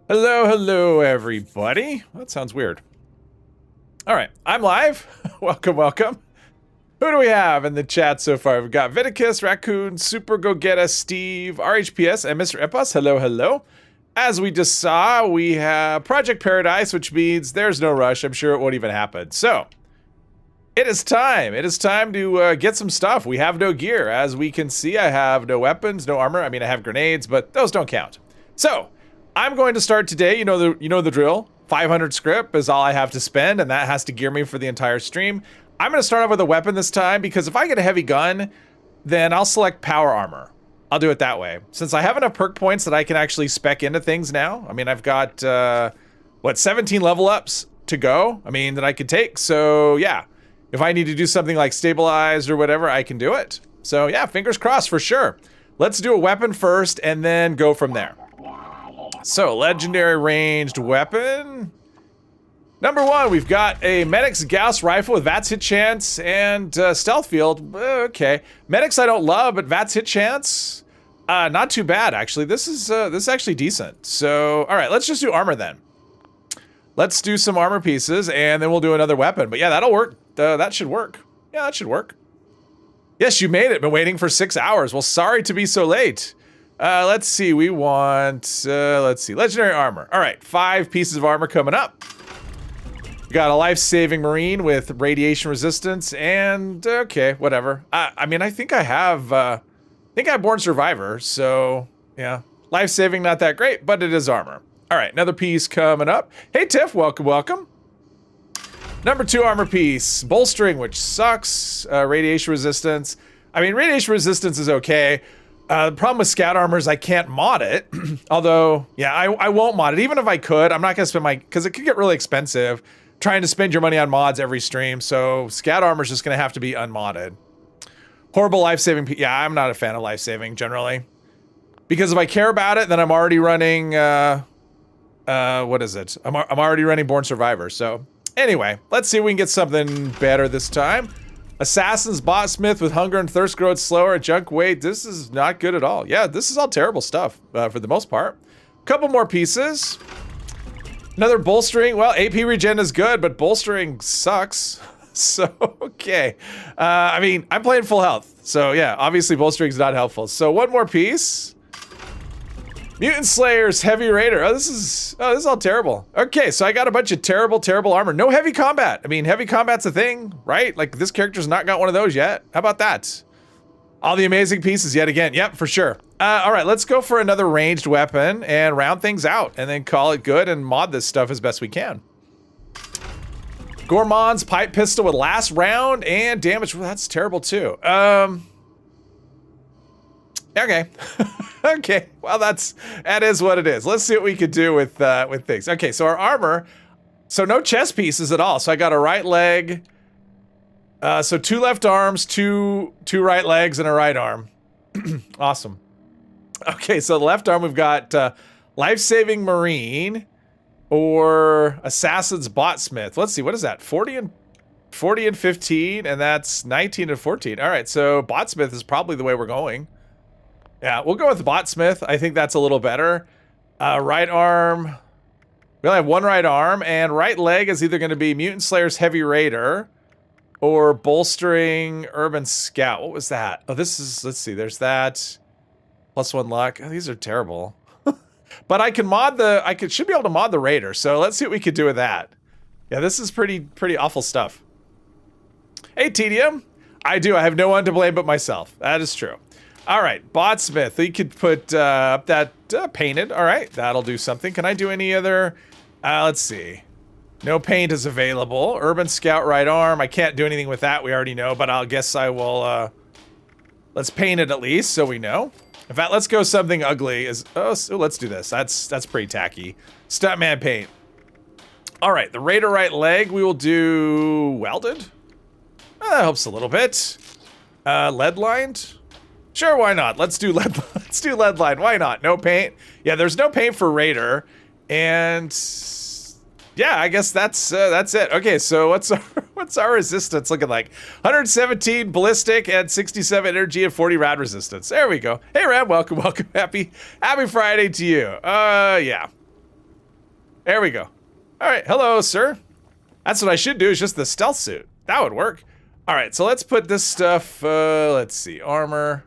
Hello, hello, everybody. That sounds weird. All right, I'm live. Welcome, welcome. Who do we have in the chat so far? We've got Viticus, Raccoon, Super Go Get Us, Steve, RHPS, and Mr. Epos. Hello, hello. As we just saw, we have Project Paradise, which means there's no rush. I'm sure it won't even happen. So, it is time. It is time to get some stuff. We have no gear. As we can see, I have no weapons, no armor. I mean, I have grenades, but those don't count. So, I'm going to start today. You know the drill. 500 scrip is all I have to spend, and that has to gear me for the entire stream. I'm going to start off with a weapon this time, because if I get a heavy gun, then I'll select power armor. I'll do it that way. Since I have enough perk points that I can actually spec into things now. I mean, I've got, 17 level ups to go? I mean, that I could take. So, yeah. If I need to do something like stabilized or whatever, I can do it. So, yeah, fingers crossed for sure. Let's do a weapon first, and then go from there. So, legendary ranged weapon. Number one, we've got a Medic's Gauss rifle with VATS hit chance and stealth field. Okay. Medics I don't love, but VATS hit chance, not too bad, actually. This is actually decent. So, all right, let's just do armor then. Let's do some armor pieces, and then we'll do another weapon. But yeah, that'll work. That should work. Yeah, that should work. Yes, you made it. Been waiting for 6 hours. Well, sorry to be so late. Let's see, we want, let's see, legendary armor. All right, 5 pieces of armor coming up. We got a life-saving marine with radiation resistance and, okay, whatever. I mean, I think I have Born Survivor, so, yeah. Life-saving, not that great, but it is armor. All right, another piece coming up. Hey, Tiff, welcome, welcome. Number 2 armor piece, bolstering, which sucks. Radiation resistance. I mean, radiation resistance is okay. The problem with scout armor is I can't mod it. Although, yeah, I won't mod it. Even if I could, I'm not going to spend because it could get really expensive trying to spend your money on mods every stream. So scout armor is just going to have to be unmodded. Horrible life-saving. Yeah, I'm not a fan of life-saving generally. Because if I care about it, then I'm already running, what is it? I'm already running Born Survivor. So anyway, let's see if we can get something better this time. Assassin's Botsmith with hunger and thirst growth slower, junk weight. This is not good at all. Yeah, this is all terrible stuff for the most part. Couple more pieces. Another bolstering. Well, AP regen is good, but bolstering sucks. So, okay. I mean, I'm playing full health. So, yeah, obviously bolstering is not helpful. So, one more piece. Mutant Slayer's Heavy Raider. Oh, this is all terrible. Okay, so I got a bunch of terrible armor. No heavy combat. I mean, heavy combat's a thing, right? Like, this character's not got one of those yet. How about that? All the amazing pieces yet again. Yep, for sure. All right, let's go for another ranged weapon and round things out and then call it good and mod this stuff as best we can. Gourmand's Pipe Pistol with last round and damage. Well, that's terrible too. Okay. Okay. Well, that is what it is. Let's see what we could do with things. Okay, so our armor. So no chest pieces at all. So I got a right leg. So 2 left arms, two right legs, and a right arm. Awesome. Okay, so the left arm we've got life-saving marine or assassin's botsmith. Let's see, what is that? 40 and 15, and that's 19 and 14. All right, so botsmith is probably the way we're going. Yeah, we'll go with Botsmith. I think that's a little better. Right arm. We only have 1 right arm, and right leg is either going to be Mutant Slayer's Heavy Raider or bolstering Urban Scout. What was that? Oh, this is, let's see, there's that. +1 luck. Oh, these are terrible. But I can mod should be able to mod the Raider, so let's see what we could do with that. Yeah, this is pretty awful stuff. Hey, Tedium. I have no one to blame but myself. That is true. All right, Botsmith. We could put up that painted. All right, that'll do something. Can I do any other? Let's see. No paint is available. Urban Scout right arm. I can't do anything with that. We already know, but I guess I will. Let's paint it at least so we know. In fact, let's go something ugly. So let's do this. That's pretty tacky. Stuntman paint. All right, the Raider right leg. We will do welded. That helps a little bit. Lead lined. Sure, why not? Let's do lead line. Why not? No paint. Yeah, there's no paint for Raider. And yeah, I guess that's it. Okay, so what's our resistance looking like? 117 ballistic and 67 energy and 40 rad resistance. There we go. Hey Rad, welcome. Happy Friday to you. Yeah. There we go. All right, hello, sir. That's what I should do, is just the stealth suit. That would work. All right, so let's put this stuff, let's see, armor.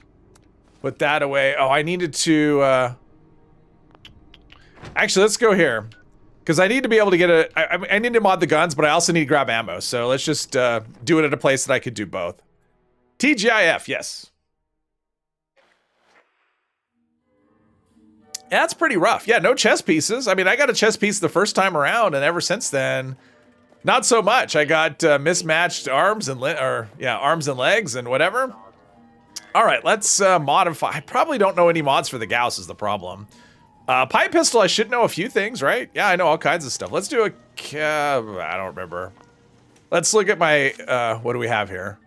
Put that away. Oh, I needed to, actually, let's go here. Because I need to be able to get I need to mod the guns, but I also need to grab ammo. So let's just do it at a place that I could do both. TGIF, yes. Yeah, that's pretty rough. Yeah, no chess pieces. I mean, I got a chess piece the first time around, and ever since then, not so much. I got mismatched arms and arms and legs and whatever. All right, let's modify. I probably don't know any mods for the Gauss is the problem. Pipe pistol, I should know a few things, right? Yeah, I know all kinds of stuff. Let's do I don't remember. Let's look at my, what do we have here?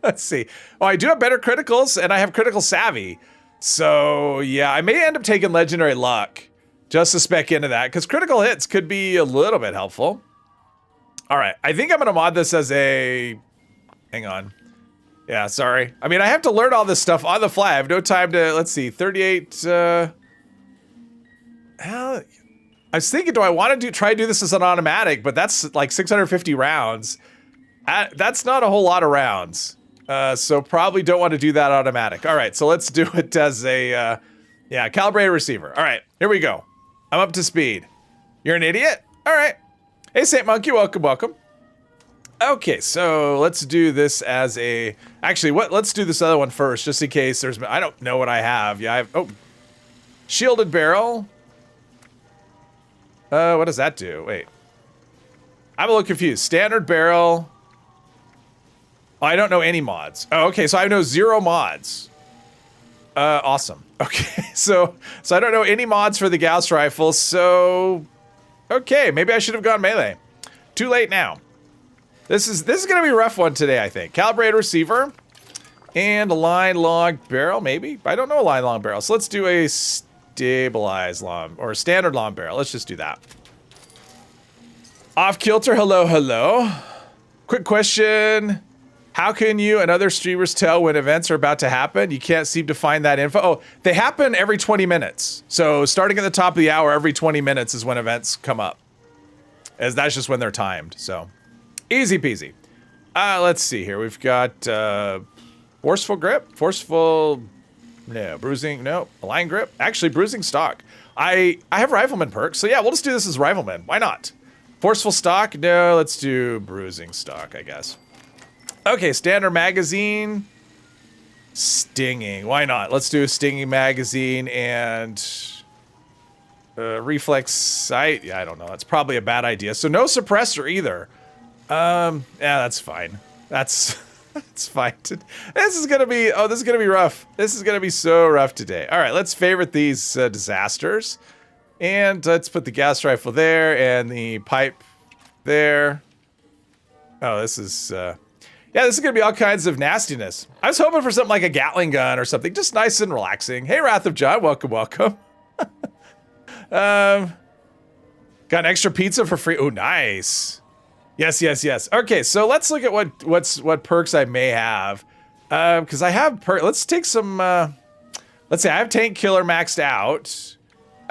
Let's see. Oh, I do have better criticals, and I have critical savvy. So, yeah, I may end up taking legendary luck just to spec into that, because critical hits could be a little bit helpful. All right, I think I'm going to mod this as a... Hang on. Yeah, sorry. I mean, I have to learn all this stuff on the fly. I have no time to... Let's see, 38... I was thinking, do I want to try to do this as an automatic, but that's like 650 rounds. That's not a whole lot of rounds. So probably don't want to do that automatic. All right, so let's do it as a, calibrated receiver. All right, here we go. I'm up to speed. You're an idiot? All right. Hey, Saint Monkey, welcome, welcome. Okay, so let's do this as a, actually, let's do this other one first, just in case there's, I don't know what I have. Yeah, I have, oh, shielded barrel. What does that do? Wait. I'm a little confused. Standard barrel. Oh, I don't know any mods. Oh, okay, so I know 0 mods. Awesome. Okay, so I don't know any mods for the Gauss rifle, so... Okay, maybe I should have gone melee. Too late now. This is gonna be a rough one today, I think. Calibrated receiver. And a line long barrel, maybe? I don't know a line long barrel, so let's do a... stabilized long, or standard long barrel. Let's just do that. Off kilter, hello, hello. Quick question. How can you and other streamers tell when events are about to happen? You can't seem to find that info. Oh, they happen every 20 minutes. So starting at the top of the hour, every 20 minutes is when events come up. As that's just when they're timed, so. Easy peasy. Let's see here. We've got forceful grip, forceful... No, bruising, no, line grip. Actually, bruising stock. I have rifleman perks, so yeah, we'll just do this as rifleman. Why not? Forceful stock, no, let's do bruising stock, I guess. Okay, standard magazine. Stinging, why not? Let's do a stinging magazine and reflex sight. Yeah, I don't know, that's probably a bad idea. So no suppressor either. Yeah, that's fine. That's fine. This is gonna be, this is gonna be rough. This is gonna be so rough today. All right, let's favorite these disasters. And let's put the gas rifle there and the pipe there. Oh, this is, yeah, this is gonna be all kinds of nastiness. I was hoping for something like a Gatling gun or something, just nice and relaxing. Hey, Wrath of John, welcome, welcome. Got an extra pizza for free. Oh, nice. Yes, yes, yes. Okay, so let's look at what perks I may have. Because I have let's take some, let's say I have Tank Killer maxed out.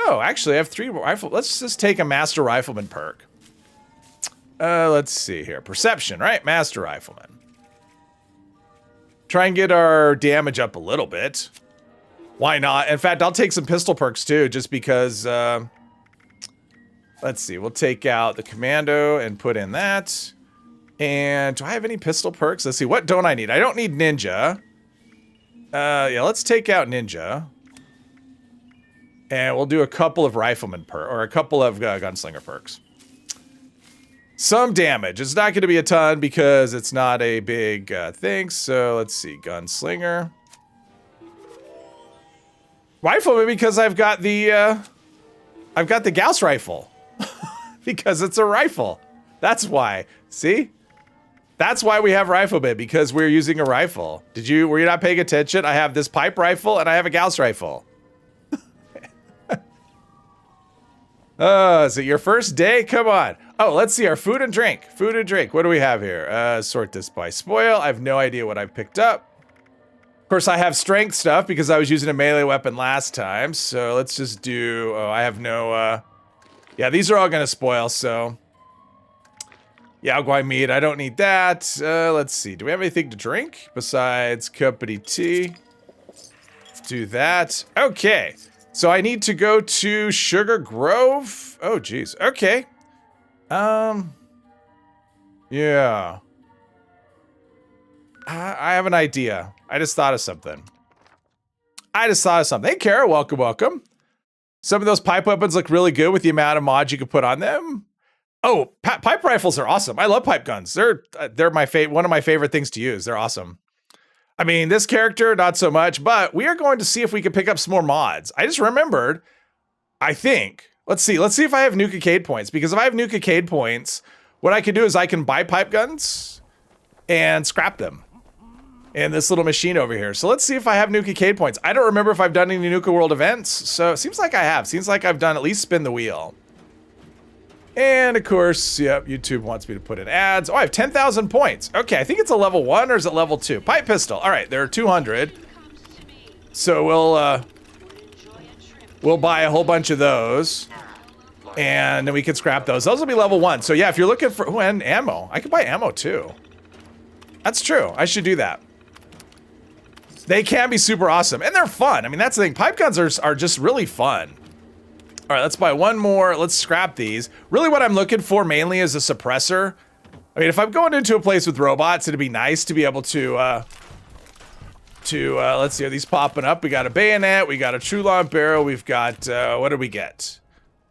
Oh, actually I have 3 rifle. Let's just take a Master Rifleman perk. Let's see here. Perception, right? Master Rifleman. Try and get our damage up a little bit. Why not? In fact, I'll take some pistol perks too, just because, let's see, we'll take out the commando and put in that. And do I have any pistol perks? Let's see, what don't I need? I don't need ninja. Yeah, let's take out ninja. And we'll do a couple of rifleman perks, or a couple of gunslinger perks. Some damage. It's not going to be a ton because it's not a big thing. So let's see, gunslinger. Rifleman because I've got the Gauss rifle. Because it's a rifle. That's why. See? That's why we have rifleman, because we're using a rifle. Were you not paying attention? I have this pipe rifle and I have a Gauss rifle. Is it your first day? Come on. Oh, let's see our food and drink. Food and drink. What do we have here? Sort this by spoil. I have no idea what I've picked up. Of course, I have strength stuff because I was using a melee weapon last time. So let's just do, oh, I have no, Yeah, these are all going to spoil, so... Yaguai meat, I don't need that. Let's see. Do we have anything to drink besides company tea? Let's do that. Okay. So I need to go to Sugar Grove. Oh, geez. Okay. Yeah. I have an idea. I just thought of something. Hey, Kara, welcome, welcome. Some of those pipe weapons look really good with the amount of mods you can put on them. Oh, pipe rifles are awesome. I love pipe guns. They're one of my favorite things to use. They're awesome. I mean, this character, not so much, but we are going to see if we can pick up some more mods. I just remembered, I think. Let's see if I have Nuka-Cade points, because if I have Nuka-Cade points, what I can do is I can buy pipe guns and scrap them in this little machine over here. So let's see if I have Nuka-Cade points. I don't remember if I've done any Nuka World events, so it seems like I have. Seems like I've done at least spin the wheel. And of course, yep, YouTube wants me to put in ads. Oh, I have 10,000 points. Okay, I think it's a level 1 or is it level 2? Pipe pistol. All right, there are 200. So we'll buy a whole bunch of those. And then we can scrap those. Those will be level 1. So yeah, if you're looking for and ammo, I could buy ammo too. That's true. I should do that. They can be super awesome and they're fun. I mean, that's the thing. Pipe guns are just really fun. All right, let's buy one more. Let's scrap these. Really what I'm looking for mainly is a suppressor. I mean, if I'm going into a place with robots, it'd be nice to be able to let's see, are these popping up? We got a bayonet, we got a true long barrel, we've got, what do we get?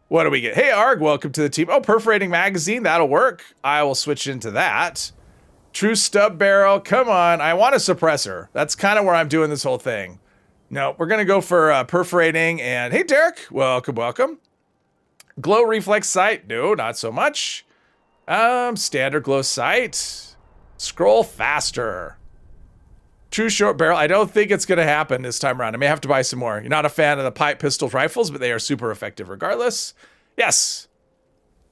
What do we get? Hey, Arg, welcome to the team. Oh, perforating magazine, that'll work. I will switch into that. True stub barrel, come on. I want a suppressor. That's kind of where I'm doing this whole thing. No, we're gonna go for perforating and hey, Derek, welcome, welcome. Glow reflex sight, no, not so much. Standard glow sight. Scroll faster. True short barrel, I don't think it's gonna happen this time around. I may have to buy some more. You're not a fan of the pipe pistol rifles, but they are super effective regardless. Yes.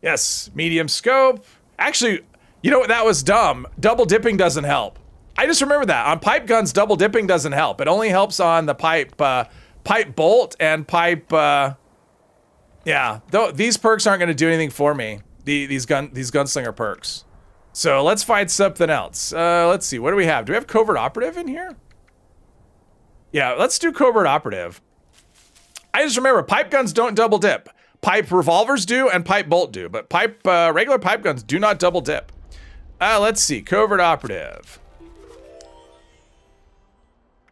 Yes, medium scope. Actually, you know what, that was dumb. Double dipping doesn't help. I just remember that. On pipe guns, double dipping doesn't help. It only helps on the pipe bolt and pipe, yeah. These perks aren't gonna do anything for me. These gunslinger perks. So let's find something else. Let's see, what do we have? Do we have covert operative in here? Yeah, let's do covert operative. I just remember pipe guns don't double dip. Pipe revolvers do and pipe bolt do, but regular pipe guns do not double dip. Let's see, covert operative.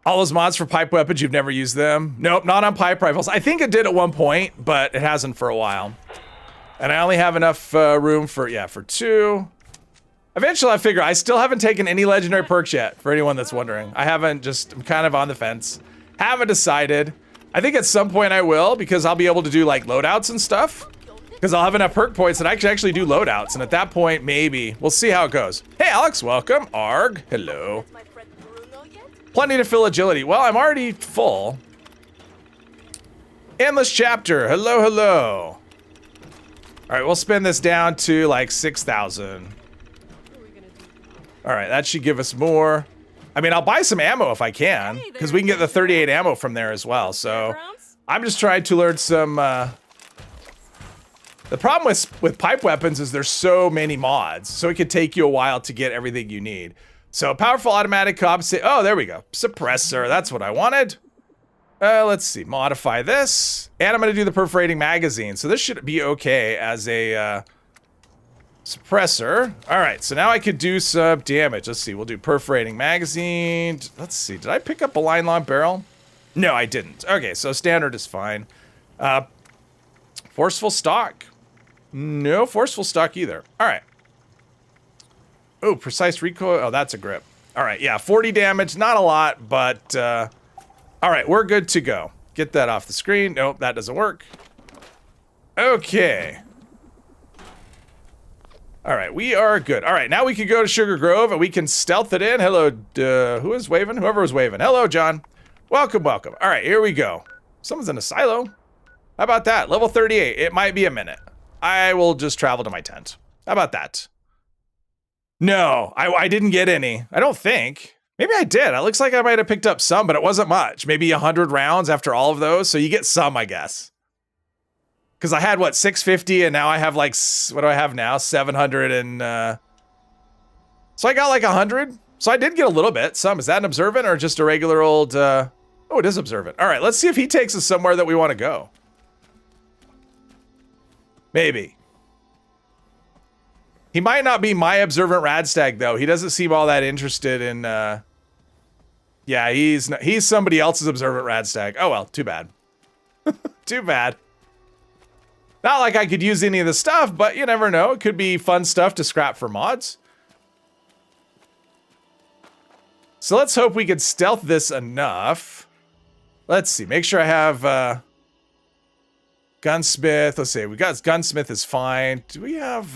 All those mods for pipe weapons, you've never used them? Nope, not on pipe rifles. I think it did at one point, but it hasn't for a while. And I only have enough room for 2. Eventually I figure I still haven't taken any legendary perks yet, for anyone that's wondering. I'm kind of on the fence. Haven't decided. I think at some point I will, because I'll be able to do like loadouts and stuff. Because I'll have enough perk points that I can actually do loadouts, and at that point, maybe. We'll see how it goes. Hey Alex, welcome. Arg, hello. Plenty to fill agility. Well, I'm already full. Endless chapter. Hello, hello. All right, we'll spin this down to like 6,000. All right, that should give us more. I mean, I'll buy some ammo if I can, because we can get the 38 ammo from there as well. So I'm just trying to learn some. The problem with pipe weapons is there's so many mods, so it could take you a while to get everything you need. So powerful automatic compensate. Oh, there we go. Suppressor. That's what I wanted. Let's see. Modify this. And I'm going to do the perforating magazine. So this should be okay as a suppressor. All right. So now I could do some damage. Let's see. We'll do perforating magazine. Let's see. Did I pick up a line long barrel? No, I didn't. Okay. So standard is fine. Forceful stock. No forceful stock either. All right. Oh, precise recoil. Oh, that's a grip. All right, yeah, 40 damage, not a lot, but all right, we're good to go. Get that off the screen. Nope, that doesn't work. Okay. All right, we are good. All right, now we can go to Sugar Grove and we can stealth it in. Hello, who is waving? Whoever was waving. Hello, John. Welcome, welcome. All right, here we go. Someone's in a silo. How about that? Level 38. It might be a minute. I will just travel to my tent. How about that? No, I didn't get any. I don't think. Maybe I did. It looks like I might have picked up some, but it wasn't much. Maybe 100 rounds after all of those. So you get some, I guess. Because I had, what, 650, and now I have, like, what do I have now? 700 and, so I got, like, 100. So I did get a little bit. Some. Is that an observant or just a regular old, oh, it is observant. All right, let's see if he takes us somewhere that we want to go. Maybe. He might not be my observant radstag, though. He doesn't seem all that interested in, yeah, he's somebody else's observant radstag. Oh, well, too bad. Too bad. Not like I could use any of the stuff, but you never know. It could be fun stuff to scrap for mods. So let's hope we can stealth this enough. Let's see. Make sure I have gunsmith. Let's see. We got gunsmith is fine. Do we have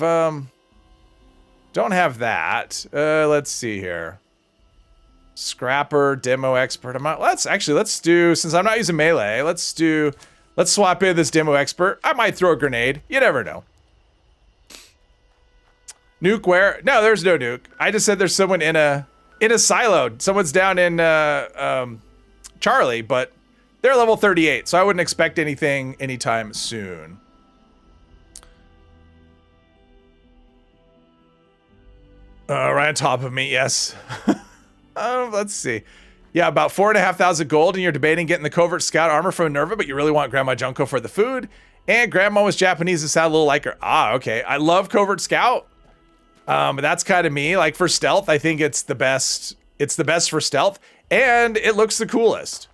don't have that. Let's see here. Scrapper, demo expert. Let's do, since I'm not using melee, let's swap in this demo expert. I might throw a grenade. You never know. Nuke where? No, there's no nuke. I just said there's someone in a silo. Someone's down in Charlie, but they're level 38, so I wouldn't expect anything anytime soon. Right on top of me, yes. Let's see. Yeah, about 4,500 gold, and you're debating getting the covert scout armor from Minerva, but you really want Grandma Junko for the food. And Grandma was Japanese and sounded a little like her. Ah, okay. I love covert scout. But that's kind of me. Like for stealth, I think it's the best. It's the best for stealth, and it looks the coolest.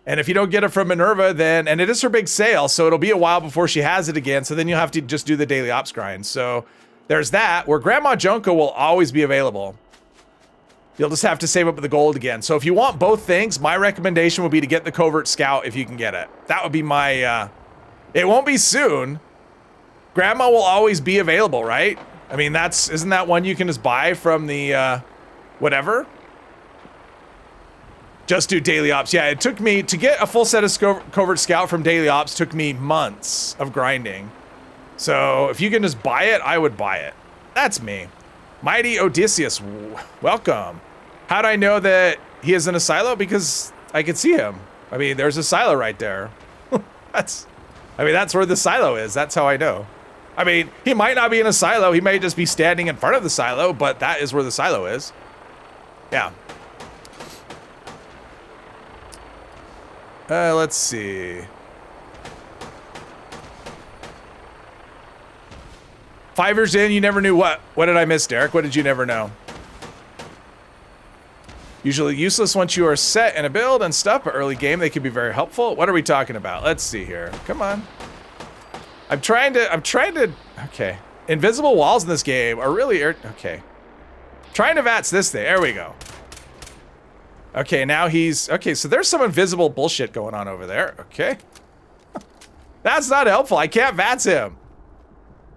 And if you don't get it from Minerva, then, and it is her big sale, so it'll be a while before she has it again. So then you'll have to just do the daily ops grind. So there's that, where Grandma Junko will always be available. You'll just have to save up the gold again. So if you want both things, my recommendation would be to get the covert scout if you can get it. That would be my, it won't be soon. Grandma will always be available, right? I mean, isn't that one you can just buy from the, whatever? Just do daily ops. Yeah, it took me, to get a full set of covert scout from daily ops took me months of grinding. So if you can just buy it, I would buy it. That's me. Mighty Odysseus, welcome. How'd I know that he is in a silo? Because I could see him. I mean, there's a silo right there. That's where the silo is. That's how I know. I mean, he might not be in a silo. He may just be standing in front of the silo, but that is where the silo is. Yeah. Let's see. 5 years in, you never knew what? What did I miss, Derek? What did you never know? Usually useless once you are set in a build and stuff, but early game they can be very helpful. What are we talking about? Let's see here. Come on. I'm trying to, okay. Invisible walls in this game are really, okay. Trying to VATS this thing. There we go. Okay, now he's, okay, so there's some invisible bullshit going on over there. Okay. That's not helpful. I can't VATS him.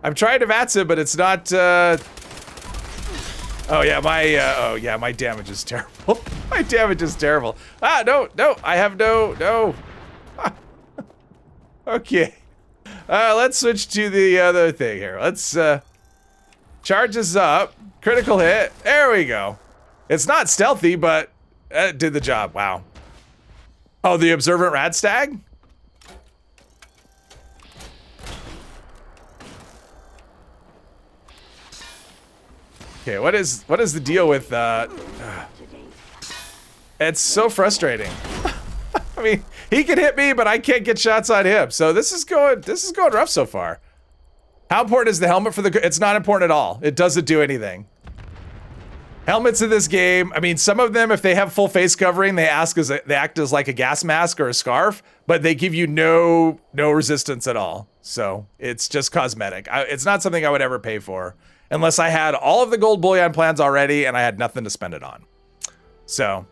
I'm trying to VATS him, but it's not, oh yeah, my damage is terrible. My damage is terrible. Ah, no, I have no. Okay. Let's switch to the other thing here. Let's, charge this up. Critical hit. There we go. It's not stealthy, but it did the job. Wow. Oh, the observant radstag? Okay, what is the deal with it's so frustrating. I mean, he can hit me, but I can't get shots on him. So this is going rough so far. How important is the helmet for the, it's not important at all. It doesn't do anything. Helmets in this game, I mean, some of them, if they have full face covering, they act as like a gas mask or a scarf, but they give you no resistance at all. So it's just cosmetic. It's not something I would ever pay for unless I had all of the gold bullion plans already and I had nothing to spend it on. So.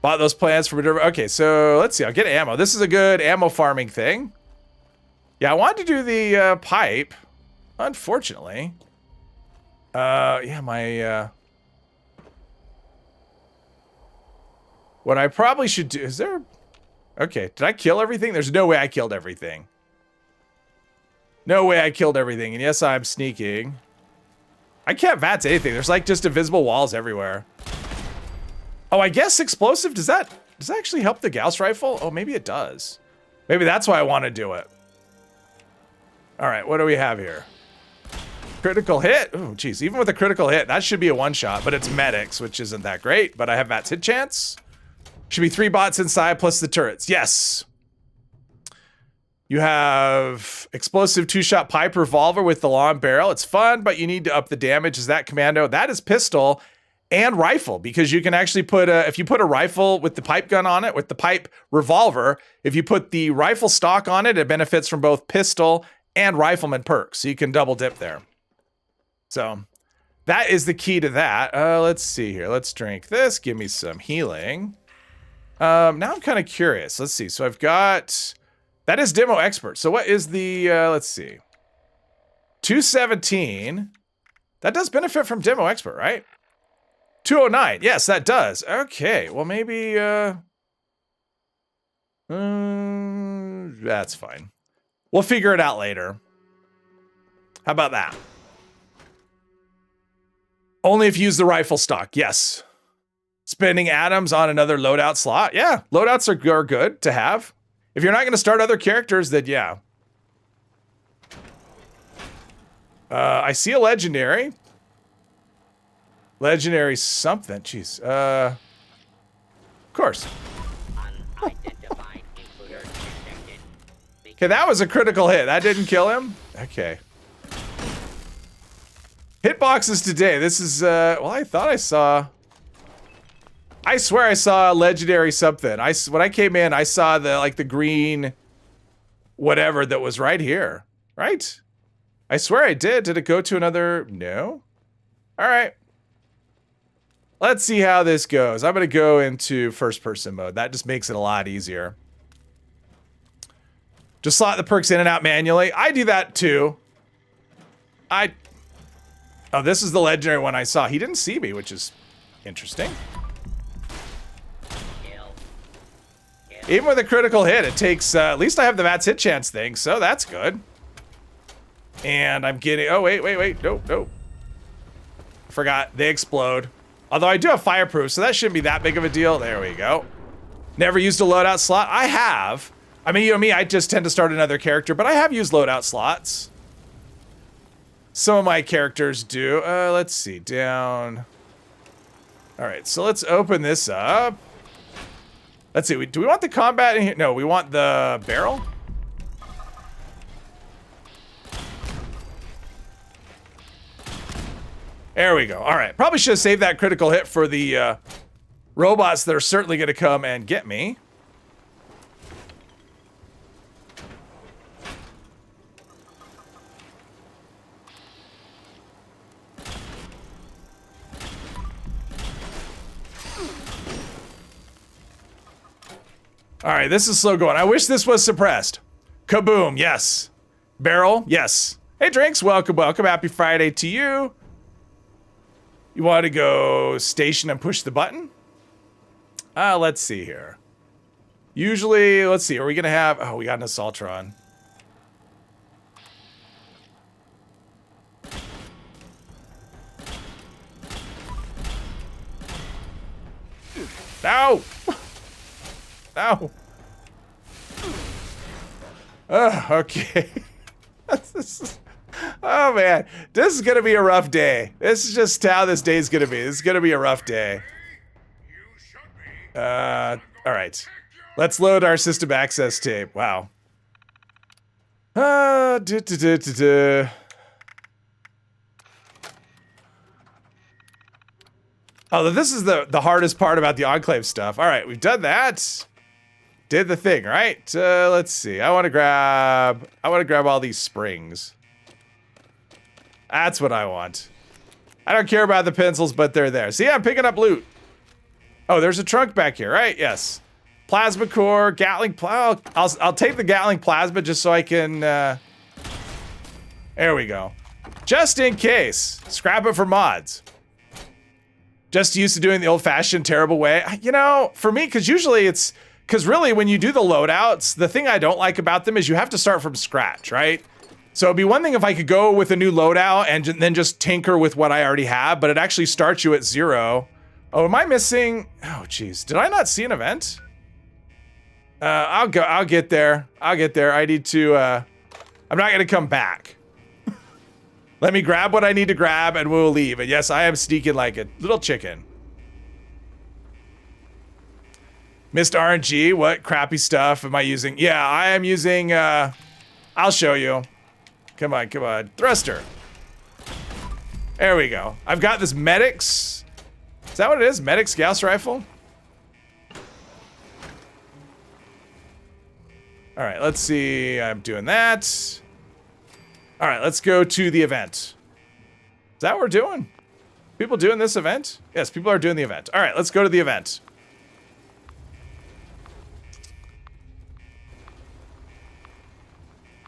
Bought those plans from Minerva. Okay, so let's see. I'll get ammo. This is a good ammo farming thing. Yeah, I wanted to do the pipe. Unfortunately. Yeah, my... What I probably should do... Is there... Okay, did I kill everything? There's no way I killed everything. No way I killed everything. And yes, I'm sneaking. I can't VATS anything. There's like just invisible walls everywhere. Oh, I guess explosive, does that... Does that actually help the Gauss rifle? Oh, maybe it does. Maybe that's why I want to do it. All right, what do we have here? Critical hit. Oh, geez. Even with a critical hit, that should be a one-shot, but it's medics, which isn't that great. But I have Matt's hit chance. Should be 3 bots inside plus the turrets. Yes. You have explosive 2-shot pipe revolver with the long barrel. It's fun, but you need to up the damage. Is that commando? That is pistol and rifle, because you can actually put if you put a rifle with the pipe gun on it, with the pipe revolver, if you put the rifle stock on it, it benefits from both pistol and rifleman perks. So you can double dip there. So that is the key to that. Let's see here. Let's drink this. Give me some healing. Now I'm kind of curious. Let's see. So I've got, that is demo expert. So what is the, let's see. 217. That does benefit from demo expert, right? 209. Yes, that does. Okay. Well, maybe, that's fine. We'll figure it out later. How about that? Only if you use the rifle stock. Yes. Spending atoms on another loadout slot. Yeah, loadouts are good to have. If you're not going to start other characters, then yeah. I see a legendary. Legendary something. Jeez. Of course. Okay, that was a critical hit. That didn't kill him? Okay. Hitboxes today. This is, well, I thought I saw... I swear I saw a legendary something. When I came in, I saw the green whatever that was right here. Right? I swear I did. Did it go to another? No? All right. Let's see how this goes. I'm going to go into first person mode. That just makes it a lot easier. Just slot the perks in and out manually. I do that too. Oh, this is the legendary one I saw. He didn't see me, which is interesting. Even with a critical hit, it takes, at least I have the Matt's hit chance thing, so that's good. And I'm getting, oh, wait. Nope. Forgot, they explode. Although I do have fireproof, so that shouldn't be that big of a deal. There we go. Never used a loadout slot. I have. I mean, you know me, I just tend to start another character, but I have used loadout slots. Some of my characters do. Let's see, down. All right, so let's open this up. Let's see, do we want the combat in here? No, we want the barrel. There we go. All right, probably should have saved that critical hit for the robots that are certainly going to come and get me. All right, this is slow going. I wish this was suppressed. Kaboom, yes. Barrel, yes. Hey, Drinks, welcome. Happy Friday to you. You want to go station and push the button? Let's see here. Usually, let's see, are we going to have... Oh, we got an Assaultron. No! No. Okay. Oh, man. This is going to be a rough day. This is just how this day is going to be. This is going to be a rough day. All right. Let's load our system access tape. Wow. Oh, this is the hardest part about the Enclave stuff. All right, we've done that. Did the thing, right? Let's see. I want to grab all these springs. That's what I want. I don't care about the pencils, but they're there. See, I'm picking up loot. Oh, there's a trunk back here, right? Yes. Plasma core, Gatling I'll take the Gatling plasma just so I can there we go. Just in case. Scrap it for mods. Just used to doing the old-fashioned terrible way. You know, for me, because usually it's... Because really, when you do the loadouts, the thing I don't like about them is you have to start from scratch, right? So it'd be one thing if I could go with a new loadout and then just tinker with what I already have, but it actually starts you at 0. Oh, am I missing... Oh, geez. Did I not see an event? I'll get there. I need to, I'm not gonna come back. Let me grab what I need to grab and we'll leave. And yes, I am sneaking like a little chicken. Missed RNG, what crappy stuff am I using? Yeah, I am using, I'll show you. Come on, thruster. There we go. I've got this medics. Is that what it is? Medics Gauss rifle? All right, let's see. I'm doing that. All right, let's go to the event. Is that what we're doing? People doing this event? Yes, people are doing the event. All right, let's go to the event.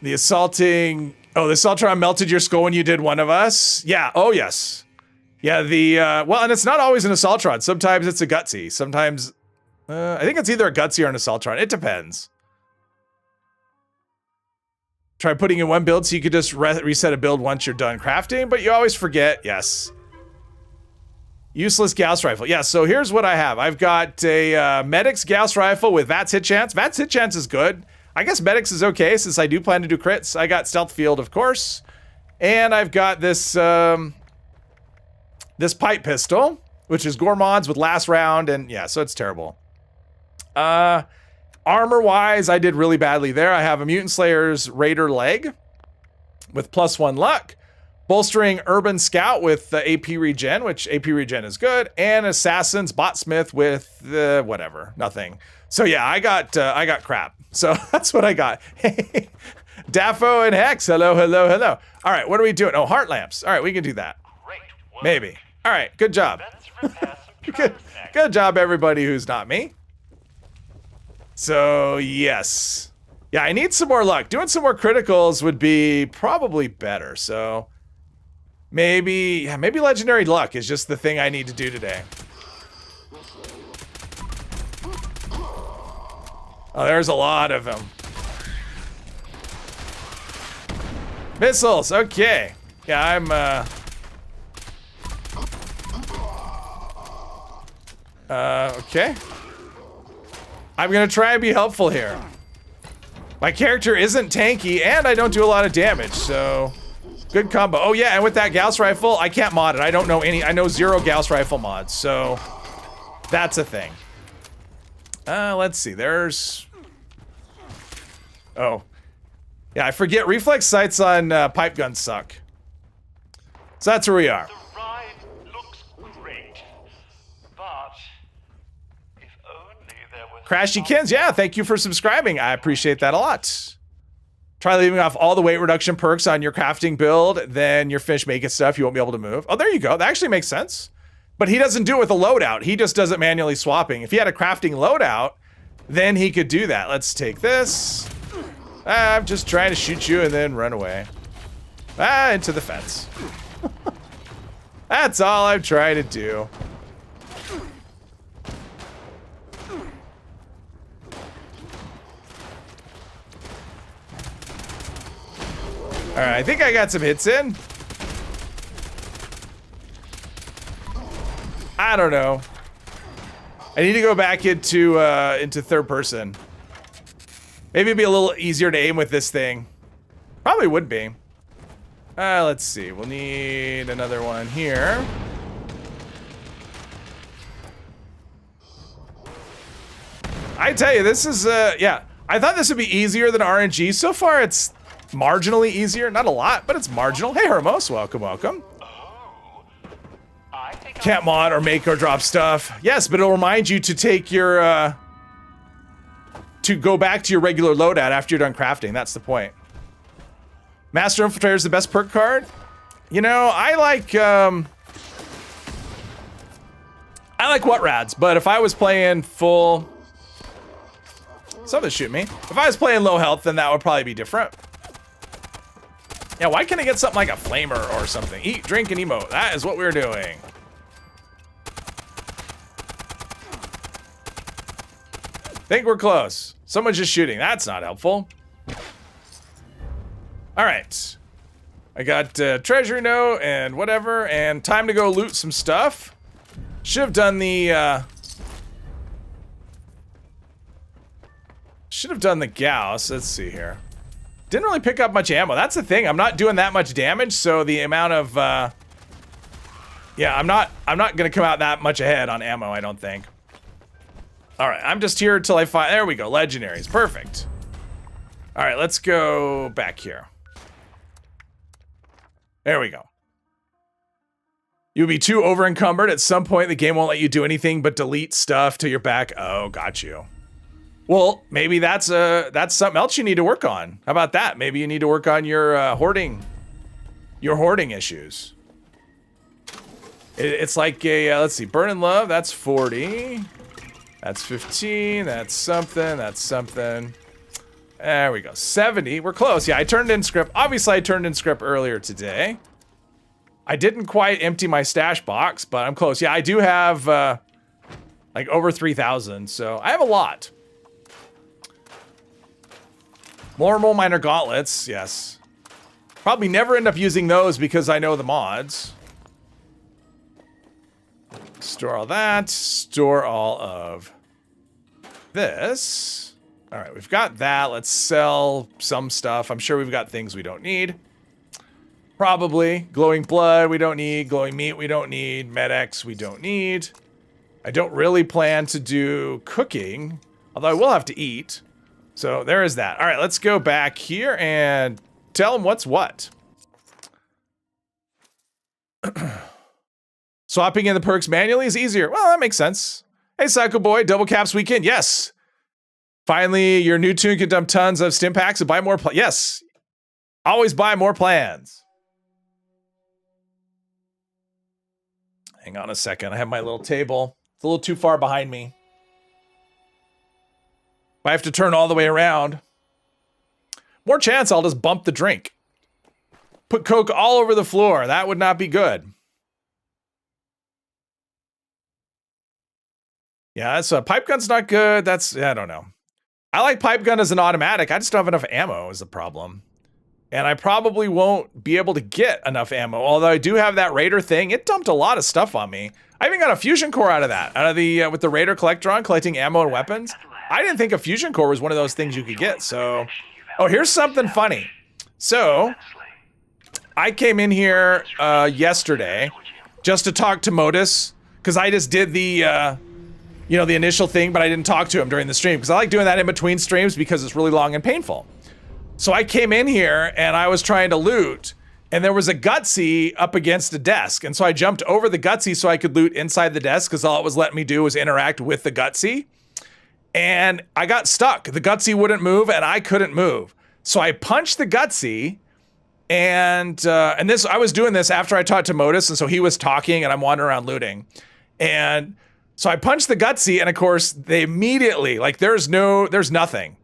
The assaulting... Oh, the Assaultron melted your skull when you did one of us? Yeah, oh yes. Yeah, the... well, and it's not always an Assaultron. Sometimes it's a Gutsy. Sometimes... I think it's either a Gutsy or an Assaultron. It depends. Try putting in one build so you could just reset a build once you're done crafting, but you always forget. Yes. Useless Gauss rifle. Yeah, so here's what I have. I've got a Medics Gauss rifle with VATS hit chance. VATS hit chance is good. I guess Medics is okay since I do plan to do crits. I got Stealth Field, of course. And I've got this this pipe pistol, which is Gourmands with last round, and yeah, so it's terrible. Armor-wise, I did really badly there. I have a Mutant Slayer's Raider leg with +1 luck. Bolstering Urban Scout with the AP regen, which AP regen is good, and Assassin's Botsmith with whatever, nothing. So yeah, I got crap. So that's what I got. Hey, Daffo and Hex, hello. All right, what are we doing? Oh, heart lamps. All right, we can do that. Maybe. All right, good job. Good job, everybody who's not me. So yes, yeah, I need some more luck. Doing some more criticals would be probably better. So maybe legendary luck is just the thing I need to do today. Oh, there's a lot of them. Missiles, okay. Yeah, I'm, okay. I'm gonna try and be helpful here. My character isn't tanky, and I don't do a lot of damage, so... Good combo. Oh yeah, and with that Gauss rifle, I can't mod it. I don't know any, I know 0 Gauss rifle mods, so... That's a thing. Let's see, there's... Oh. Yeah, I forget reflex sights on pipe guns suck. So that's where we are. The ride looks great, but if only there was... Crashy Kins, yeah, thank you for subscribing. I appreciate that a lot. Try leaving off all the weight reduction perks on your crafting build, then your fish make it stuff, you won't be able to move. Oh, there you go. That actually makes sense. But he doesn't do it with a loadout. He just does it manually swapping. If he had a crafting loadout, then he could do that. Let's take this. I'm just trying to shoot you and then run away. Into the fence. That's all I'm trying to do. All right, I think I got some hits in. I don't know. I need to go back into third person. Maybe it'd be a little easier to aim with this thing. Probably would be. Let's see. We'll need another one here. I tell you, this is yeah. I thought this would be easier than RNG. So far, it's marginally easier. Not a lot, but it's marginal. Hey, Hermos, welcome. Can't mod or make or drop stuff. Yes, but it'll remind you to take your, to go back to your regular loadout after you're done crafting. That's the point. Master Infiltrator is the best perk card. You know, I like what rads, but if I was playing full... Something shoot me. If I was playing low health, then that would probably be different. Yeah, why can't I get something like a flamer or something? Eat, drink, and emote. That is what we're doing. Think we're close. Someone's just shooting. That's not helpful. All right. I got treasure note and whatever, and time to go loot some stuff. Should have done the Should have done the Gauss. Let's see here. Didn't really pick up much ammo. That's the thing. I'm not doing that much damage, so the amount of yeah, I'm not gonna come out that much ahead on ammo, I don't think. Alright, I'm just here till I find, there we go, legendaries. Perfect. Alright, let's go back here. There we go. You'll be too over encumbered. At some point the game won't let you do anything but delete stuff till you're back. Oh, got you. Well, maybe that's something else you need to work on. How about that? Maybe you need to work on your hoarding issues. It's like a, let's see, Burn in Love, that's 40. That's 15, that's something, that's something. There we go, 70, we're close. Yeah, I turned in scrip. Obviously, I turned in scrip earlier today. I didn't quite empty my stash box, but I'm close. Yeah, I do have, like, over 3,000, so I have a lot. More Miner Gauntlets, yes. Probably never end up using those because I know the mods. Store all that. Store all of this. All right, we've got that. Let's sell some stuff. I'm sure we've got things we don't need. Probably. Glowing blood, we don't need. Glowing meat, we don't need. Med-X, we don't need. I don't really plan to do cooking, although I will have to eat. So there is that. All right, let's go back here and tell them what's what. Swapping in the perks manually is easier. Well, that makes sense. Hey, Psycho Boy, Double Caps Weekend. Yes. Finally, your new tune can dump tons of stim packs and buy more. Yes. Always buy more plans. Hang on a second. I have my little table. It's a little too far behind me. If I have to turn all the way around, more chance I'll just bump the drink. Put Coke all over the floor. That would not be good. Yeah, that's a pipe gun's not good. That's, I don't know. I like pipe gun as an automatic. I just don't have enough ammo is the problem. And I probably won't be able to get enough ammo. Although I do have that Raider thing. It dumped a lot of stuff on me. I even got a fusion core out of that. Out of the, with the Raider Collectron, collecting ammo and weapons. I didn't think a fusion core was one of those things you could get, so. Oh, here's something funny. So, I came in here yesterday just to talk to Modus. Because I just did the, you know, the initial thing, but I didn't talk to him during the stream. Because I like doing that in between streams because it's really long and painful. So I came in here and I was trying to loot. And there was a Gutsy up against a desk. And so I jumped over the Gutsy so I could loot inside the desk because all it was letting me do was interact with the Gutsy. And I got stuck. The Gutsy wouldn't move and I couldn't move. So I punched the Gutsy and this, I was doing this after I talked to Modus. And so he was talking and I'm wandering around looting. And so I punched the Gutsy and of course they immediately, like there's nothing.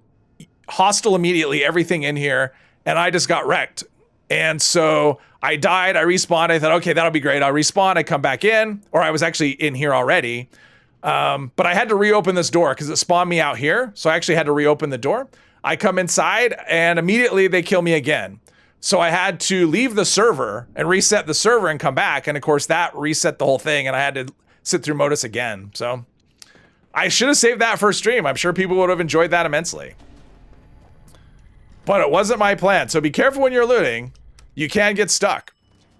Hostile immediately, everything in here. And I just got wrecked. And so I died, I respawned, I thought, okay, that'll be great. I'll respawn, I come back in, or I was actually in here already. But I had to reopen this door because it spawned me out here. So I actually had to reopen the door. I come inside and immediately they kill me again. So I had to leave the server and reset the server and come back. And of course that reset the whole thing and I had to sit through Modus again. So I should have saved that for stream. I'm sure people would have enjoyed that immensely. But it wasn't my plan. So be careful when you're looting. You can get stuck.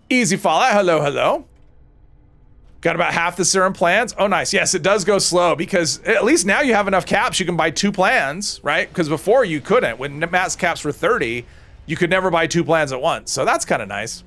Easy Fallout. Hello, hello. Got about half the serum plans. Oh, nice. Yes, it does go slow because at least now you have enough caps. You can buy 2 plans, right? Because before you couldn't. When max caps were 30, you could never buy 2 plans at once. So that's kind of nice.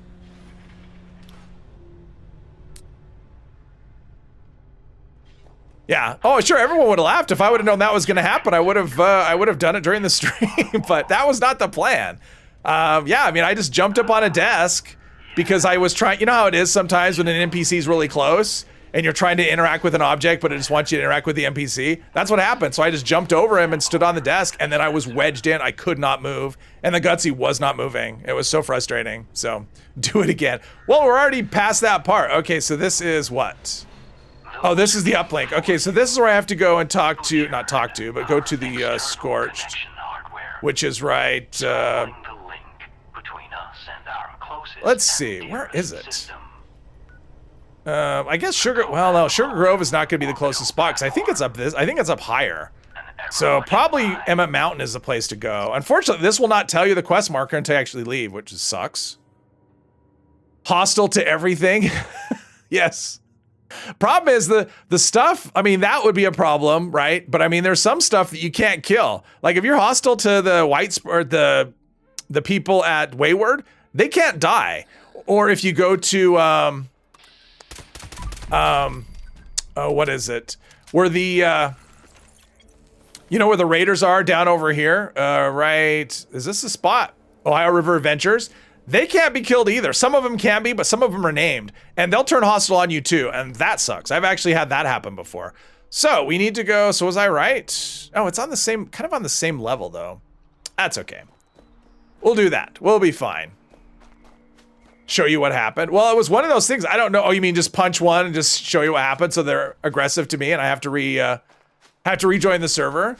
Yeah. Oh, sure. Everyone would have laughed if I would have known that was going to happen. I would have done it during the stream, but that was not the plan. Yeah. I mean, I just jumped up on a desk because I was trying. You know how it is sometimes when an NPC is really close and you're trying to interact with an object, but it just wants you to interact with the NPC. That's what happened. So I just jumped over him and stood on the desk, and then I was wedged in. I could not move, and the Gutsy was not moving. It was so frustrating. So do it again. Well, we're already past that part. Okay, so this is what? Oh, this is the uplink. Okay, so this is where I have to go and talk to, not talk to, but go to the Scorched, which is right, let's see, where is it? I guess Sugar, well no, Sugar Grove is not gonna be the closest spot, because I think it's up this, I think it's up higher. So probably Emmett Mountain is the place to go. Unfortunately, this will not tell you the quest marker until you actually leave, which sucks. Hostile to everything. Yes. Problem is the stuff, I mean, that would be a problem, right? But I mean, there's some stuff that you can't kill. Like if you're hostile to the or the people at Wayward, they can't die. Or if you go to oh, what is it? Where the you know where the raiders are down over here? Right. Is this the spot? Ohio River Adventures. They can't be killed either. Some of them can be, but some of them are named. And they'll turn hostile on you too, and that sucks. I've actually had that happen before. So we need to go, so was I right? Oh, it's on the same, kind of on the same level though. That's okay. We'll do that. We'll be fine. Show you what happened. Well, it was one of those things, I don't know. Oh, you mean just punch one and just show you what happened so they're aggressive to me and I have to rejoin the server?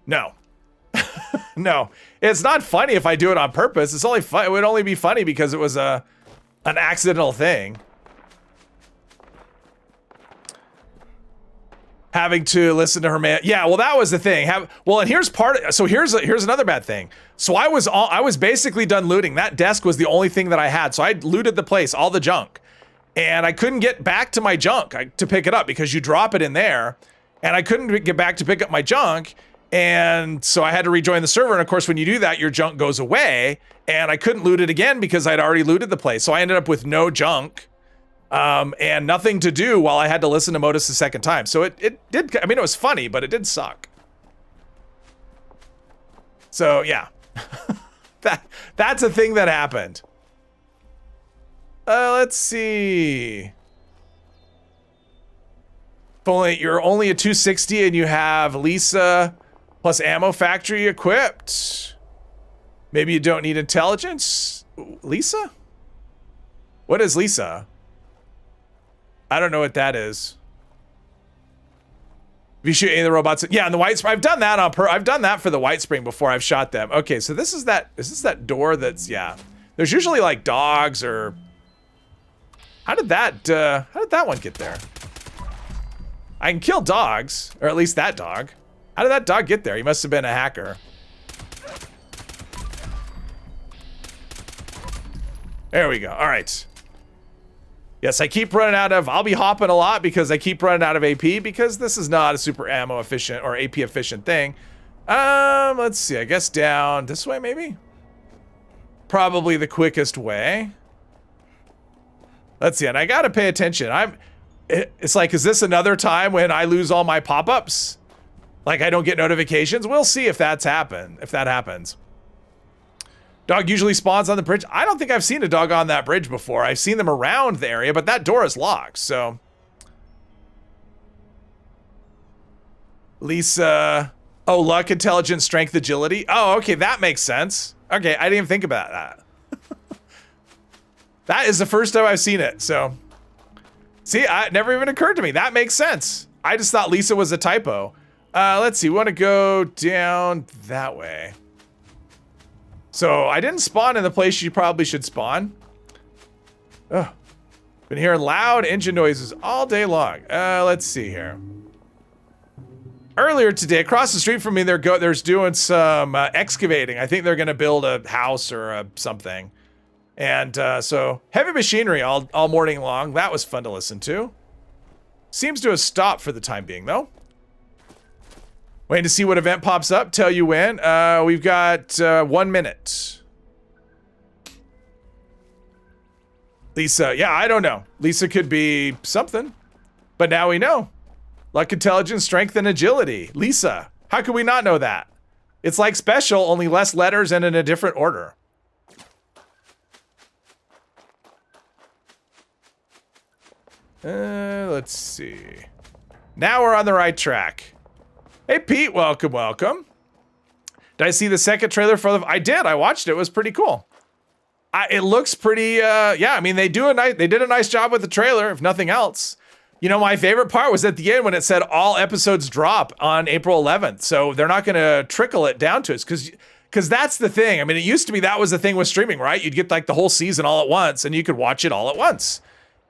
No. No, it's not funny if I do it on purpose. It's only fun. It would only be funny because it was an accidental thing. Having to listen to her man. Yeah, well, that was the thing. Well, and here's here's another bad thing. So I was basically done looting. That desk was the only thing that I had. So I looted the place, all the junk, and I couldn't get back to my junk to pick it up because you drop it in there, and I couldn't get back to pick up my junk. And so I had to rejoin the server. And of course, when you do that, your junk goes away and I couldn't loot it again because I'd already looted the place. So I ended up with no junk and nothing to do while I had to listen to Modus the second time. So it did, I mean, it was funny, but it did suck. So yeah, that's a thing that happened. Let's see. You're only a 260 and you have Lisa plus ammo factory equipped. Maybe you don't need intelligence. Lisa? What is Lisa? I don't know what that is. If you shoot any of the robots, yeah, and the White Spring. I've done that I've done that for the White Spring before. I've shot them. Okay, so is this that door that's, yeah. There's usually like dogs or, how did that one get there? I can kill dogs, or at least that dog. How did that dog get there? He must have been a hacker. There we go. All right. Yes, I keep running out of, I'll be hopping a lot because I keep running out of AP because this is not a super ammo efficient or AP efficient thing. Let's see, I guess down this way maybe? Probably the quickest way. Let's see, and I gotta pay attention. It's like, is this another time when I lose all my pop-ups? Like I don't get notifications? We'll see if that happens. Dog usually spawns on the bridge. I don't think I've seen a dog on that bridge before. I've seen them around the area, but that door is locked, so. Lisa, oh, luck, intelligence, strength, agility. Oh, okay, that makes sense. Okay, I didn't even think about that. That is the first time I've seen it, so. See, it never even occurred to me. That makes sense. I just thought Lisa was a typo. Let's see, we want to go down that way. So I didn't spawn in the place you probably should spawn. Ugh. Been hearing loud engine noises all day long. Let's see here. Earlier today, across the street from me, there's doing some excavating. I think they're gonna build a house or something. And so heavy machinery all morning long. That was fun to listen to. Seems to have stopped for the time being though. Waiting to see what event pops up. Tell you when. We've got 1 minute. Lisa, yeah, I don't know. Lisa could be something, but now we know. Luck, intelligence, strength, and agility. Lisa, how could we not know that? It's like special, only less letters and in a different order. Let's see. Now we're on the right track. Hey, Pete, welcome, welcome. Did I see the second trailer for the... I did, I watched it, it was pretty cool. It looks pretty, yeah, I mean, they did a nice job with the trailer, if nothing else. You know, my favorite part was at the end when it said all episodes drop on April 11th. So they're not gonna trickle it down to us, because that's the thing. I mean, it used to be that was the thing with streaming, right? You'd get like the whole season all at once and you could watch it all at once.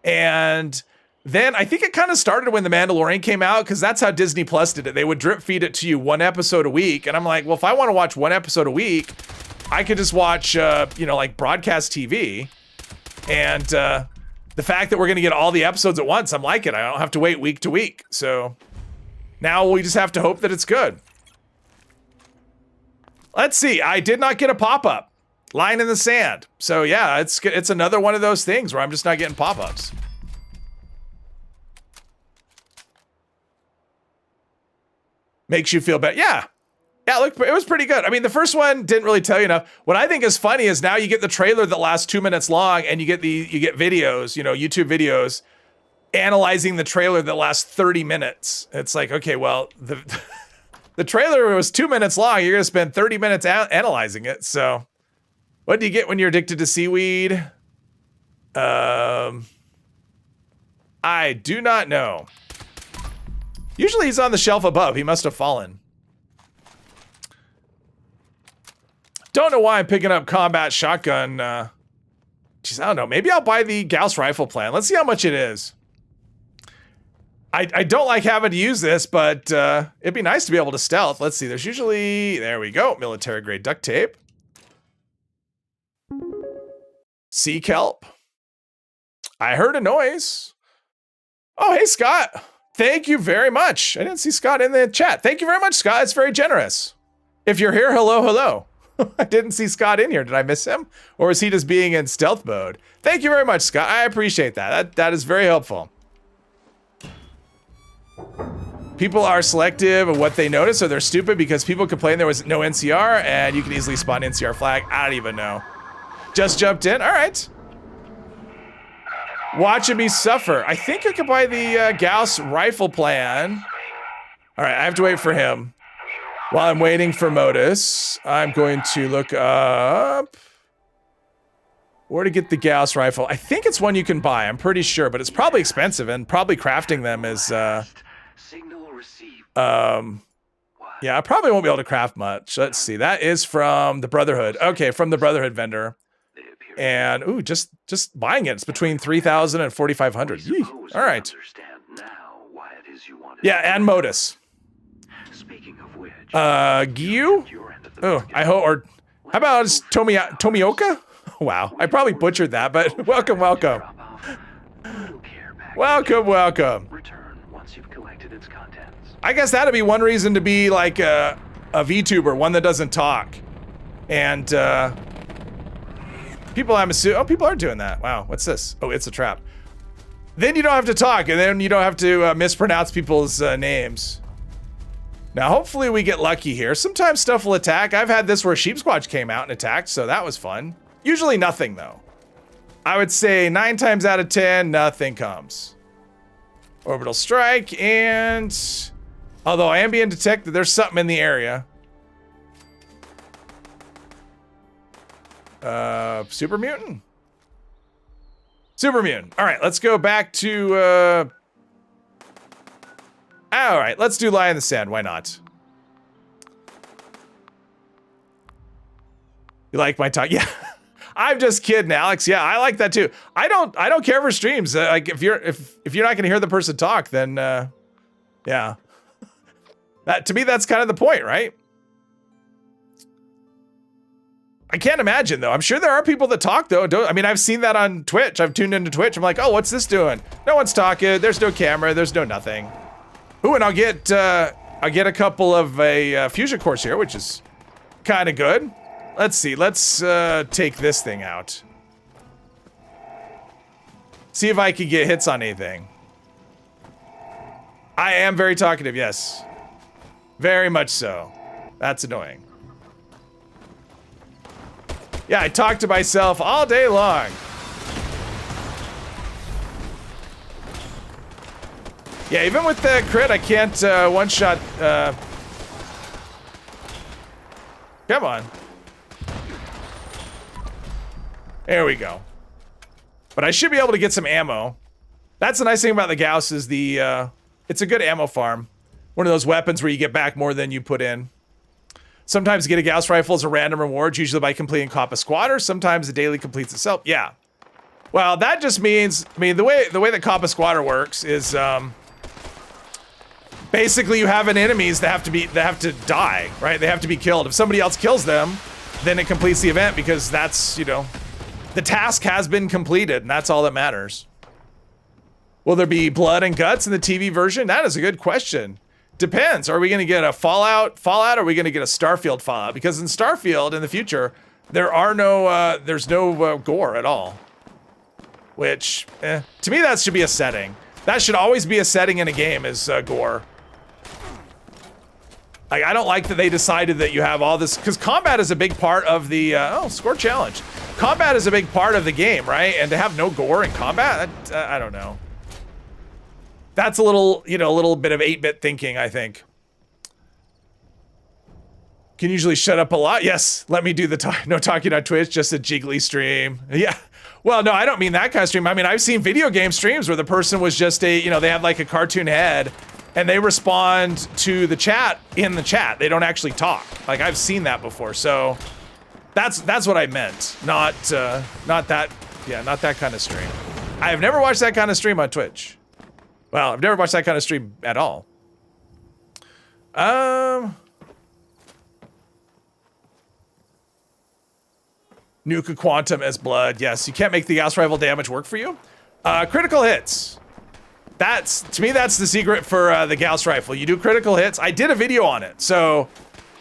And Then I think it kind of started when The Mandalorian came out, because that's how Disney Plus did it. They would drip feed it to you one episode a week. And I'm like, well, if I want to watch one episode a week, I could just watch, like broadcast TV. And the fact that we're going to get all the episodes at once, I'm liking it. I don't have to wait week to week. So now we just have to hope that it's good. Let's see. I did not get a pop-up. Line in the sand. So yeah, it's another one of those things where I'm just not getting pop-ups. Makes you feel better. Yeah. Yeah, look, it was pretty good. I mean, the first one didn't really tell you enough. What I think is funny is now you get the trailer that lasts 2 minutes long, and you get videos, YouTube videos analyzing the trailer that lasts 30 minutes. It's like, okay, well, the trailer was 2 minutes long. You're going to spend 30 minutes analyzing it. So what do you get when you're addicted to seaweed? I do not know. Usually he's on the shelf above. He must have fallen. Don't know why I'm picking up combat shotgun. Geez, I don't know. Maybe I'll buy the Gauss rifle plan. Let's see how much it is. I don't like having to use this, but it'd be nice to be able to stealth. Let's see. There's usually, there we go, military grade duct tape. Sea kelp. I heard a noise. Oh, hey, Scott. Thank you very much. I didn't see Scott in the chat. Thank you very much, Scott. It's very generous. If you're here, hello, hello. I didn't see Scott in here. Did I miss him? Or is he just being in stealth mode? Thank you very much, Scott. I appreciate that. That is very helpful. People are selective of what they notice, or they're stupid because people complain there was no NCR and you can easily spawn NCR flag. I don't even know. Just jumped in. All right. Watching me suffer. I think I could buy the Gauss rifle plan. All right, I have to wait for him. While I'm waiting for Modus, I'm going to look up where to get the Gauss rifle. I think it's one you can buy. I'm pretty sure, but it's probably expensive, and probably crafting them is yeah, I probably won't be able to craft much. Let's see. That is from the Brotherhood. Okay, from the Brotherhood vendor. And ooh, just buying it. It's between 3,000 and 4,500. All right. Yeah, and Modus. Gyu? Oh, I hope, or how about Tomioka? Wow, I probably butchered that, but welcome. Welcome. I guess that'd be one reason to be like a VTuber, one that doesn't talk. And people, I'm assuming, people are doing that. Wow, what's this? Oh, it's a trap. Then you don't have to talk, and then you don't have to mispronounce people's names. Now, hopefully we get lucky here. Sometimes stuff will attack. I've had this where Sheep Squatch came out and attacked, so that was fun. Usually nothing, though. I would say 9 times out of 10, nothing comes. Orbital strike, and although I am being detected, there's something in the area. Super mutant? Super mutant. All right, let's go back to, all right, let's do Lie in the Sand. Why not? You like my talk? Yeah. I'm just kidding, Alex. Yeah, I like that too. I don't care for streams. Like if you're not gonna hear the person talk, then yeah. That to me, that's kind of the point, right? I can't imagine though. I'm sure there are people that talk though. I mean, I've seen that on Twitch. I've tuned into Twitch. I'm like, oh, what's this doing? No one's talking. There's no camera. There's no nothing. Ooh, and I'll get a couple of a fusion cores here, which is kind of good. Let's see. Let's take this thing out. See if I can get hits on anything. I am very talkative, yes. Very much so. That's annoying. Yeah, I talk to myself all day long. Yeah, even with the crit, I can't one-shot. Come on. There we go. But I should be able to get some ammo. That's the nice thing about the Gauss is it's a good ammo farm. One of those weapons where you get back more than you put in. Sometimes you get a Gauss rifle as a random reward, usually by completing Cop a Squatter. Sometimes the daily completes itself. Yeah. Well, that just means, I mean, the way that Compa Squatter works is basically you have enemies that have to die, right? They have to be killed. If somebody else kills them, then it completes the event because that's, you know, the task has been completed and that's all that matters. Will there be blood and guts in the TV version? That is a good question. Depends. Are we going to get a Fallout? Or are we going to get a Starfield Fallout? Because in Starfield in the future, there's no gore at all. Which, to me, that should be a setting. That should always be a setting in a game is gore. Like, I don't like that they decided that you have all this, because combat is a big part of the, score challenge. Combat is a big part of the game, right? And to have no gore in combat, I don't know. That's a little, you know, a little bit of 8-bit thinking, I think. Can usually shut up a lot. Yes, let me do the no talking on Twitch, just a jiggly stream. Yeah. Well, no, I don't mean that kind of stream. I mean, I've seen video game streams where the person was just they have like a cartoon head and they respond to the chat in the chat. They don't actually talk. Like, I've seen that before. So that's what I meant. Not that kind of stream. I have never watched that kind of stream on Twitch. Well, I've never watched that kind of stream at all. Nuka Quantum as blood. Yes, you can't make the Gauss Rifle damage work for you. Critical hits. To me, that's the secret for the Gauss Rifle. You do critical hits. I did a video on it, so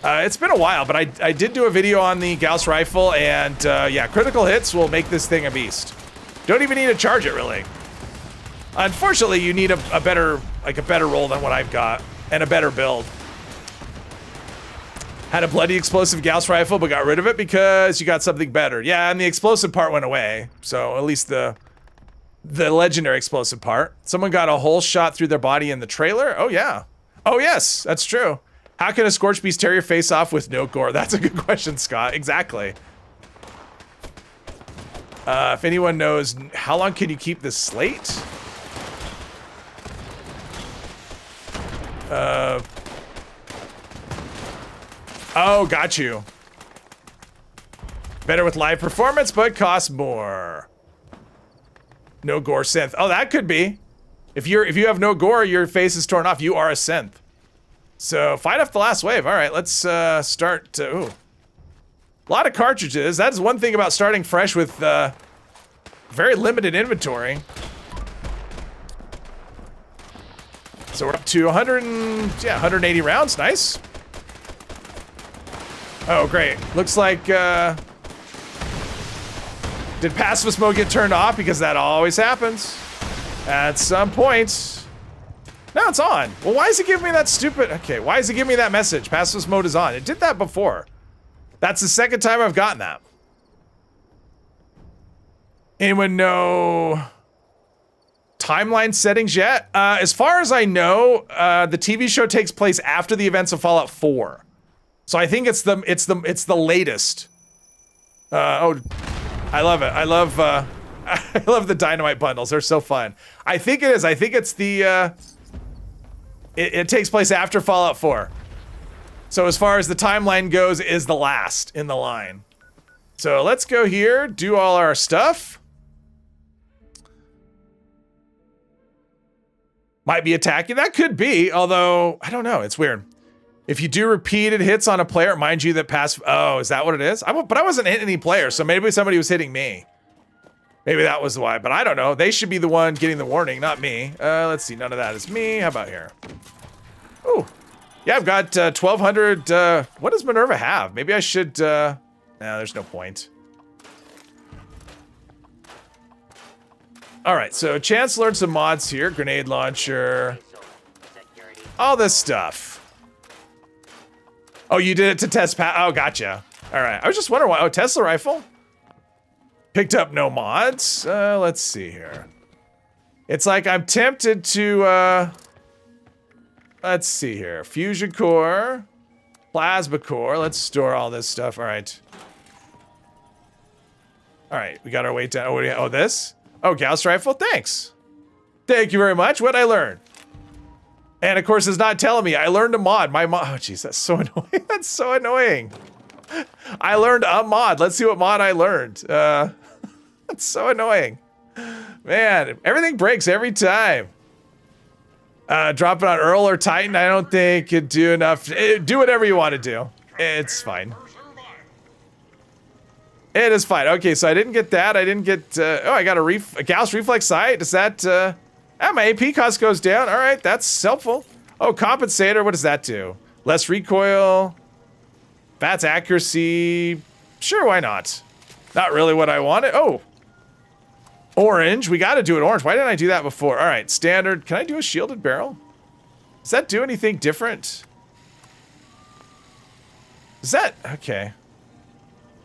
it's been a while, but I did do a video on the Gauss Rifle, and yeah, critical hits will make this thing a beast. Don't even need to charge it, really. Unfortunately, you need a better roll than what I've got, and a better build. Had a bloody explosive Gauss rifle, but got rid of it because you got something better. Yeah, and the explosive part went away. So at least the legendary explosive part. Someone got a hole shot through their body in the trailer. Oh yeah. Oh yes, that's true. How can a Scorch Beast tear your face off with no gore? That's a good question, Scott. Exactly. If anyone knows, how long can you keep this slate? Oh, got you. Better with live performance, but costs more. No gore synth. Oh, that could be. If you have no gore, your face is torn off. You are a synth. So fight off the last wave. All right, let's start. Ooh, a lot of cartridges. That is one thing about starting fresh with very limited inventory. So we're up to 180 rounds. Nice. Oh, great. Looks like, did pacifist mode get turned off? Because that always happens at some point. No, it's on. Well, why is it giving me that stupid, okay, why is it giving me that message? Pacifist mode is on. It did that before. That's the second time I've gotten that. Anyone know timeline settings yet? As far as I know, the TV show takes place after the events of Fallout 4. So I think it's the latest. Oh, I love it. I love I love the dynamite bundles. They're so fun. I think it is. I think it's the it takes place after Fallout 4. So as far as the timeline goes, it is the last in the line. So let's go here, do all our stuff. Might be attacking. That could be, although I don't know. It's weird. If you do repeated hits on a player, it reminds you that oh, is that what it is? But I wasn't hitting any players, so maybe somebody was hitting me. Maybe that was why, but I don't know. They should be the one getting the warning, not me. Let's see, none of that is me. How about here? Ooh. Yeah, I've got 1,200. What does Minerva have? Maybe I should, no, there's no point. All right, so Chance learned some mods here. Grenade launcher. All this stuff. Oh, you did it to test oh, gotcha. All right, I was just wondering why. Oh, Tesla rifle. Picked up no mods. Let's see here. It's like I'm tempted to, let's see here. Fusion core, plasma core. Let's store all this stuff. All right. All right, we got our weight down. Oh, this? Oh, Gauss rifle, thanks. Thank you very much. What'd I learn? And of course, it's not telling me. I learned a mod. My mod. Oh, jeez, that's so annoying. That's so annoying. I learned a mod. Let's see what mod I learned. That's so annoying. Man, everything breaks every time. Drop it on Earl or Titan, I don't think could do enough. Do whatever you want to do. It's fine. It is fine. Okay, so I didn't get that. I didn't get, oh, I got a Gauss reflex sight. Does that, my AP cost goes down. All right, that's helpful. Oh, compensator, what does that do? Less recoil. That's accuracy. Sure, why not? Not really what I wanted. Oh. Orange, we gotta do it orange. Why didn't I do that before? All right, standard. Can I do a shielded barrel? Does that do anything different? Is that, okay.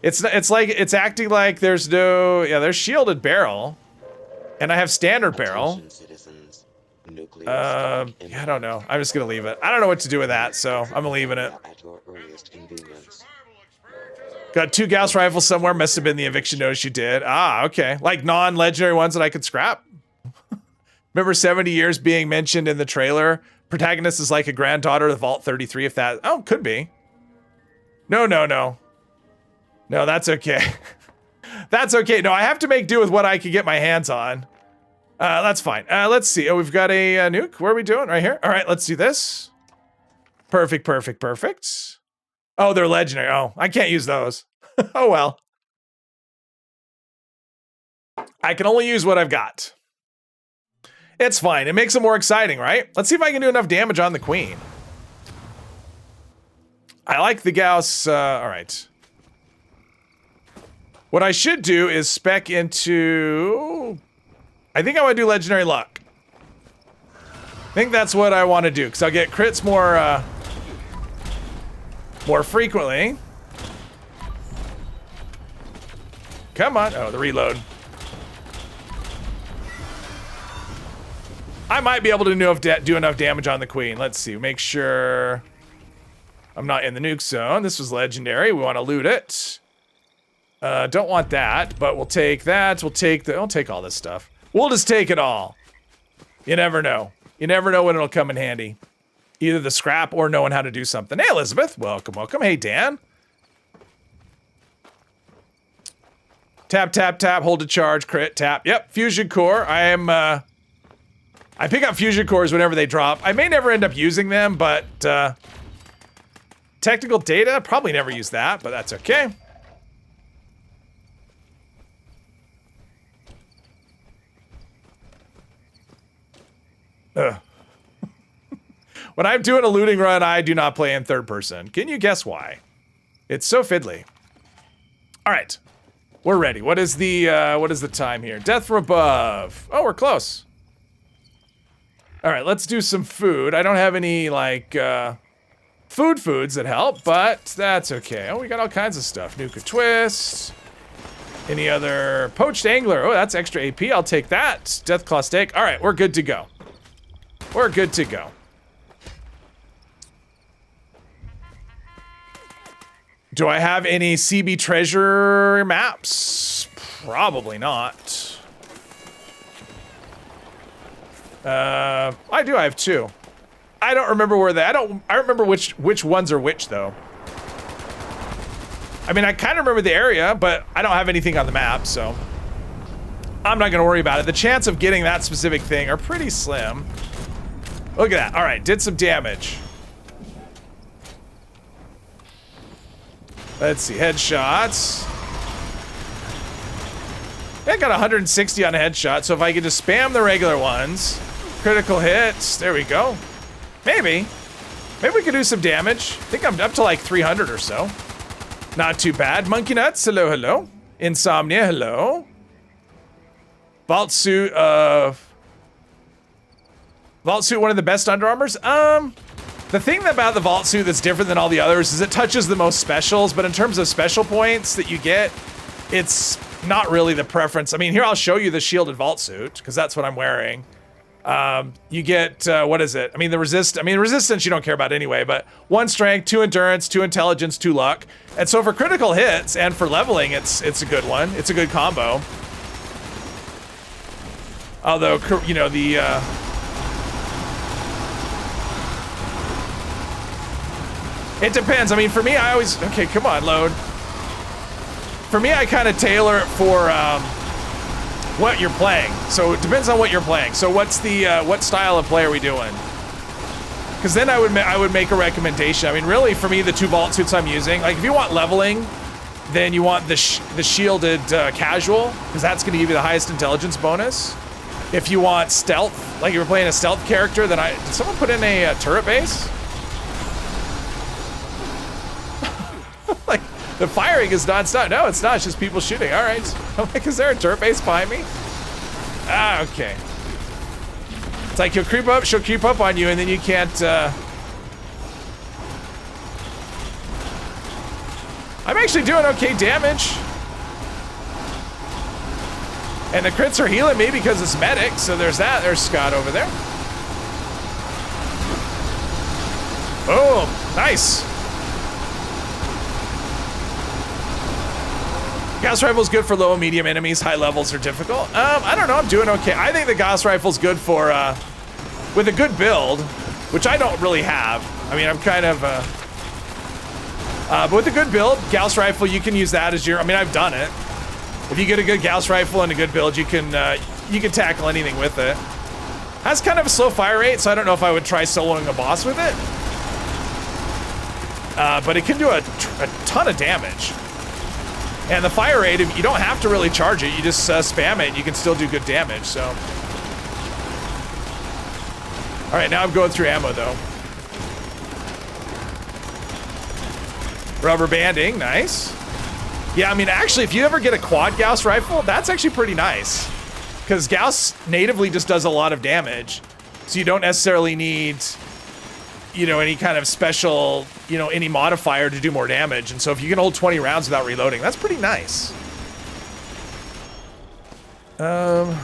It's like, it's acting like there's no, yeah, there's shielded barrel. And I have standard barrel. Yeah, I don't know. I'm just gonna leave it. I don't know what to do with that, so I'm leaving it. Got 2 Gauss rifles somewhere. Must have been the eviction notice you did. Ah, okay. Like non-legendary ones that I could scrap. Remember 70 years being mentioned in the trailer? Protagonist is like a granddaughter of Vault 33, if that... Oh, could be. No. No, that's okay. That's okay. No, I have to make do with what I can get my hands on. That's fine. Let's see. Oh, we've got a nuke. Where are we doing? Right here? All right, let's do this. Perfect. Oh, they're legendary. Oh, I can't use those. Oh, well. I can only use what I've got. It's fine. It makes it more exciting, right? Let's see if I can do enough damage on the queen. I like the Gauss. All right. What I should do is spec into... I think I want to do legendary luck. I think that's what I want to do, because I'll get crits more frequently. Come on. Oh, the reload. I might be able to do enough damage on the queen. Let's see. Make sure I'm not in the nuke zone. This was legendary. We want to loot it. Don't want that, but we'll take that. We'll take all this stuff. We'll just take it all. You never know. You never know when it'll come in handy. Either the scrap or knowing how to do something. Hey, Elizabeth. Welcome. Hey, Dan. Tap. Hold to charge. Crit. Tap. Yep. Fusion core. I pick up fusion cores whenever they drop. I may never end up using them, but technical data, probably never use that, but that's okay. When I'm doing a looting run, I do not play in third person. Can you guess why? It's so fiddly. All right, we're ready. What is the time here? Death from above. Oh, we're close. All right, let's do some food. I don't have any like foods that help, but that's okay. Oh, we got all kinds of stuff. Nuka twist. Any other poached angler? Oh, that's extra AP. I'll take that. Deathclaw steak. All right, we're good to go. We're good to go. Do I have any CB treasure maps? Probably not. I do. I have 2. I don't remember where they. I don't remember which ones are which though. I mean, I kind of remember the area, but I don't have anything on the map, so I'm not gonna worry about it. The chance of getting that specific thing are pretty slim. Look at that. All right, did some damage. Let's see, headshots. I got 160 on a headshot, so if I could just spam the regular ones, critical hits, there we go. Maybe we could do some damage. I think I'm up to like 300 or so. Not too bad. Monkey Nuts, hello. Insomnia, hello. Vault suit, one of the best Under Armours? The thing about the Vault suit that's different than all the others is it touches the most specials, but in terms of special points that you get, it's not really the preference. I mean, here I'll show you the shielded Vault suit, because that's what I'm wearing. You get, what is it? I mean, resistance you don't care about anyway, but 1 strength, 2 endurance, 2 intelligence, 2 luck. And so for critical hits and for leveling, it's a good one. It's a good combo. Although, you know, it depends. I mean, for me, I always, okay, come on, load. For me, I kind of tailor it for, what you're playing. So it depends on what you're playing. So what's the what style of play are we doing? Because then I would make a recommendation. I mean, really, for me, the 2 vault suits I'm using, like if you want leveling, then you want the shielded casual, because that's going to give you the highest intelligence bonus. If you want stealth, like you're playing a stealth character, then did someone put in a turret base? Like, the firing is non-stop. No, it's not. It's just people shooting. All right. I'm like, is there a turret base behind me? Ah, okay. It's like she'll creep up on you, and then you can't. I'm actually doing okay damage. And the crits are healing me because it's medic, so there's that. There's Scott over there. Boom. Nice. Gauss rifle's good for low and medium enemies. High levels are difficult. I don't know. I'm doing okay. I think the Gauss rifle's good for, with a good build, which I don't really have. I mean, I'm kind of, but with a good build, Gauss rifle, you can use that as your, I mean, I've done it. If you get a good Gauss rifle and a good build, you can tackle anything with it. Has kind of a slow fire rate, so I don't know if I would try soloing a boss with it. But it can do a ton of damage. And the fire rate, you don't have to really charge it. You just spam it, and you can still do good damage, so. All right, now I'm going through ammo, though. Rubber banding, nice. Yeah, I mean, actually, if you ever get a quad Gauss rifle, that's actually pretty nice. Because Gauss natively just does a lot of damage. So you don't necessarily need, you know, any kind of special, you know, any modifier to do more damage. And so if you can hold 20 rounds without reloading, that's pretty nice. Gauss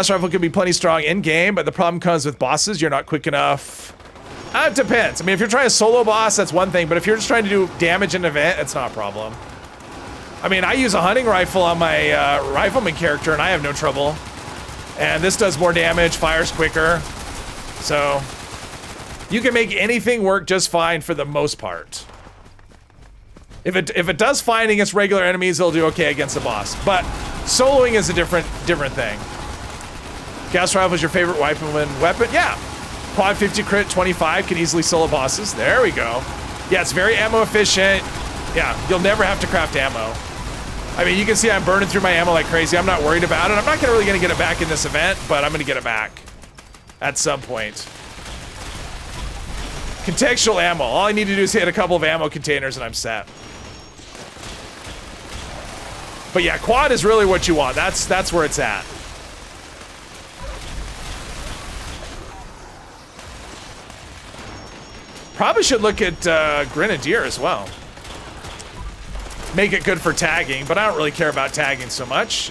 rifle can be plenty strong in-game, but the problem comes with bosses. You're not quick enough. It depends. I mean, if you're trying a solo boss, that's one thing, but if you're just trying to do damage in an event, it's not a problem. I mean, I use a hunting rifle on my rifleman character, and I have no trouble. And this does more damage, fires quicker. So, you can make anything work just fine for the most part. If it does fine against regular enemies, it'll do okay against the boss. But soloing is a different thing. Gauss rifle is your favorite rifleman weapon? Yeah. Quad 50 crit 25 can easily solo bosses. There we go. Yeah, it's very ammo efficient. Yeah, you'll never have to craft ammo. I mean, you can see I'm burning through my ammo like crazy. I'm not worried about it. I'm not really gonna get it back in this event, but I'm gonna get it back at some point. Contextual ammo. All I need to do is hit a couple of ammo containers and I'm set. But yeah, quad is really what you want. That's where it's at. Probably should look at Grenadier as well. Make it good for tagging, but I don't really care about tagging so much.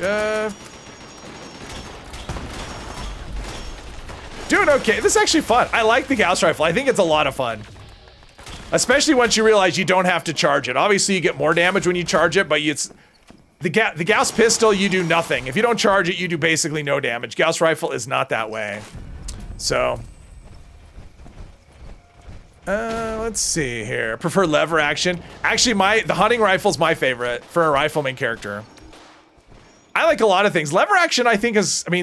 Doing okay. This is actually fun. I like the Gauss rifle. I think it's a lot of fun. Especially once you realize you don't have to charge it. Obviously, you get more damage when you charge it, but it's the Gauss pistol, you do nothing. If you don't charge it, you do basically no damage. Gauss rifle is not that way. So... let's see here. Prefer lever action. Actually, the hunting rifle's my favorite for a rifleman character. I like a lot of things. Lever action, I think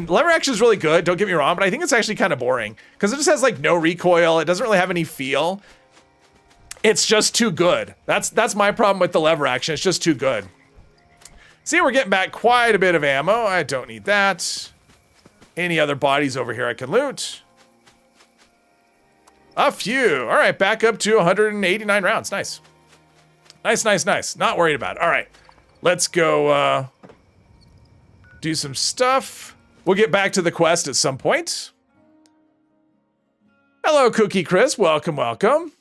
lever action is really good, don't get me wrong, but I think it's actually kind of boring because it just has like no recoil. It doesn't really have any feel. It's just too good. That's my problem with the lever action. It's just too good. See, we're getting back quite a bit of ammo. I don't need that. Any other bodies over here I can loot? A few. All right, back up to 189 rounds. Nice. Nice. Not worried about it. All right, let's go do some stuff. We'll get back to the quest at some point. Hello, Cookie Chris. Welcome.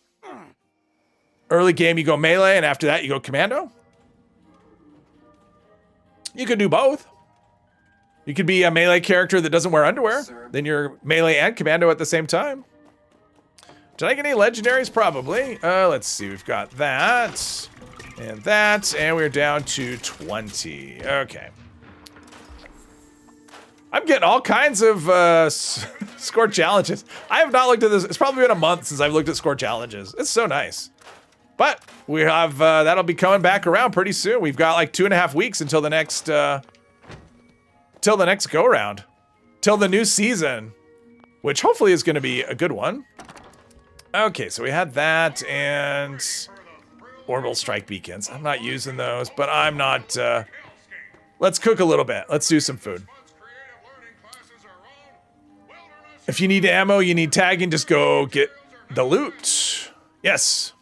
Early game, you go melee, and after that, you go commando. You could do both. You could be a melee character that doesn't wear underwear. Then you're melee and commando at the same time. Did I get any legendaries? Probably. Let's see. We've got that and that, and we're down to 20. Okay. I'm getting all kinds of score challenges. I have not looked at this. It's probably been a month since I've looked at score challenges. It's so nice. But we have that'll be coming back around pretty soon. We've got like 2.5 weeks until the next till the next go round, till the new season, which hopefully is going to be a good one. Okay, so we had that and orbital strike beacons. I'm not using those, but I'm not. Let's cook a little bit. Let's do some food. If you need ammo, you need tagging, just go get the loot. Yes.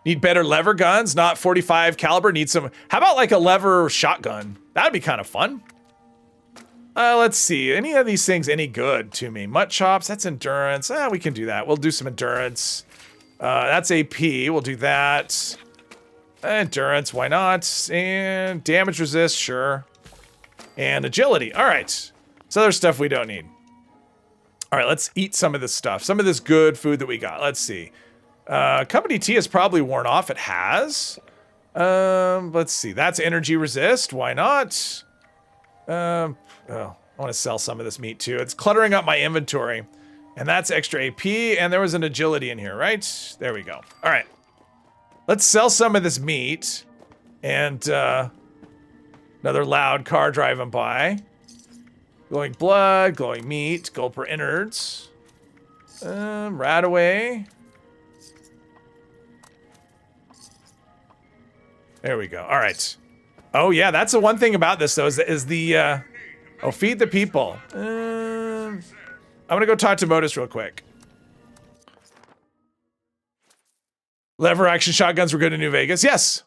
Need better lever guns, not 45 caliber. Need some. How about like a lever shotgun? That'd be kind of fun. Let's see. Any of these things any good to me? Mutt chops, that's endurance. We can do that. We'll do some endurance. That's AP. We'll do that. Endurance, why not? And damage resist, sure. And agility. All right. So there's stuff we don't need. All right, let's eat some of this stuff. Some of this good food that we got. Let's see. Company tea is probably worn off. It has. Let's see. That's energy resist. Why not? Oh, I want to sell some of this meat too. It's cluttering up my inventory. And that's extra AP. And there was an agility in here, right? There we go. All right. Let's sell some of this meat. And another loud car driving by. Glowing blood, glowing meat, gold per innards. Rat away. There we go. All right. Oh yeah, that's the one thing about this though is the feed the people. I'm gonna go talk to Modus real quick. Lever action shotguns were good in New Vegas. Yes.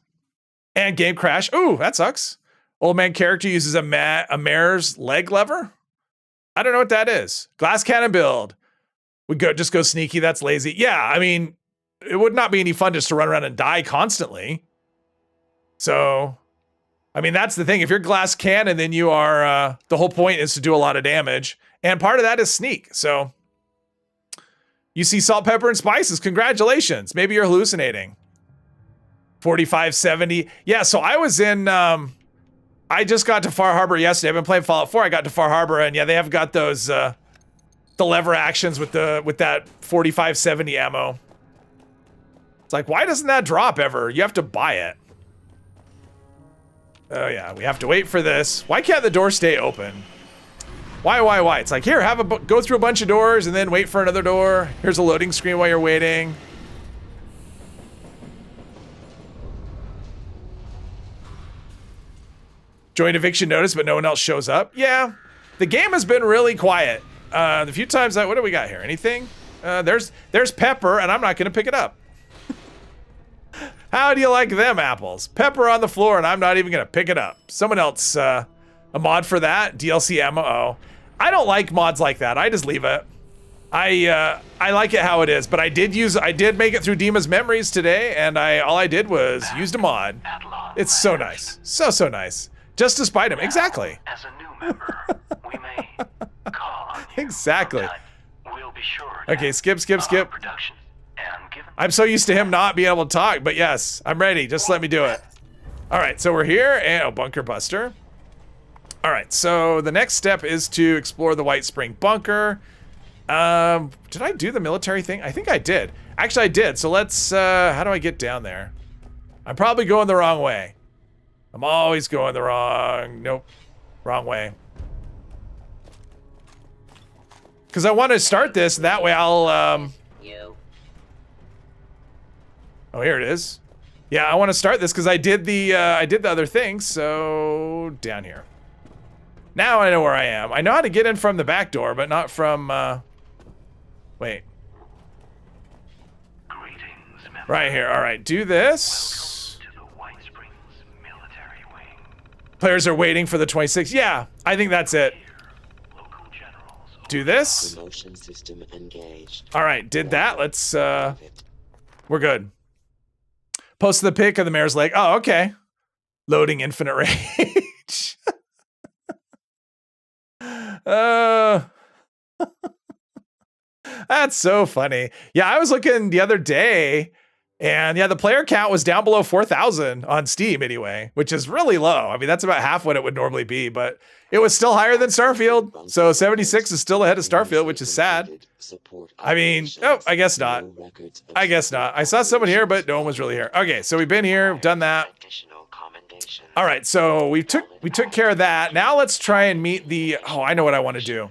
And game crash. Ooh, that sucks. Old man character uses a mare's leg lever. I don't know what that is. Glass cannon build. We just go sneaky. That's lazy. Yeah, I mean, it would not be any fun just to run around and die constantly. So, I mean, that's the thing. If you're glass cannon, then you are, the whole point is to do a lot of damage. And part of that is sneak. So, you see salt, pepper, and spices. Congratulations. Maybe you're hallucinating. 4570. Yeah, so I was in, I just got to Far Harbor yesterday. I've been playing Fallout 4. I got to Far Harbor, and yeah, they have got those, the lever actions with that 4570 ammo. It's like, why doesn't that drop ever? You have to buy it. Oh yeah, we have to wait for this. Why can't the door stay open? Why? It's like, here, go through a bunch of doors and then wait for another door. Here's a loading screen while you're waiting. Join eviction notice, but no one else shows up. Yeah, the game has been really quiet. The few times what do we got here? Anything? There's pepper, and I'm not gonna pick it up. How do you like them apples? Pepper on the floor, and I'm not even gonna pick it up. Someone else, a mod for that? DLC ammo. Oh, I don't like mods like that. I just leave it. I like it how it is, but I did make it through Dima's memories today, and all I did was used a mod. It's so nice, so nice. Just to spite him, exactly. As a new member, we may call on you. Exactly. We'll be sure. Okay, skip. Production and given I'm so used to him not being able to talk, but yes, I'm ready. Just let me do it. All right, so we're here, and bunker buster. All right, so the next step is to explore the White Spring bunker. Did I do the military thing? I think I did. Actually, I did. So let's, how do I get down there? I'm probably going the wrong way. I'm always going the wrong way. Because I want to start this, that way I'll, oh, here it is. Yeah, I want to start this because I did the other thing, so down here. Now I know where I am. I know how to get in from the back door, but not from, wait. Right here, all right, do this. Players are waiting for the 26th. Yeah, I think that's it. Do this. Motion system engaged. All right, did that. Let's, we're good. Post the pic of the mayor's leg. Oh, okay. Loading infinite rage. That's so funny. Yeah, I was looking the other day, and yeah, the player count was down below 4,000 on Steam anyway, which is really low. I mean, that's about half what it would normally be, but it was still higher than Starfield. So 76 is still ahead of Starfield, which is sad. I mean, oh, I guess not. I guess not. I saw someone here, but no one was really here. Okay, so we've been here, we've done that. accommodation. All right, so we took care of that. Now let's try and meet the. Oh, I know what I want to do.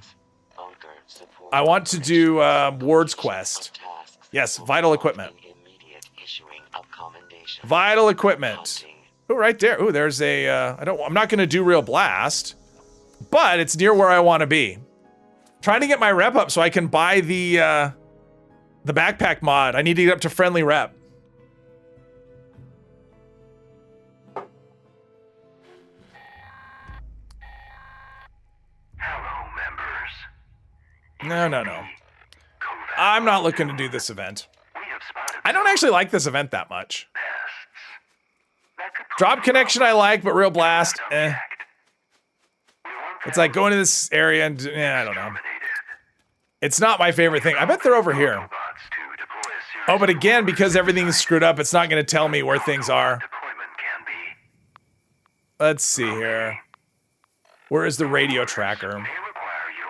Bunker support I want to do Ward's of quest. tasks Yes, vital equipment. immediate issuing of commendation. Vital equipment. Hunting. Oh, right there. Oh, there's a. I'm not going to do real blast, but it's near where I want to be. Trying to get my rep up so I can buy the backpack mod. I need to get up to friendly rep. Hello, members. No. I'm not looking to do this event. We have spotted I don't actually like this event that much. pests. That could Drop connection I like, but real blast, eh. object. We want It's like going to this area and I don't know. eliminated. It's not my favorite thing. I bet they're over here. Robots to deploy a series Oh, but of again, orders because everything's inside. screwed up, it's not going to tell me where things are. Deployment can be. Let's see here. Where is the radio tracker? May require your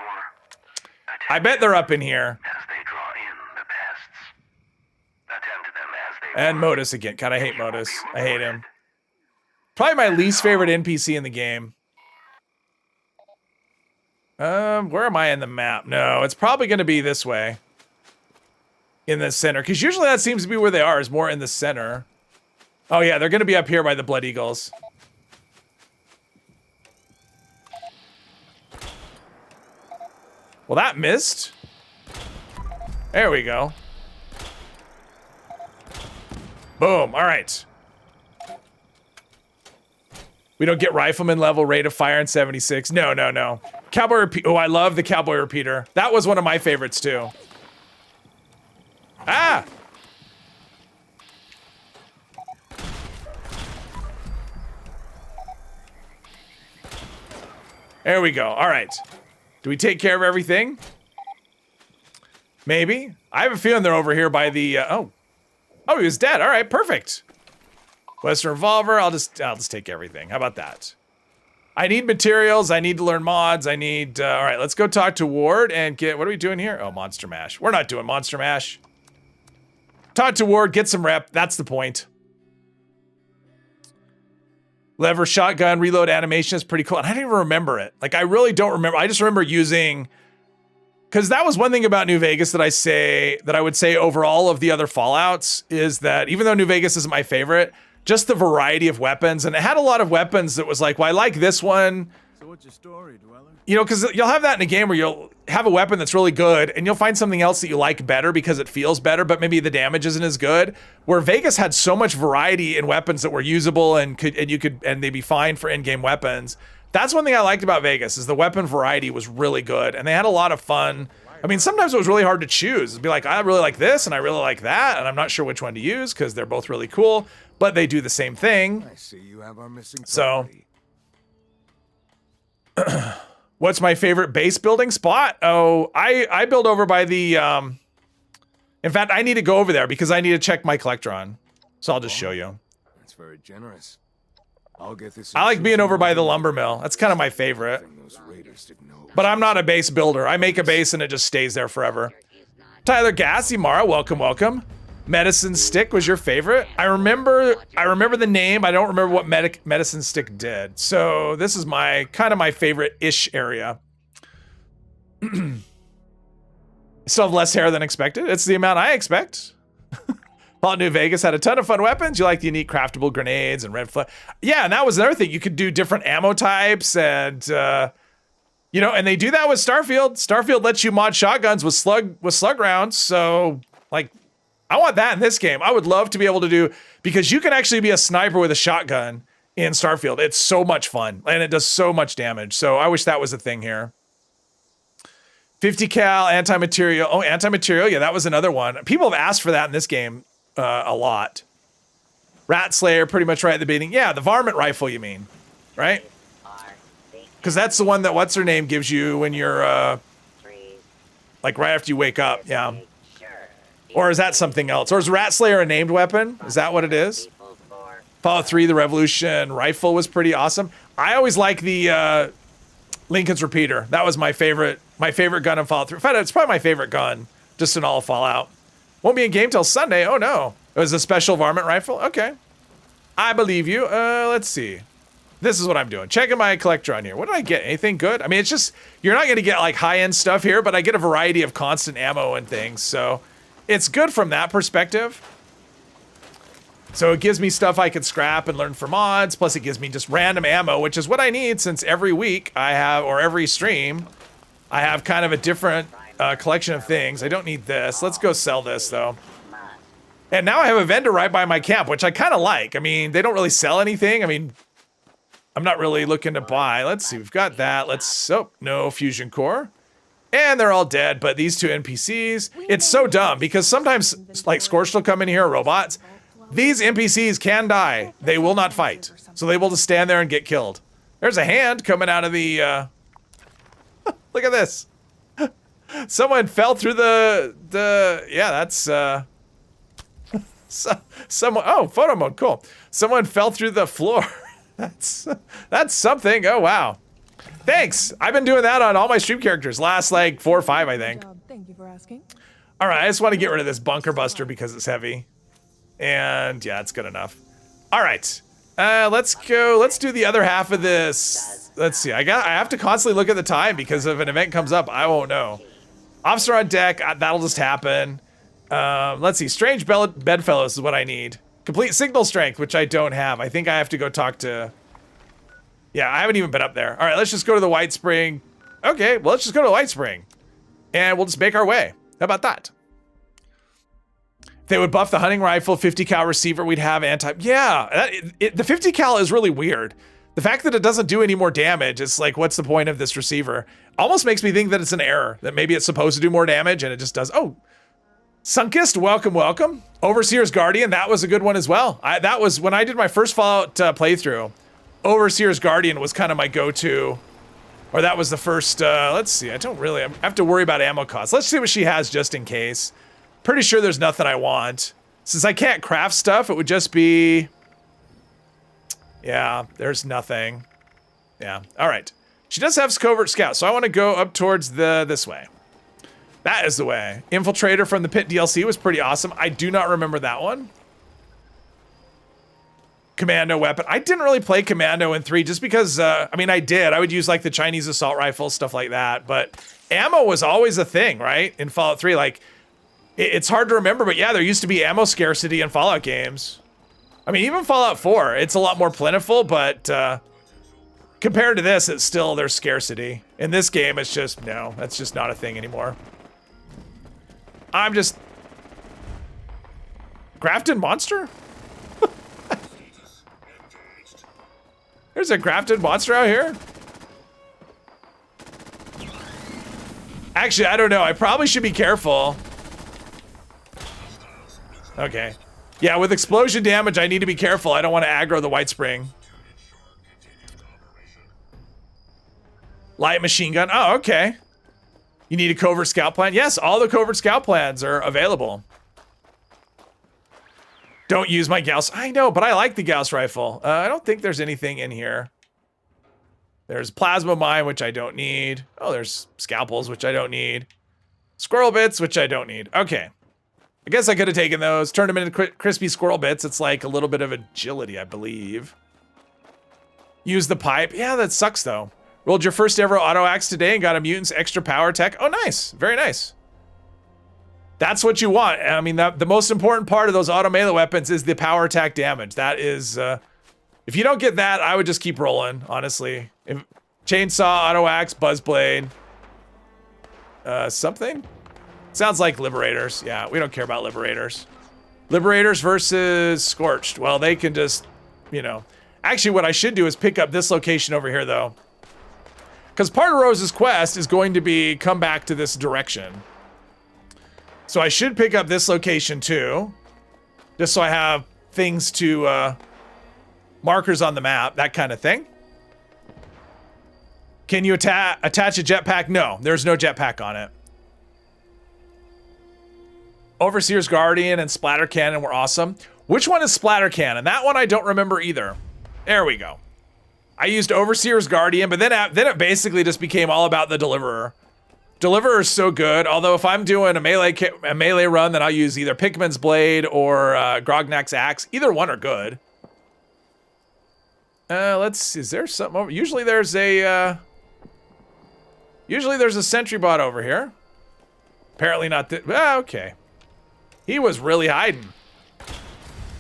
I bet they're up in here. as they draw in the pests. Attend to them as they And Modus again. God, I hate Modus. I hate him. Probably my least favorite NPC in the game. Where am I in the map? No, it's probably going to be this way. In the center. Because usually that seems to be where they are, is more in the center. Oh yeah, they're going to be up here by the Blood Eagles. Well, that missed. There we go. Boom. All right. We don't get rifleman level, rate of fire in 76. No. Cowboy repeat. Oh, I love the cowboy repeater. That was one of my favorites too. Ah! There we go. All right. Do we take care of everything? Maybe. I have a feeling they're over here by the. Oh, he was dead. All right, perfect. Western revolver. I'll just take everything. How about that? I need materials. I need to learn mods. I need. All right, let's go talk to Ward and get. What are we doing here? Oh, Monster Mash. We're not doing Monster Mash. Talk to Ward. Get some rep. That's the point. Lever shotgun reload animation is pretty cool. And I didn't even remember it. Like, I really don't remember. I just remember using, because that was one thing about New Vegas that I would say over all of the other Fallouts is that even though New Vegas isn't my favorite, just the variety of weapons. And it had a lot of weapons that was like, well, I like this one. So what's your story, Dweller? You know, because you'll have that in a game where you'll have a weapon that's really good and you'll find something else that you like better because it feels better, but maybe the damage isn't as good. Where Vegas had so much variety in weapons that were usable and they'd be fine for in-game weapons. That's one thing I liked about Vegas is the weapon variety was really good and they had a lot of fun. I mean, sometimes it was really hard to choose. It'd be like, I really like this and I really like that, and I'm not sure which one to use because they're both really cool, but they do the same thing. I see you have our missing So- property. What's my favorite base building spot? Oh, I build over by the, in fact, I need to go over there because I need to check my Collectron. So I'll just show you. That's very generous. I'll get this. I like being over by the lumber mill. That's kind of my favorite. Those raiders didn't know. But I'm not a base builder. I make a base and it just stays there forever. Tyler Gassy, Mara, welcome. Medicine Stick was your favorite? I remember the name. I don't remember what Medicine Stick did. So this is my kind of my favorite-ish area. Still have less hair than expected. It's the amount I expect. Fallout New Vegas had a ton of fun weapons. You like the unique craftable grenades and red flag. Yeah, and that was another thing. You could do different ammo types and you know, and they do that with Starfield. Starfield lets you mod shotguns with slug rounds. So like, I want that in this game. I would love to be able to do, because you can actually be a sniper with a shotgun in Starfield. It's so much fun and it does so much damage. So I wish that was a thing here. 50 cal anti-material. Oh, anti-material. Yeah, that was another one. People have asked for that in this game a lot. Rat Slayer, pretty much right at the beginning. Yeah, the varmint rifle, you mean, right? Because that's the one that what's her name gives you when you're like right after you wake up. Yeah. Or is that something else? Or is Rat Slayer a named weapon? Is that what it is? Fallout 3, the Revolution rifle was pretty awesome. I always like the Lincoln's Repeater. That was my favorite gun in Fallout 3. In fact, it's probably my favorite gun just in all of Fallout. Won't be in game till Sunday. Oh no. It was a special varmint rifle? Okay. I believe you. Let's see. This is what I'm doing. Checking my collector on here. What did I get? Anything good? I mean, it's just, you're not going to get like high-end stuff here, but I get a variety of constant ammo and things. So it's good from that perspective. So it gives me stuff I can scrap and learn for mods. Plus it gives me just random ammo, which is what I need since every week I have, or every stream, I have kind of a different collection of things. I don't need this. Let's go sell this though. And now I have a vendor right by my camp, which I kind of like. I mean, they don't really sell anything. I mean, I'm not really looking to buy. Let's see, we've got that. Oh, no fusion core. And they're all dead, but these two NPCs, it's so dumb because sometimes like Scorched will come in here, robots. These NPCs can die. They will not fight. So they will just stand there and get killed. There's a hand coming out of the, look at this. Someone fell through yeah, that's, someone, oh, photo mode, cool. Someone fell through the floor. That's something. Oh, wow. Thanks. I've been doing that on all my stream characters. Last like 4 or 5, I think. Thank you for asking. All right, I just want to get rid of this bunker buster because it's heavy. And yeah, it's good enough. All right. Let's go. Let's do the other half of this. Let's see. I have to constantly look at the time because if an event comes up, I won't know. Officer on deck. That'll just happen. Let's see. Strange bedfellows is what I need. Complete signal strength, which I don't have. I think I have to go talk to... Yeah, I haven't even been up there. All right, let's just go to the White Spring. Okay, well, let's just go to the White Spring. And we'll just make our way. How about that? If they would buff the hunting rifle, 50 cal receiver, we'd have anti... Yeah, the 50 cal is really weird. The fact that it doesn't do any more damage, it's like, what's the point of this receiver? Almost makes me think that it's an error, that maybe it's supposed to do more damage and it just does... Oh, Sunkist, welcome, welcome. Overseer's Guardian, that was a good one as well. That was when I did my first Fallout playthrough. Overseer's Guardian was kind of my go-to, or that was the first. Let's see. I have to worry about ammo costs. Let's see what she has just in case. Pretty sure there's nothing I want. Since I can't craft stuff, it would just be. Yeah, there's nothing. Yeah. All right. She does have covert scout, so I want to go up towards this way. That is the way. Infiltrator from the Pit DLC was pretty awesome. I do not remember that one. Commando weapon. I didn't really play Commando in 3 just because, I mean, I did. I would use like the Chinese assault rifle, stuff like that. But ammo was always a thing, right? In Fallout 3, like, it's hard to remember, but yeah, there used to be ammo scarcity in Fallout games. I mean, even Fallout 4, it's a lot more plentiful, but compared to this, it's still, there's scarcity. In this game, it's just, no, that's just not a thing anymore. I'm just... Grafted monster? There's a grafted monster out here? Actually, I don't know. I probably should be careful. Okay. Yeah, with explosion damage, I need to be careful. I don't want to aggro the White Spring. Light machine gun. Oh, okay. You need a covert scout plan? Yes, all the covert scout plans are available. Don't use my Gauss. I know, but I like the Gauss rifle. I don't think there's anything in here. There's plasma mine, which I don't need. Oh, there's scalpels, which I don't need. Squirrel bits, which I don't need. Okay. I guess I could have taken those, turned them into crispy squirrel bits. It's like a little bit of agility, I believe. Use the pipe. Yeah, that sucks, though. Rolled your first ever auto axe today and got a mutant's extra power tech. Oh, nice. Very nice. That's what you want. I mean, the most important part of those auto melee weapons is the power attack damage. That is, if you don't get that, I would just keep rolling, honestly. Chainsaw, auto axe, buzzblade. Something? Sounds like Liberators. Yeah, we don't care about Liberators. Liberators versus Scorched. Well, they can just, you know. Actually, what I should do is pick up this location over here, though. Because part of Rose's quest is going to be come back to this direction. So I should pick up this location, too. Just so I have things to, markers on the map, that kind of thing. Can you attach a jetpack? No, there's no jetpack on it. Overseer's Guardian and Splatter Cannon were awesome. Which one is Splatter Cannon? That one I don't remember either. There we go. I used Overseer's Guardian, but then it basically just became all about the Deliverer. Deliverer is so good, although if I'm doing a melee run, then I'll use either Pikmin's Blade or Grognak's Axe. Either one are good. Let's see. Is there something over? Usually there's a sentry bot over here. Apparently not this. Okay. He was really hiding.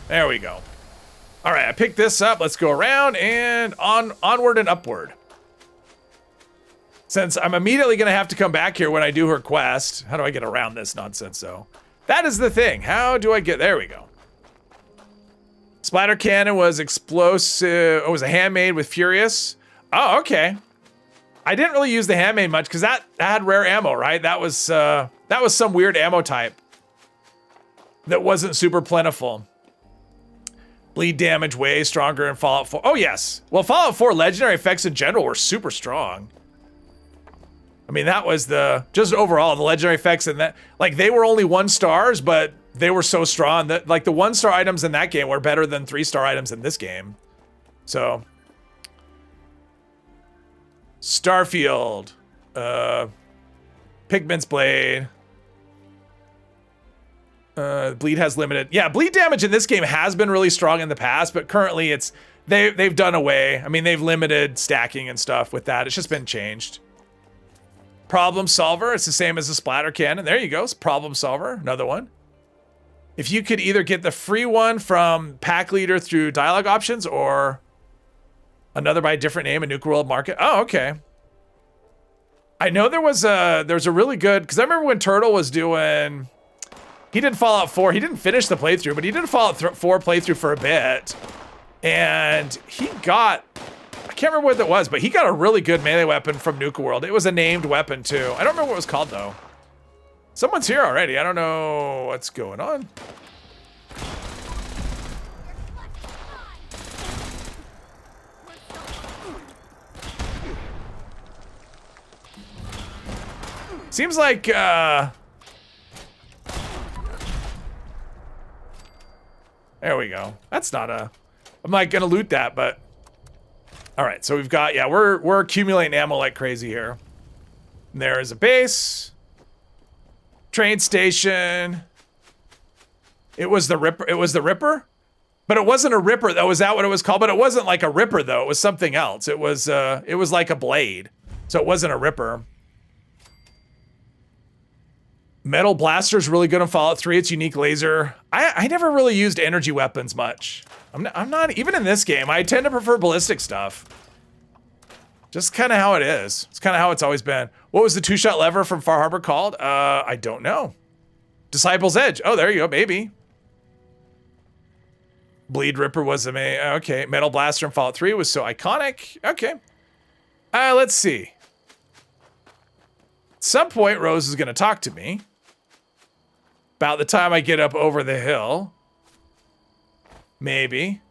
There we go. All right, I picked this up. Let's go around and onward and upward. Since I'm immediately going to have to come back here when I do her quest. How do I get around this nonsense, though? That is the thing. How do I get... There we go. Splatter cannon was explosive. It was a handmade with Furious. Oh, okay. I didn't really use the handmade much because that had rare ammo, right? That was some weird ammo type that wasn't super plentiful. Bleed damage way stronger in Fallout 4. Oh, yes. Well, Fallout 4 legendary effects in general were super strong. I mean, that was just overall, the legendary effects and that, like, they were only 1 stars, but they were so strong that, like, the 1-star items in that game were better than 3-star items in this game. So, Starfield, Pigment's Blade, bleed has limited. Yeah, bleed damage in this game has been really strong in the past, but currently they've done away. I mean, they've limited stacking and stuff with that. It's just been changed. Problem solver, it's the same as the splatter cannon. There you go, it's problem solver, another one. If you could either get the free one from pack leader through dialogue options or another by a different name in Nuke World Market. Oh, okay. I know there's a really good, because I remember when Turtle was doing, he did Fallout 4, he didn't finish the playthrough, but he did a Fallout 4 playthrough for a bit. And he got, I can't remember what that was, but he got a really good melee weapon from Nuka World. It was a named weapon too. I don't remember what it was called though. Someone's here already. I don't know what's going on. Seems like, there we go. That's not a, I'm like gonna loot that, but. All right, so we've got, yeah, we're accumulating ammo like crazy here. And there is a base. Train station. It was the Ripper? But it wasn't a Ripper, though. Was that what it was called? But it wasn't like a Ripper, though. It was something else. It was like a blade. So it wasn't a Ripper. Metal Blaster's really good on Fallout 3. It's unique laser. I never really used energy weapons much. I'm not, even in this game, I tend to prefer ballistic stuff. Just kind of how it is. It's kind of how it's always been. What was the 2-shot lever from Far Harbor called? I don't know. Disciple's Edge. Oh, there you go, baby. Bleed Ripper was amazing. Okay, Metal Blaster in Fallout 3 was so iconic. Okay. Let's see. At some point, Rose is going to talk to me. About the time I get up over the hill. Maybe.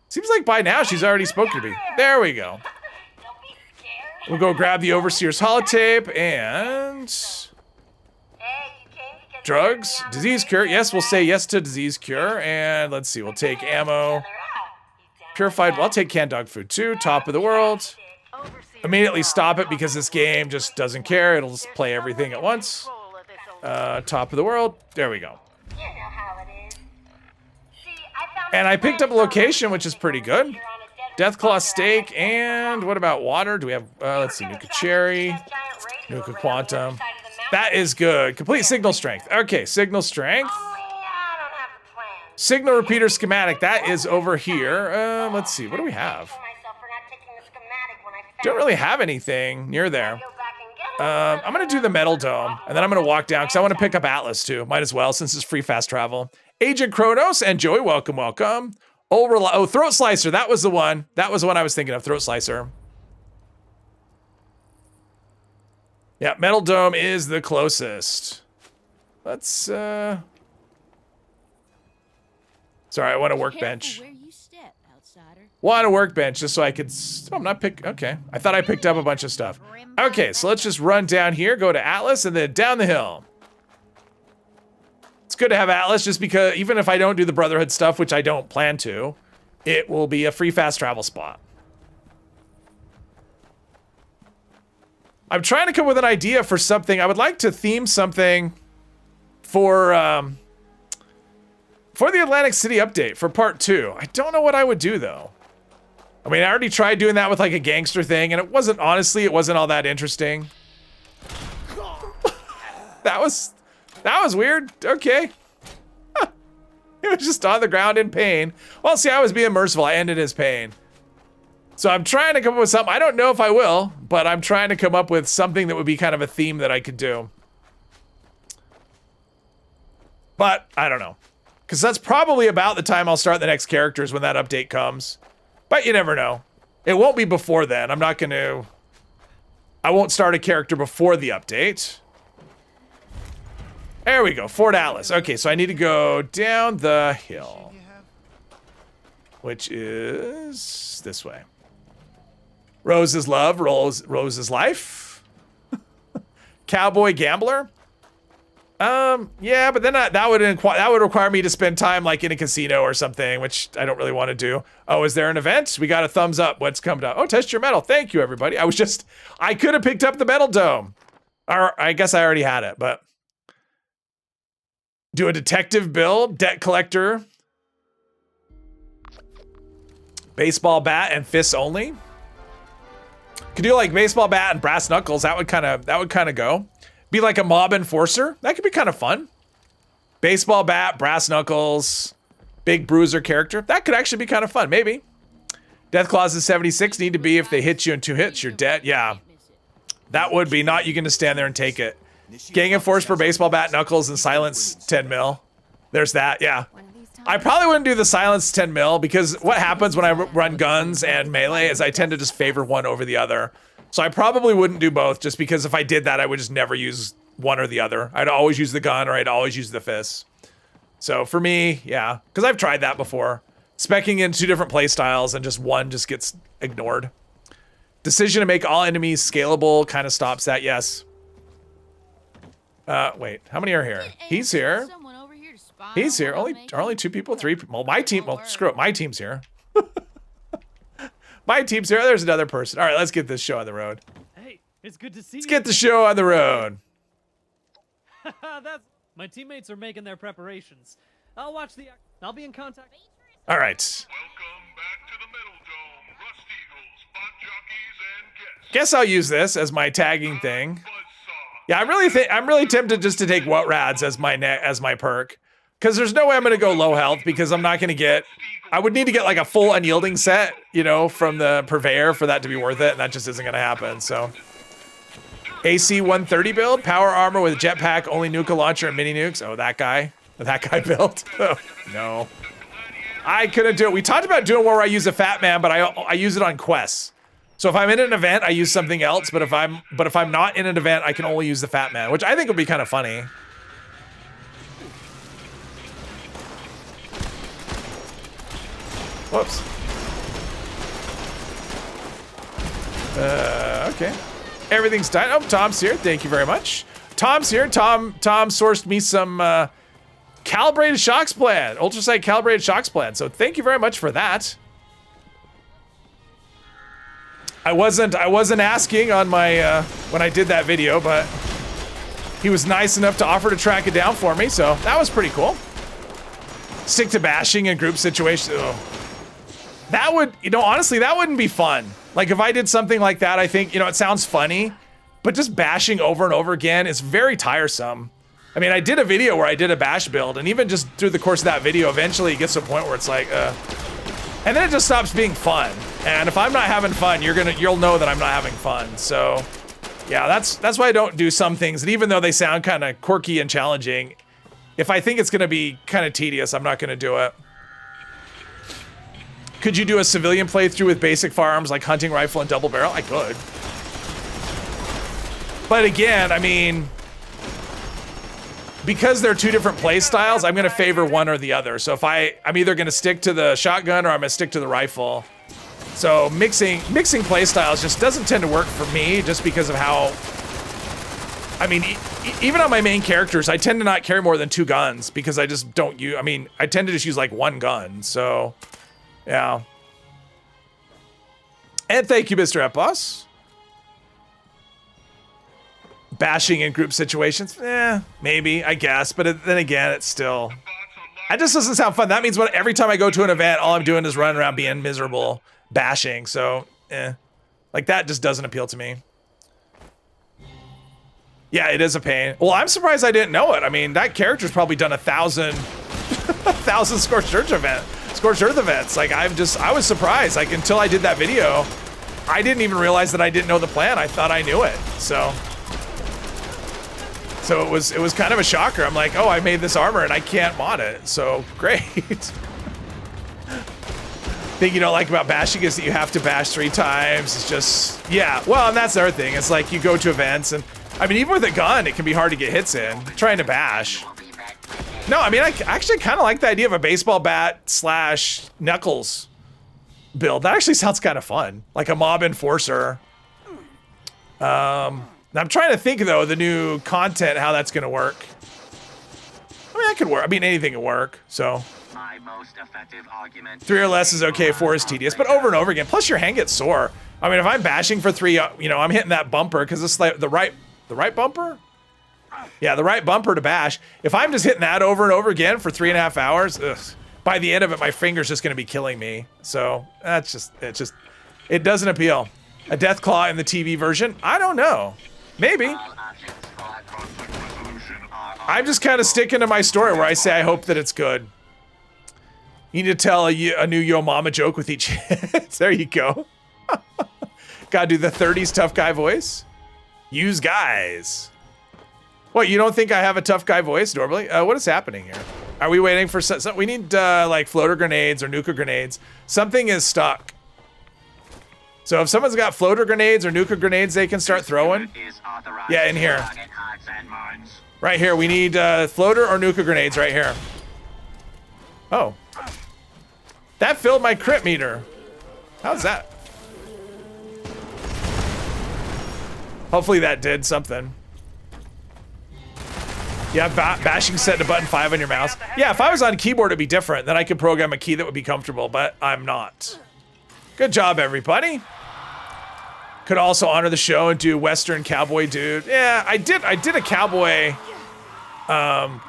Seems like by now she's already spoken to me. There we go. We'll go grab the Overseer's holotape and... drugs? Disease cure. Yes, we'll say yes to disease cure. And let's see, we'll take ammo. Purified, well, I'll take canned dog food too. Top of the world. Immediately stop it because this game just doesn't care. It'll just play everything at once. Top of the world. There we go. And I picked up a location, which is pretty good. Deathclaw steak, and what about water? Do we have, let's see, Nuka Cherry, Nuka Quantum. That is good. Complete signal strength. Okay, signal strength. Signal repeater schematic, that is over here. Let's see, what do we have? Don't really have anything near there. I'm gonna do the metal dome, and then I'm gonna walk down, because I want to pick up Atlas too. Might as well, since it's free fast travel. Agent Kronos and Joey, welcome, welcome. Oh, Throat Slicer, that was the one. That was the one I was thinking of, Throat Slicer. Yeah, Metal Dome is the closest. Let's, sorry, I want a workbench. Want a workbench, just so I could, I'm not okay. I thought I picked up a bunch of stuff. Okay, so let's just run down here, go to Atlas, and then down the hill. It's good to have Atlas just because even if I don't do the Brotherhood stuff, which I don't plan to, it will be a free fast travel spot. I'm trying to come with an idea for something. I would like to theme something for For the Atlantic City update for part 2, I don't know what I would do though. I mean, I already tried doing that with like a gangster thing, and it wasn't all that interesting. That was weird. Okay. Huh. He was just on the ground in pain. Well, see, I was being merciful. I ended his pain. So I'm trying to come up with something. I don't know if I will, but I'm trying to come up with something that would be kind of a theme that I could do. But I don't know. Because that's probably about the time I'll start the next characters when that update comes. But you never know. It won't be before then. I won't start a character before the update. There we go, Fort Atlas. Okay, so I need to go down the hill. Which is this way. Rose is love, Rose is life. Cowboy gambler. Yeah, but then that would require me to spend time like in a casino or something, which I don't really want to do. Oh, is there an event? We got a thumbs up. What's coming up? Oh, test your metal. Thank you, everybody. I could have picked up the metal dome. Or I guess I already had it, but do a detective build, debt collector, baseball bat and fists only. Could do like baseball bat and brass knuckles. That would kind of go. Be like a mob enforcer. That could be kind of fun. Baseball bat, brass knuckles, big bruiser character. That could actually be kind of fun, maybe. Death clauses 76 need to be if they hit you in 2 hits, you're dead. Yeah. That would be not you can just stand there and take it. Gang enforcer for baseball bat, knuckles, and silence 10 mil. There's that, yeah. I probably wouldn't do the silence 10 mil because what happens when I run guns and melee is I tend to just favor one over the other. So I probably wouldn't do both just because if I did that, I would just never use one or the other. I'd always use the gun or I'd always use the fists. So for me, yeah, because I've tried that before. Specking in 2 different play styles and just one just gets ignored. Decision to make all enemies scalable kind of stops that, yes. Wait, how many are here? He's here. He's here. Only 2 people, 3 people. Well, my team, well, screw it, my team's here. My team's here. There's another person. All right, let's get this show on the road. Hey, it's good to see you. Let's get the show on the road. My teammates are making their preparations. I'll be in contact. All right. Welcome back to the Metal Dome, Rust Eagles, Spot Jockeys, and guests. Guess I'll use this as my tagging thing. Buzzsaw. Yeah, I'm really tempted just to take what rads as my perk. Because there's no way I'm going to go low health because I'm not going to get... I would need to get like a full unyielding set, you know, from the purveyor for that to be worth it, and that just isn't going to happen, so... AC 130 build, power armor with jetpack, only nuke launcher and mini nukes. Oh, that guy built. Oh, no. I couldn't do it. We talked about doing one where I use a fat man, but I use it on quests. So if I'm in an event, I use something else, but if I'm not in an event, I can only use the fat man, which I think would be kind of funny. Whoops. Okay. Everything's done. Oh, Tom's here. Thank you very much. Tom's here. Tom sourced me some calibrated shocks plan, ultrasight calibrated shocks plan. So thank you very much for that. I wasn't asking on my when I did that video, but he was nice enough to offer to track it down for me. So that was pretty cool. Stick to bashing in group situations. Ugh. That would, honestly, that wouldn't be fun. Like if I did something like that, I think, it sounds funny, but just bashing over and over again is very tiresome. I mean, I did a video where I did a bash build, and even just through the course of that video, eventually it gets to a point where it's like, and then it just stops being fun. And if I'm not having fun, you'll know that I'm not having fun. So yeah, that's why I don't do some things. And even though they sound kind of quirky and challenging, if I think it's gonna be kind of tedious, I'm not gonna do it. Could you do a civilian playthrough with basic firearms like hunting rifle and double barrel? I could. But again, I mean, because they're 2 different play styles, I'm gonna favor one or the other. So if I'm either gonna stick to the shotgun or I'm gonna stick to the rifle. So mixing play styles just doesn't tend to work for me just because of how, I mean, even on my main characters, I tend to not carry more than 2 guns because I just don't use, I tend to just use like 1 gun, so. Yeah. And thank you, Mr. Epos. Bashing in group situations? Maybe, I guess. But then again, it's still... Bots That just doesn't sound fun. That means every time I go to an event, all I'm doing is running around being miserable, bashing. So, like that just doesn't appeal to me. Yeah, it is a pain. Well, I'm surprised I didn't know it. I mean, that character's probably done 1,000, 1,000 Scorched Earth events. Like I was surprised. Like until I did that video, I didn't even realize that I didn't know the plan. I thought I knew it. So it was kind of a shocker. I'm like, oh, I made this armor and I can't mod it. So great. Thing you don't like about bashing is that you have to bash 3 times. It's just, yeah. Well, and that's the other thing. It's like you go to events and, I mean, even with a gun, it can be hard to get hits in, trying to bash. No, I mean, I actually kind of like the idea of a baseball bat / knuckles build. That actually sounds kind of fun. Like a mob enforcer. I'm trying to think, though, the new content, how that's going to work. I mean, that could work. I mean, anything can work, so. My most effective argument. 3 or less is okay, 4 is tedious, but over and over again. Plus, your hand gets sore. I mean, if I'm bashing for 3, you know, I'm hitting that bumper because it's like the right bumper? Yeah, the right bumper to bash. If I'm just hitting that over and over again for 3.5 hours, ugh, by the end of it, my finger's just going to be killing me. So that's it doesn't appeal. A death claw in the TV version? I don't know. Maybe. I'm just kind of sticking to my story where I say I hope that it's good. You need to tell a new Yo Mama joke with each hit. There you go. Gotta do the 30s tough guy voice. Use guys. What, you don't think I have a tough guy voice normally? What is happening here? Are we waiting for some, we need like floater grenades or nuka grenades. Something is stuck. So if someone's got floater grenades or nuka grenades they can start throwing. Yeah, in here. Right here, we need floater or nuka grenades right here. Oh. That filled my crit meter. How's that? Hopefully that did something. Yeah, bashing set to button 5 on your mouse. Yeah, if I was on keyboard, it'd be different. Then I could program a key that would be comfortable, but I'm not. Good job, everybody. Could also honor the show and do Western Cowboy Dude. Yeah, I did a cowboy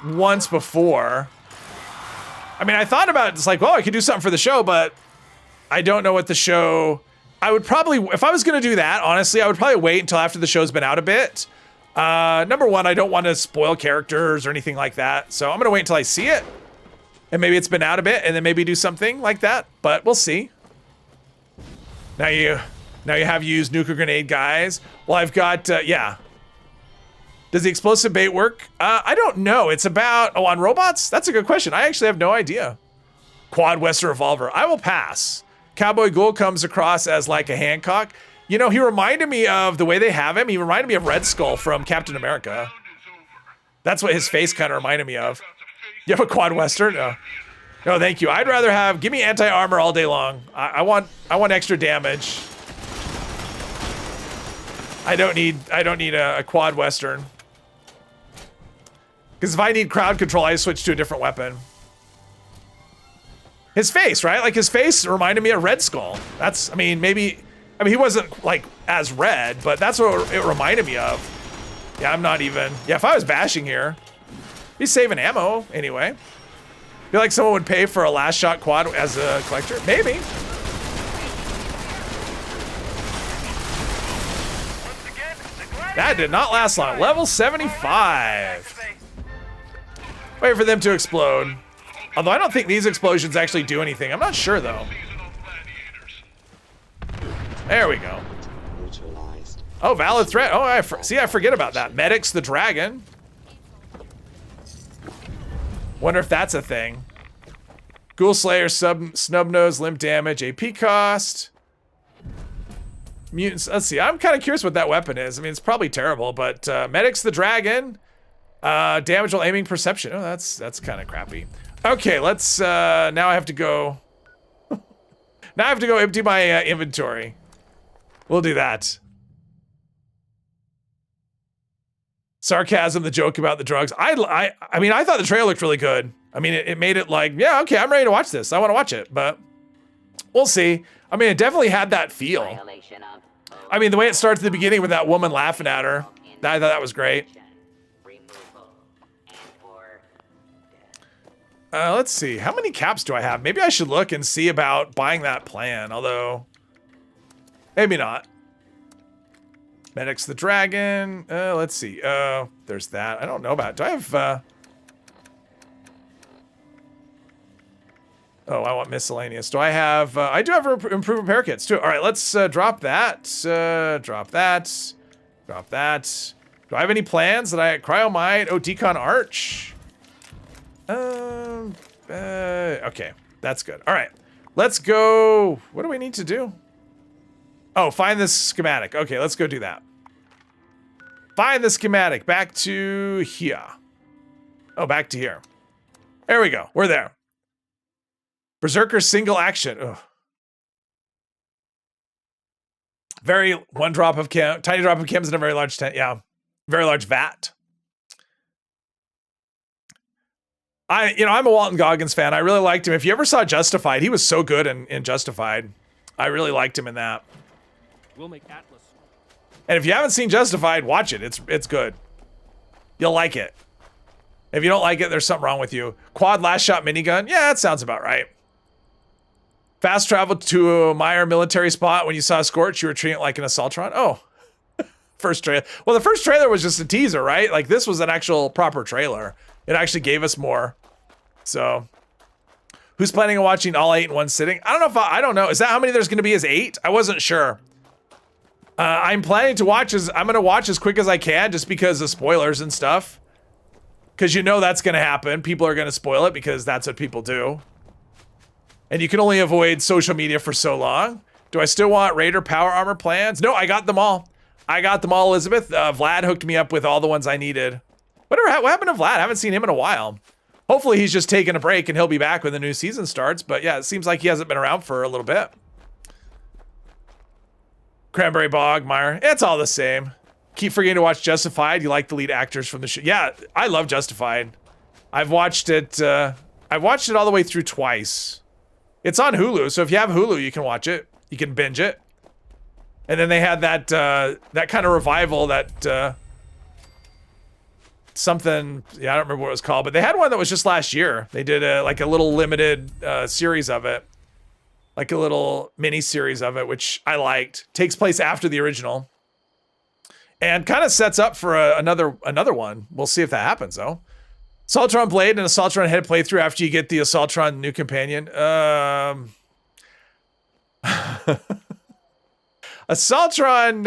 once before. I mean, I thought about it, it's like, well, I could do something for the show, but I don't know what the show. I would probably, if I was gonna do that, honestly, I would probably wait until after the show's been out a bit. Number one, I don't want to spoil characters or anything like that, so I'm gonna wait until I see it, and maybe it's been out a bit, and then maybe do something like that. But we'll see. Now you have used nuka grenade, guys. Well, I've got yeah. Does the explosive bait work? I don't know. It's about on robots. That's a good question. I actually have no idea. Quad Western revolver. I will pass. Cowboy Ghoul comes across as like a Hancock. You know, he reminded me of the way they have him. He reminded me of Red Skull from Captain America. That's what his face kind of reminded me of. You have a Quad Western? No. No, thank you. I'd rather have, give me anti-armor all day long. I want extra damage. I don't need a Quad Western. Because if I need crowd control, I switch to a different weapon. His face, right? Like his face reminded me of Red Skull. That's, I mean, he wasn't like as red, but that's what it reminded me of. Yeah, I'm not even, yeah, if I was bashing here, he's saving ammo anyway. Feel like someone would pay for a last shot quad as a collector? Maybe. That did not last long. Level 75. Wait for them to explode. Although I don't think these explosions actually do anything. I'm not sure though. There we go. Oh, valid threat. Oh, I forget about that. Medics the dragon. Wonder if that's a thing. Ghoul Slayer, snub nose, limp damage, AP cost. Mutants. Let's see. I'm kind of curious what that weapon is. I mean, it's probably terrible, but Medics the dragon. Damage while aiming, perception. Oh, that's kind of crappy. Okay, let's. Now I have to go. Now I have to go empty my inventory. We'll do that. Sarcasm, the joke about the drugs. I mean, I thought the trailer looked really good. I mean, it made it like, yeah, okay, I'm ready to watch this. I want to watch it, but we'll see. I mean, it definitely had that feel. I mean, the way it starts at the beginning with that woman laughing at her, I thought that was great. Let's see. How many caps do I have? Maybe I should look and see about buying that plan, although maybe not. Medics the Dragon. Let's see. There's that. I don't know about it. Do I have... Oh, I want miscellaneous. Do I have... I do have improved repair kits, too. All right, let's drop that. Drop that. Drop that. Do I have any plans that I... Cryomite. Oh, Decon Arch. Okay. That's good. All right. Let's go... What do we need to do? Oh, find this schematic. Okay, let's go do that. Find the schematic. Back to here. Oh, back to here. There we go. We're there. Berserker single action. Ugh. Very one drop of chem. Tiny drop of chems in a very large tent. Yeah. Very large vat. I'm a Walton Goggins fan. I really liked him. If you ever saw Justified, he was so good in Justified. I really liked him in that. We'll make Atlas. And if you haven't seen Justified, watch it. It's good. You'll like it. If you don't like it, there's something wrong with you. Quad last shot minigun. Yeah, that sounds about right. Fast travel to a Meyer military spot. When you saw Scorch, you were treating it like an Assaultron. Oh, first trailer. Well, the first trailer was just a teaser, right? Like this was an actual proper trailer. It actually gave us more. So, who's planning on watching all 8 in one sitting? I don't know if I don't know. Is that how many there's going to be? Is 8? I wasn't sure. I'm planning to watch I'm going to watch as quick as I can just because of spoilers and stuff. Because you know that's going to happen. People are going to spoil it because that's what people do. And you can only avoid social media for so long. Do I still want Raider power armor plans? No, I got them all. I got them all, Elizabeth. Vlad hooked me up with all the ones I needed. What happened to Vlad? I haven't seen him in a while. Hopefully he's just taking a break and he'll be back when the new season starts. But yeah, it seems like he hasn't been around for a little bit. Cranberry Bog, Meyer. It's all the same. Keep forgetting to watch Justified. You like the lead actors from the show. Yeah, I love Justified. I've watched it all the way through twice. It's on Hulu, so if you have Hulu, you can watch it. You can binge it. And then they had that that kind of revival that something, yeah, I don't remember what it was called, but they had one that was just last year. They did like a little limited series of it. Like a little mini series of it, which I liked. Takes place after the original. And kind of sets up for another one. We'll see if that happens, though. Assaultron Blade and Assaultron Head playthrough after you get the Assaultron new companion. Assaultron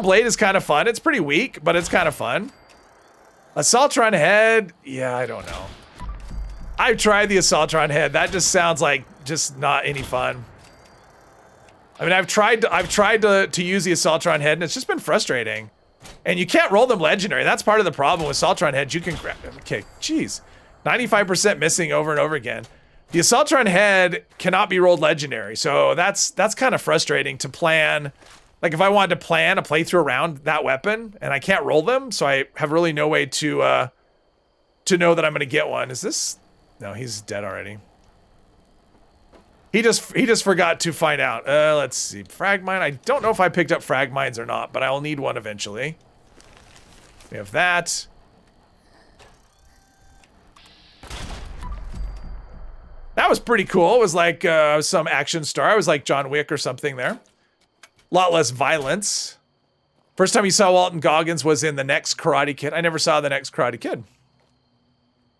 Blade is kind of fun. It's pretty weak, but it's kind of fun. Assaultron Head, yeah, I don't know. I've tried the Assaultron Head. That just sounds like just not any fun. I mean, I've tried to use the Assaultron Head, and it's just been frustrating. And you can't roll them legendary. That's part of the problem with Assaultron Heads. You can grab them. Okay, jeez. 95% missing over and over again. The Assaultron Head cannot be rolled legendary, so that's kind of frustrating to plan. Like if I wanted to plan a playthrough around that weapon, and I can't roll them, so I have really no way to know that I'm gonna get one. Is this? No, he's dead already. He just forgot to find out. Let's see. Frag mine. I don't know if I picked up frag mines or not, but I'll need one eventually. We have that. That was pretty cool. It was like some action star. I was like John Wick or something there. A lot less violence. First time you saw Walton Goggins was in The Next Karate Kid. I never saw The Next Karate Kid.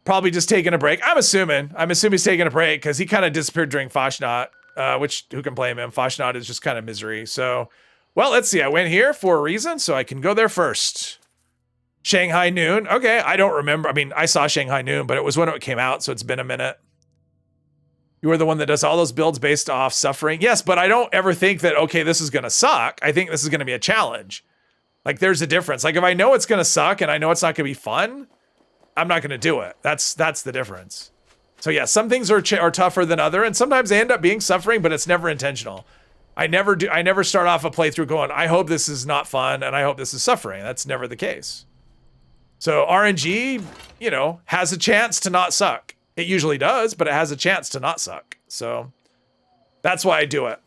Probably just taking a break. I'm assuming he's taking a break because he kind of disappeared during Fashnot, which who can blame him? Fashnot is just kind of misery. So, well, let's see. I went here for a reason, so I can go there first. Shanghai Noon. Okay, I don't remember. I mean, I saw Shanghai Noon, but it was when it came out, so it's been a minute. You were the one that does all those builds based off suffering. Yes, but I don't ever think that, okay, this is going to suck. I think this is going to be a challenge. Like, there's a difference. Like, if I know it's going to suck and I know it's not going to be fun, I'm not going to do it. That's the difference. So yeah, some things are tougher than other, and sometimes they end up being suffering, but it's never intentional. I never start off a playthrough going, I hope this is not fun, and I hope this is suffering. That's never the case. So RNG, you know, has a chance to not suck. It usually does, but it has a chance to not suck. So that's why I do it.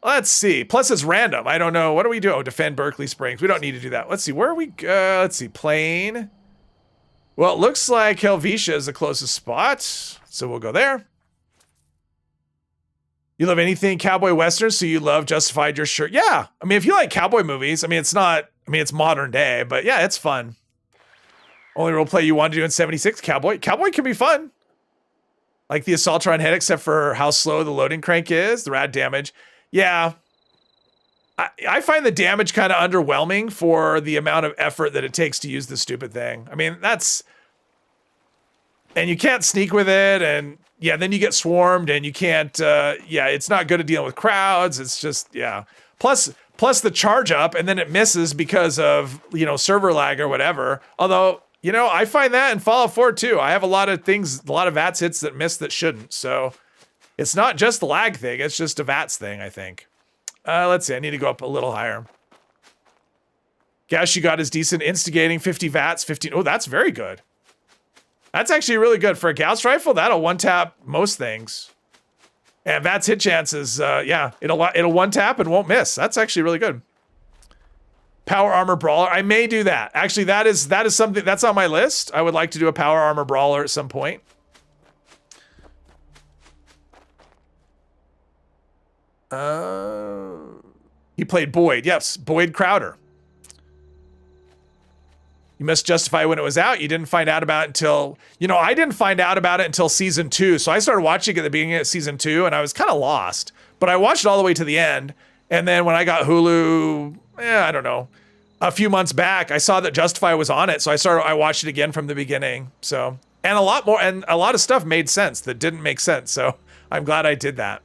Let's see. Plus it's random. I don't know. What do we do? Oh, defend Berkeley Springs. We don't need to do that. Let's see. Where are we? Let's see. Plane. Well, it looks like Helvetia is the closest spot, so we'll go there. You love anything cowboy western, so you love Justified your shirt. Yeah, I mean, if you like cowboy movies, I mean, it's not, I mean, it's modern day, but yeah, it's fun. Only roleplay you want to do in 76, Cowboy. Cowboy can be fun. Like the Assaultron head, except for how slow the loading crank is, the rad damage. Yeah. I find the damage kind of underwhelming for the amount of effort that it takes to use the stupid thing. I mean, that's... And you can't sneak with it, and yeah, then you get swarmed, and you can't... yeah, it's not good at dealing with crowds. It's just, yeah. Plus the charge up, and then it misses because of, you know, server lag or whatever. Although... You know, I find that in Fallout 4 too. I have a lot of things, a lot of VATS hits that miss that shouldn't. So it's not just the lag thing. It's just a VATS thing, I think. Let's see. I need to go up a little higher. Gauss you got is decent. Instigating 50 VATS, 15. Oh, that's very good. That's actually really good. For a Gauss rifle, that'll one-tap most things. And VATS hit chances, yeah, it'll one-tap and won't miss. That's actually really good. Power armor brawler. I may do that. Actually, that is something that's on my list. I would like to do a power armor brawler at some point. He played Boyd. Yes, Boyd Crowder. You must justify when it was out. You didn't find out about it until, you know, I didn't find out about it until season 2. So I started watching at the beginning of season 2 and I was kind of lost, but I watched it all the way to the end. And then when I got Hulu, I don't know, a few months back, I saw that Justify was on it. So I watched it again from the beginning. So, and a lot of stuff made sense that didn't make sense. So I'm glad I did that.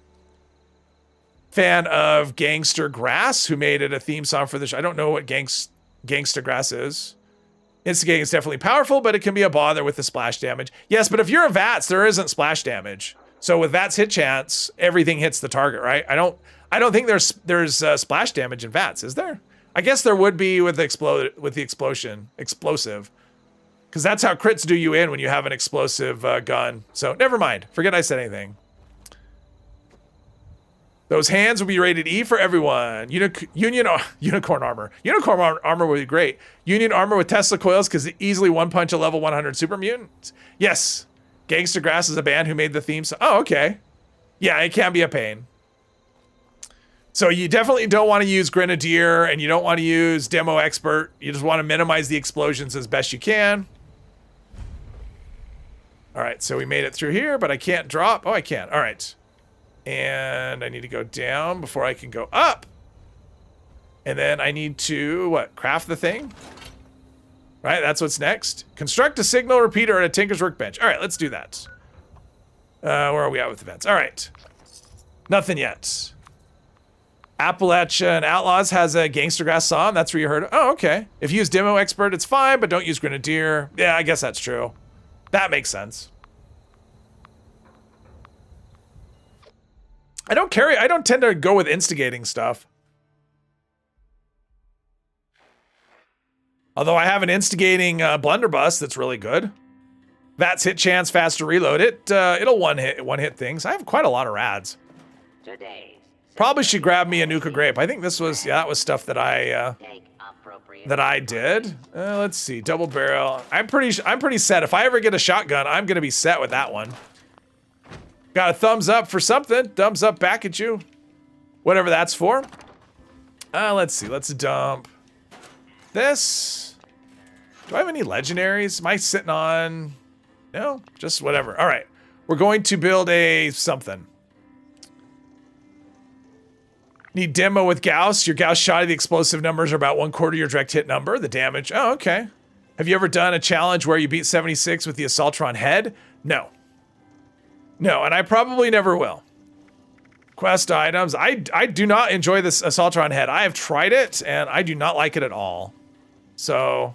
Fan of Gangster Grass, who made it a theme song for the show. I don't know what Gangster Grass is. Instigating is definitely powerful, but it can be a bother with the splash damage. Yes, but if you're a VATS, there isn't splash damage. So with VATS hit chance, everything hits the target, right? I don't think there's splash damage in VATS, is there? I guess there would be with the explosive, because that's how crits do you in when you have an explosive gun. So never mind. Forget I said anything. Those hands will be rated E for everyone. Unicorn armor. Unicorn armor would be great. Union armor with Tesla coils because it easily one punch a level 100 super mutant. Yes. Gangster Grass is a band who made the theme. So, oh, okay. Yeah, it can be a pain. So you definitely don't want to use Grenadier and you don't want to use Demo Expert. You just want to minimize the explosions as best you can. All right, so we made it through here, but I can't drop. Oh, I can. All right. And I need to go down before I can go up. And then I need to, what, craft the thing? Right, that's what's next. Construct a signal repeater at a Tinker's Workbench. All right, let's do that. Where are we at with events? All right. Nothing yet. Appalachian Outlaws has a Gangster Grass song. That's where you heard it. Oh, okay. If you use Demo Expert, it's fine, but don't use Grenadier. Yeah, I guess that's true. That makes sense. I don't tend to go with instigating stuff. Although I have an instigating blunderbuss that's really good. That's hit chance, faster reload. It'll one hit things. I have quite a lot of rads. Probably should grab me a Nuka Grape. I think this was, yeah, that was stuff that I did. Let's see, double barrel. I'm pretty set. If I ever get a shotgun, I'm gonna be set with that one. Got a thumbs up for something. Thumbs up back at you. Whatever that's for. Let's see. Let's dump this. Do I have any legendaries? Am I sitting on... No, just whatever. All right. We're going to build a something. Need demo with Gauss. Your Gauss shot the explosive numbers are about 1/4 your direct hit number. The damage. Oh, okay. Have you ever done a challenge where you beat 76 with the Assaultron head? No. No, and I probably never will. Quest items. I do not enjoy this Assaultron head. I have tried it, and I do not like it at all. So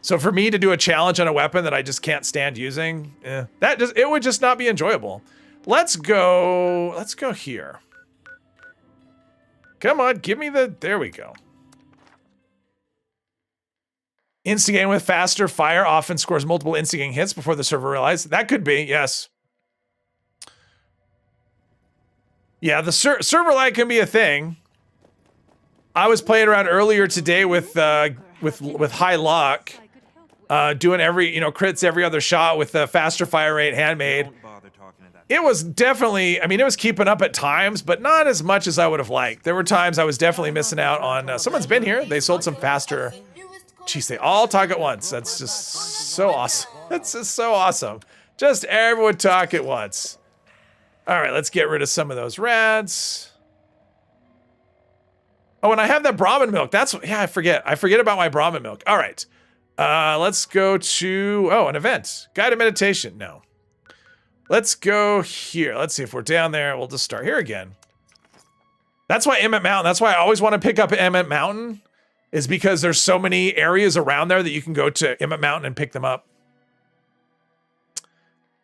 for me to do a challenge on a weapon that I just can't stand using, it would just not be enjoyable. Let's go here. Come on, give me the, there we go. Instigating with faster fire often scores multiple instigating hits before the server realizes. That could be, yes. Yeah, the server lag can be a thing. I was playing around earlier today with high luck, doing every, crits every other shot with the faster fire rate handmade. Don't bother talking to that. It was definitely, it was keeping up at times, but not as much as I would have liked. There were times I was definitely missing out on, someone's been here. They sold some faster. Jeez, they all talk at once. That's just so awesome. That's just so awesome. Just everyone talk at once. All right, let's get rid of some of those rats. Oh, and I have that Brahmin milk. I forget. I forget about my Brahmin milk. All right. Let's go to, an event. Guided meditation. No. Let's go here. Let's see if we're down there. We'll just start here again. That's why Emmett Mountain. That's why I always want to pick up Emmett Mountain, is because there's so many areas around there that you can go to Emmett Mountain and pick them up.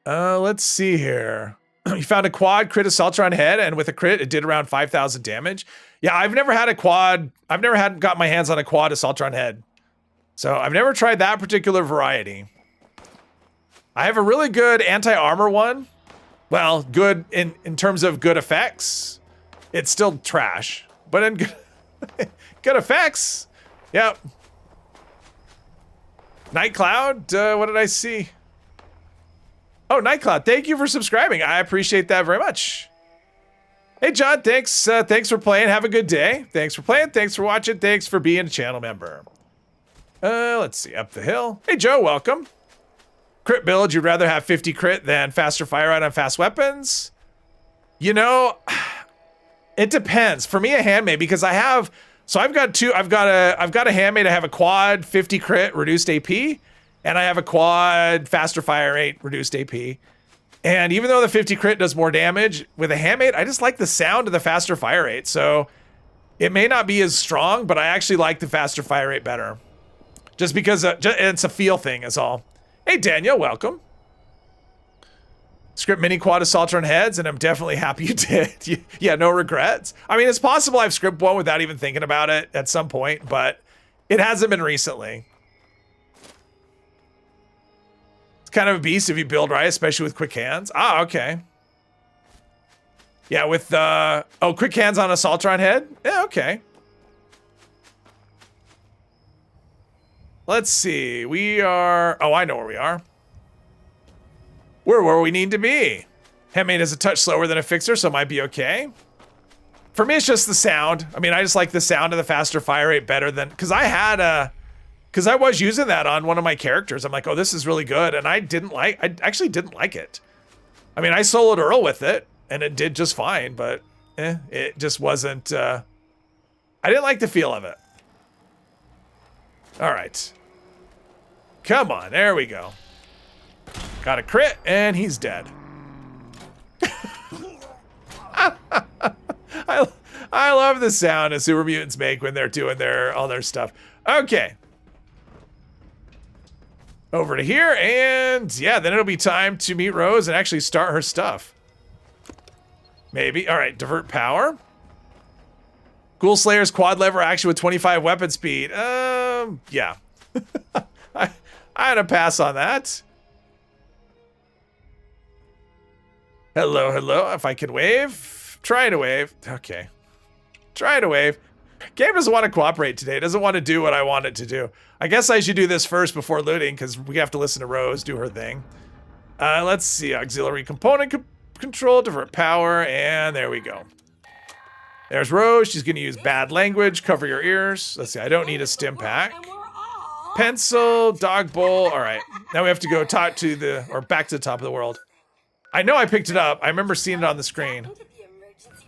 Let's see here. You found a quad crit assaultron head, and with a crit, it did around 5,000 damage. Yeah, I've never had a quad. I've never got my hands on a quad assaultron head. So I've never tried that particular variety. I have a really good anti-armor one. Well, good in terms of good effects. It's still trash, but in good effects. Yep. Night Cloud, what did I see? Oh, Night Cloud, thank you for subscribing. I appreciate that very much. Hey, John, thanks for playing. Have a good day. Thanks for playing. Thanks for watching. Thanks for being a channel member. Let's see, up the hill. Hey, Joe, welcome. Crit build, you'd rather have 50 crit than faster fire rate on fast weapons? It depends. For me, a handmade, because I've got a handmade. I have a quad 50 crit reduced AP, and I have a quad faster fire rate reduced AP. And even though the 50 crit does more damage, with a handmade, I just like the sound of the faster fire rate. So it may not be as strong, but I actually like the faster fire rate better. Just because it's a feel thing is all. Hey, Daniel, welcome. Script mini quad assaultron heads, and I'm definitely happy you did. Yeah, no regrets. I mean, it's possible I've script one without even thinking about it at some point, but it hasn't been recently. It's kind of a beast if you build right, especially with quick hands. Ah, okay. Yeah, with quick hands on assaultron head? Yeah, okay. Let's see. We are... Oh, I know where we are. We're where we need to be. Handmade is a touch slower than a fixer, so it might be okay. For me, it's just the sound. I mean, I just like the sound of the faster fire rate better than... Because I was using that on one of my characters. I'm like, oh, this is really good. And I actually didn't like it. I mean, I soloed Earl with it, and it did just fine, but it just wasn't... I didn't like the feel of it. All right. Come on, there we go. Got a crit, and he's dead. I love the sound that super mutants make when they're doing all their stuff. Okay. Over to here, and yeah, then it'll be time to meet Rose and actually start her stuff. Maybe. All right, divert power. Ghoul Slayer's quad lever action with 25 weapon speed. Yeah. I'm gonna pass on that. Hello, hello. If I can wave. Trying to wave. Okay. Trying to wave. Game doesn't want to cooperate today. It doesn't want to do what I want it to do. I guess I should do this first before looting, because we have to listen to Rose do her thing. Let's see. Auxiliary component control, divert power, and there we go. There's Rose. She's going to use bad language. Cover your ears. Let's see. I don't need a stim pack. Pencil, dog bowl. All right. Now we have to go back to the top of the world. I know I picked it up. I remember seeing it on the screen.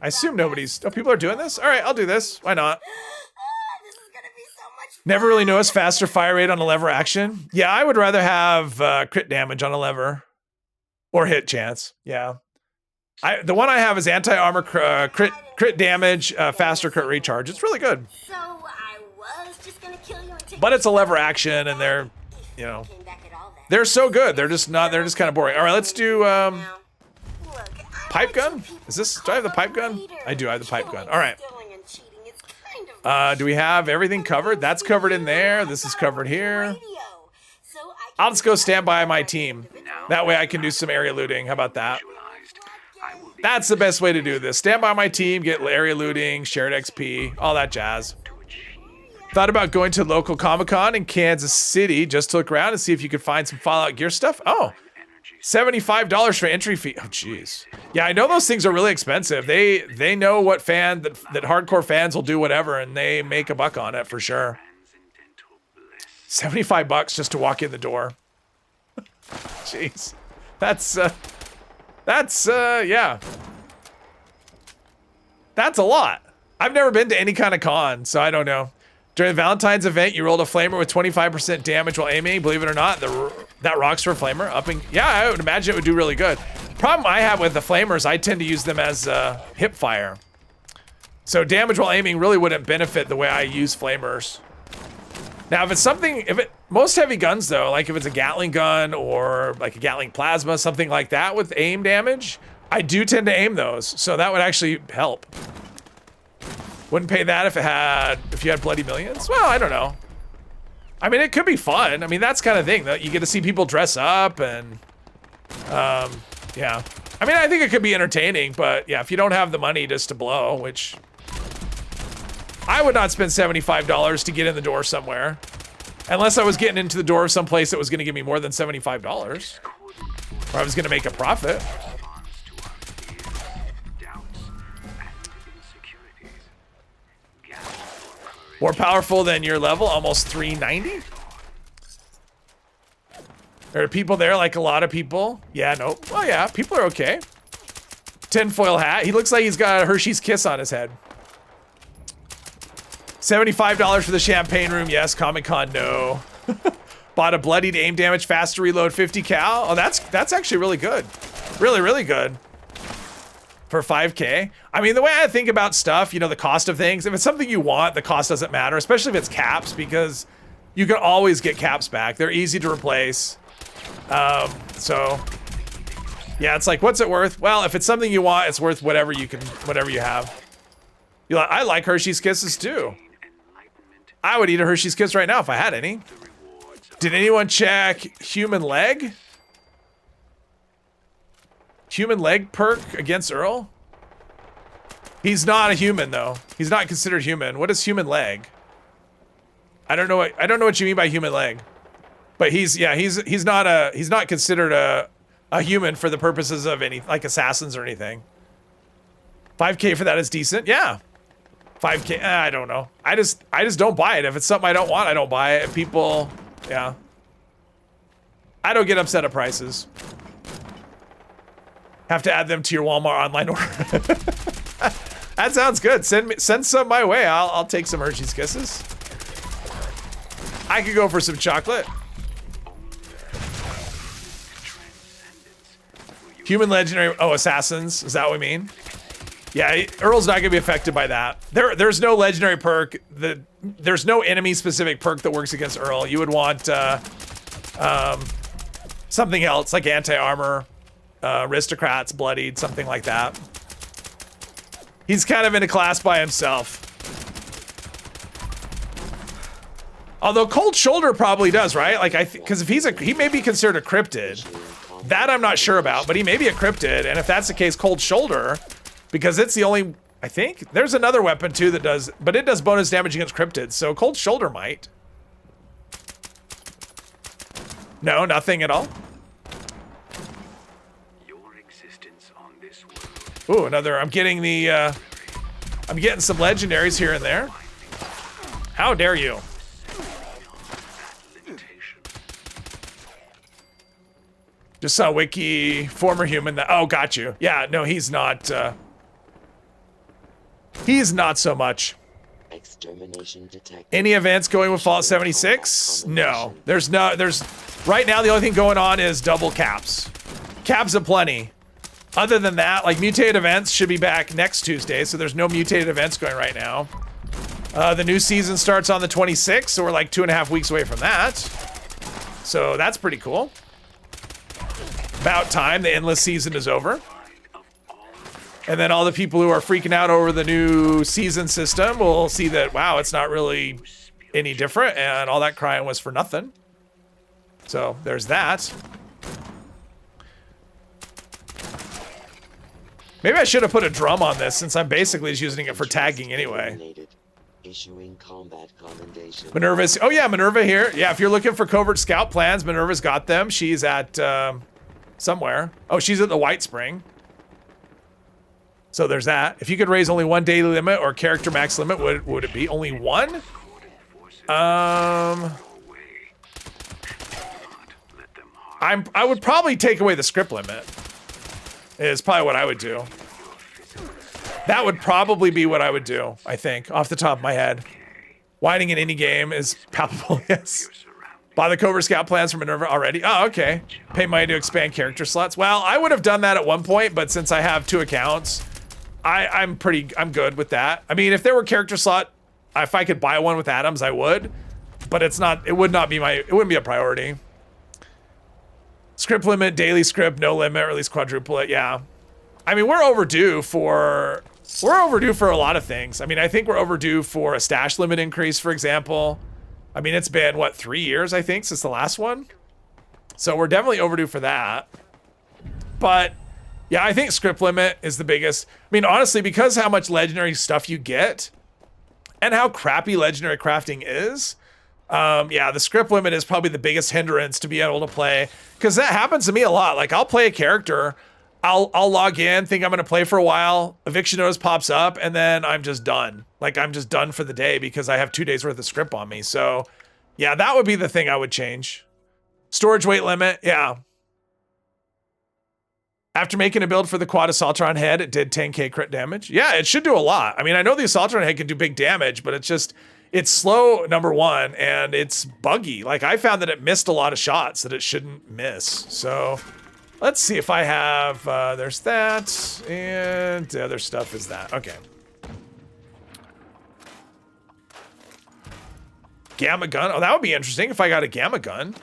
I assume people are doing this? All right, I'll do this. Why not? Never really noticed faster fire rate on a lever action. Yeah, I would rather have crit damage on a lever. Or hit chance. Yeah. The one I have is anti-armor crit damage, faster crit recharge. It's really good. So I was just gonna kill you and take But it's a lever action, and they're, they're so good. They're just kind of boring. All right, let's do pipe gun. Do I have the pipe gun? I do. I have the pipe gun. All right. Do we have everything covered? That's covered in there. This is covered here. I'll just go stand by my team. That way I can do some area looting. How about that? That's the best way to do this. Stand by my team, get area looting, shared XP, all that jazz. Thought about going to local Comic-Con in Kansas City just to look around and see if you could find some Fallout gear stuff. Oh, $75 for entry fee. Oh, jeez. Yeah, I know those things are really expensive. They know what that hardcore fans will do whatever, and they make a buck on it for sure. $75 just to walk in the door. Jeez. That's yeah. That's a lot. I've never been to any kind of con, so I don't know. During the Valentine's event, you rolled a flamer with 25% damage while aiming. Believe it or not, that rocks for a flamer. Yeah, I would imagine it would do really good. Problem I have with the flamers, I tend to use them as hip fire. So damage while aiming really wouldn't benefit the way I use flamers. Now, most heavy guns though, like if it's a Gatling gun or like a Gatling plasma, something like that with aim damage, I do tend to aim those. So that would actually help. Wouldn't pay that if you had Bloody Millions? Well, I don't know. I mean, it could be fun. I mean, that's kind of thing that you get to see people dress up and, yeah. I mean, I think it could be entertaining, but yeah, if you don't have the money just to blow, which I would not spend $75 to get in the door somewhere, unless I was getting into the door of some place that was going to give me more than $75, or I was going to make a profit. More powerful than your level, almost 390. There are people there, like a lot of people. Yeah, no. Well, yeah, people are okay. Tinfoil hat. He looks like he's got a Hershey's Kiss on his head. $75 for the champagne room. Yes. Comic-Con, no. Bought a bloodied aim damage, faster reload, 50 cal. Oh, that's actually really good. Really, really good. For 5K. I mean, the way I think about stuff, you know, the cost of things, if it's something you want, the cost doesn't matter, especially if it's caps, because you can always get caps back. They're easy to replace. So yeah, it's like, what's it worth? Well, if it's something you want, it's worth whatever you have. I like Hershey's Kisses too. I would eat a Hershey's Kiss right now if I had any. Did anyone check human leg? Human leg perk against Earl? He's not a human though. He's not considered human. What is human leg? I don't know what you mean by human leg. But he's not considered a human for the purposes of any like assassins or anything. 5K for that is decent. Yeah. 5K, I don't know. I just don't buy it. If it's something I don't want, I don't buy it. If people, yeah. I don't get upset at prices. Have to add them to your Walmart online order. That sounds good. Send some my way. I'll take some Hershey's Kisses. I could go for some chocolate. Human legendary. Oh, assassins. Is that what we mean? Yeah, Earl's not gonna be affected by that. There's no legendary perk. There's no enemy specific perk that works against Earl. You would want something else like anti-armor. Aristocrats, bloodied, something like that. He's kind of in a class by himself. Although Cold Shoulder probably does, right? Like because if he may be considered a cryptid. That I'm not sure about, but he may be a cryptid, and if that's the case, Cold Shoulder, because it's the only, I think there's another weapon too that does, but it does bonus damage against cryptids, so Cold Shoulder might. No, nothing at all. Ooh, another. I'm getting some legendaries here and there. How dare you? Just saw wiki, former human. Oh, got you. Yeah, no, he's not. He's not so much. Extermination detected. Any events going with Fallout 76? No, there's right now the only thing going on is double caps. Caps aplenty. Other than that, like mutated events should be back next Tuesday, so there's no mutated events going right now. The new season starts on the 26th, so we're like 2.5 weeks away from that. So that's pretty cool. About time the endless season is over. And then all the people who are freaking out over the new season system will see that, wow, it's not really any different, and all that crying was for nothing. So there's that. Maybe I should have put a drum on this since I'm basically just using it for tagging anyway. Issuing combat commendation. Minerva's, oh yeah, Minerva here. Yeah, if you're looking for covert scout plans, Minerva's got them. She's at somewhere. Oh, she's at the White Spring. So there's that. If you could raise only one daily limit or character max limit, would it be only one? I would probably take away the script limit. Is probably what I would do. That would probably be what I would do, I think, off the top of my head. Whining in any game is palpable, yes. Buy the Covert Scout plans from Minerva already. Oh, okay. Pay money to expand character slots. Well, I would have done that at one point, but since I have 2 accounts, I'm good with that. I mean, if there were character slot, if I could buy one with Adams, I would. But it wouldn't be a priority. Script limit, daily script, no limit, or at least quadruple it, yeah. I mean, we're overdue for a lot of things. I mean, I think we're overdue for a stash limit increase, for example. I mean, it's been, what, 3 years, I think, since the last one? So we're definitely overdue for that. But, yeah, I think script limit is the biggest. I mean, honestly, because how much legendary stuff you get and how crappy legendary crafting is, yeah, the script limit is probably the biggest hindrance to be able to play. Because that happens to me a lot. Like, I'll play a character, I'll log in, think I'm going to play for a while, eviction notice pops up, and then I'm just done. Like, I'm just done for the day because I have 2 days worth of script on me. So, yeah, that would be the thing I would change. Storage weight limit, yeah. After making a build for the quad Assaultron head, it did 10k crit damage. Yeah, it should do a lot. I mean, I know the Assaultron head can do big damage, but it's slow, number one, and it's buggy. Like, I found that it missed a lot of shots that it shouldn't miss. So, let's see if I have, there's that, and the other stuff is that. Okay. Gamma gun. Oh, that would be interesting if I got a gamma gun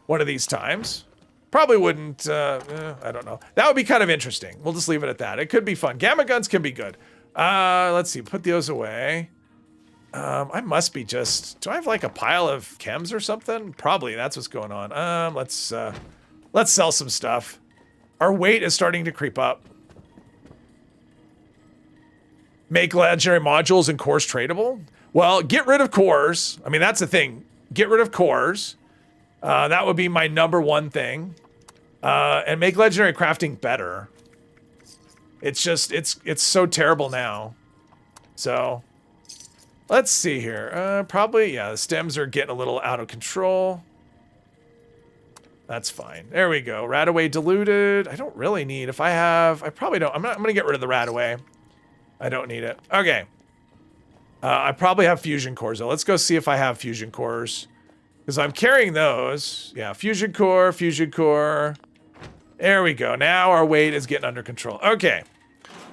one of these times. Probably wouldn't, I don't know. That would be kind of interesting. We'll just leave it at that. It could be fun. Gamma guns can be good. Let's see, put those away. I must be just, do I have like a pile of chems or something? Probably, that's what's going on. Let's sell some stuff. Our weight is starting to creep up. Make legendary modules and cores tradable? Well, get rid of cores. I mean, that's the thing. Get rid of cores. That would be my number one thing. And make legendary crafting better. It's just, it's so terrible now. So, let's see here. Probably, yeah, the stems are getting a little out of control. That's fine. There we go. Radaway diluted. I don't really need, if I have, I probably don't. I'm gonna get rid of the Radaway. I don't need it. Okay. I probably have fusion cores though. Let's go see if I have fusion cores. Because I'm carrying those. Yeah, fusion core, fusion core. There we go. Now our weight is getting under control. Okay.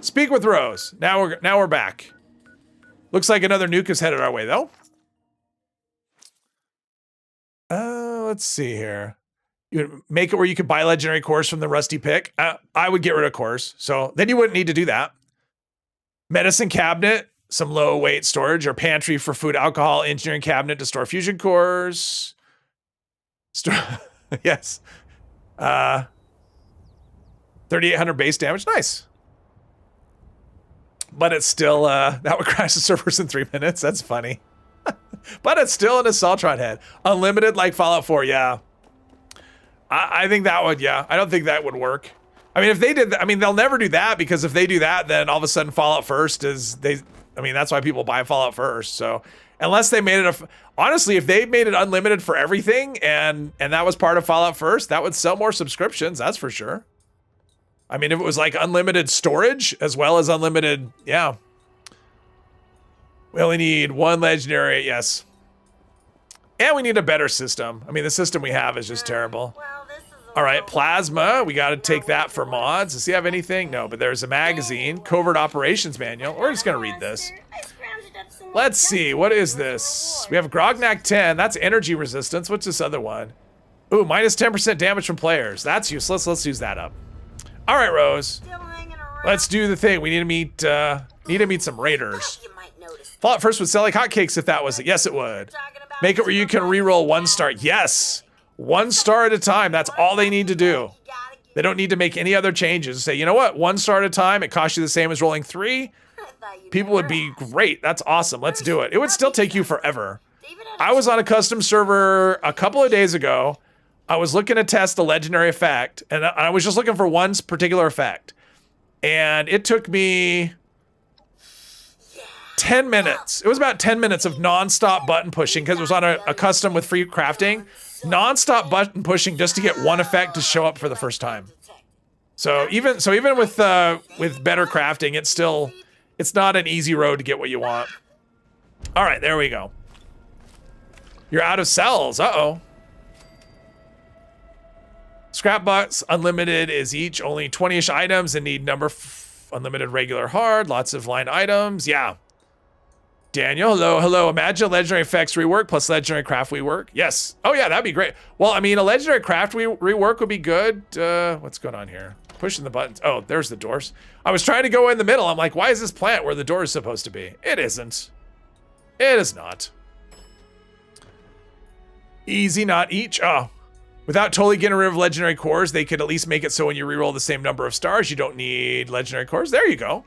Speak with Rose. Now we're back. Looks like another nuke is headed our way though. Let's see here. You make it where you could buy legendary cores from the rusty pick. I would get rid of cores. So then you wouldn't need to do that. Medicine cabinet, some low weight storage, or pantry for food, alcohol, engineering cabinet to store fusion cores. Yes. 3,800 base damage. Nice. But it's still, that would crash the servers in 3 minutes. That's funny. But it's still an Assaultron head. Unlimited like Fallout 4, yeah. I think that would, yeah. I don't think that would work. I mean, if they did that, I mean, they'll never do that because if they do that, then all of a sudden Fallout First is, I mean, that's why people buy Fallout First. So unless they made it, honestly, if they made it unlimited for everything and that was part of Fallout First, that would sell more subscriptions, that's for sure. I mean, if it was like unlimited storage as well as unlimited, yeah. We only need one legendary, yes. And we need a better system. I mean, the system we have is just terrible. All right, plasma. We got to take that for mods. Does he have anything? No, but there's a magazine, covert operations manual. We're just gonna read this. Let's see, what is this? We have Grognak 10. That's energy resistance. What's this other one? Ooh, minus 10% damage from players. That's useless. Let's use that up. All right, Rose. Let's do the thing. We need to meet some raiders. Fallout First would sell like hotcakes if that was it. Yes, it would. Make it where you can reroll 1 star. Yes. 1 star at a time. That's all they need to do. They don't need to make any other changes. Say, you know what? 1 star at a time. It costs you the same as rolling 3. people would be great. That's awesome. Let's do it. It would still take you forever. I was on a custom server a couple of days ago. I was looking to test a legendary effect, and I was just looking for one particular effect. And it took me 10 minutes. It was about 10 minutes of nonstop button pushing because it was on a custom with free crafting. Nonstop button pushing just to get one effect to show up for the first time. So even with better crafting, it's not an easy road to get what you want. All right, there we go. You're out of cells. Uh-oh. Scrapbox unlimited is each only 20-ish items and need unlimited regular hard, lots of line items. Yeah. Daniel, hello. Imagine legendary effects rework plus legendary craft rework. Yes. Oh yeah, that'd be great. Well, I mean, a legendary craft rework would be good. What's going on here? Pushing the buttons. Oh, there's the doors. I was trying to go in the middle. I'm like, why is this plant where the door is supposed to be? It isn't. It is not. Easy, not each. Oh. Without totally getting rid of legendary cores, they could at least make it so when you reroll the same number of stars, you don't need legendary cores. There you go.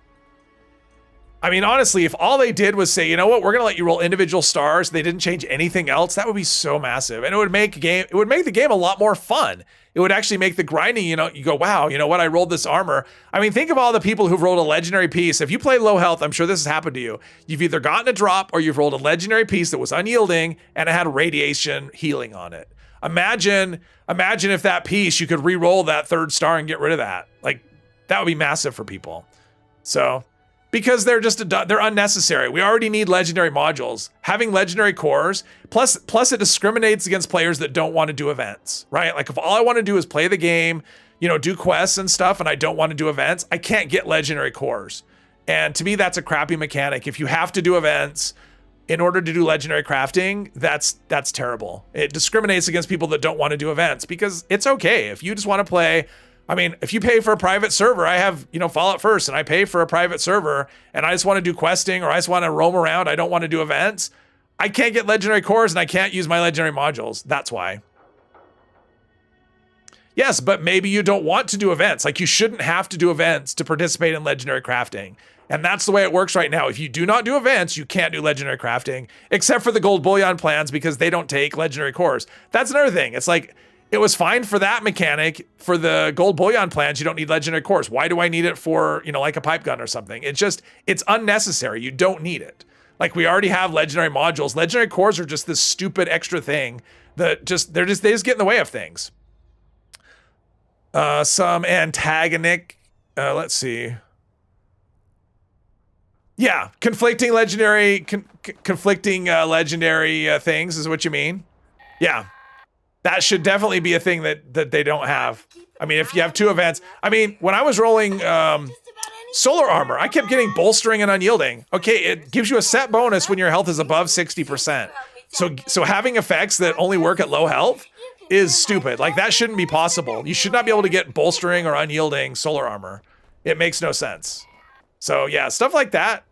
I mean, honestly, if all they did was say, you know what, we're gonna let you roll individual stars, they didn't change anything else, that would be so massive. And it would make the game a lot more fun. It would actually make the grinding, you go, wow, you know what, I rolled this armor. I mean, think of all the people who've rolled a legendary piece. If you play low health, I'm sure this has happened to you. You've either gotten a drop or you've rolled a legendary piece that was unyielding and it had radiation healing on it. Imagine if that piece, you could re-roll that third star and get rid of that. Like, that would be massive for people. So, because they're they're unnecessary. We already need legendary modules. Having legendary cores, plus it discriminates against players that don't want to do events, right? Like, if all I want to do is play the game, do quests and stuff, and I don't want to do events, I can't get legendary cores. And to me, that's a crappy mechanic. If you have to do events in order to do legendary crafting, that's terrible. It discriminates against people that don't want to do events, because it's okay if you just want to play. I mean, if you pay for a private server, I have, Fallout First, and I pay for a private server, and I just want to do questing, or I just want to roam around, I don't want to do events, I can't get legendary cores, and I can't use my legendary modules. That's why. Yes, but maybe you don't want to do events. Like, you shouldn't have to do events to participate in legendary crafting. And that's the way it works right now. If you do not do events, you can't do legendary crafting, except for the gold bullion plans, because they don't take legendary cores. That's another thing. It's like, it was fine for that mechanic. For the gold bullion plans, you don't need legendary cores. Why do I need it for, like a pipe gun or something? It's unnecessary. You don't need it. Like, we already have legendary modules. Legendary cores are just this stupid extra thing that they just get in the way of things. Some antagonistic, let's see. Yeah, conflicting legendary things is what you mean. Yeah, that should definitely be a thing that they don't have. I mean, if you have two events. I mean, when I was rolling solar armor, I kept getting bolstering and unyielding. Okay, it gives you a set bonus when your health is above 60%. So having effects that only work at low health is stupid. Like, that shouldn't be possible. You should not be able to get bolstering or unyielding solar armor. It makes no sense. So yeah, stuff like that.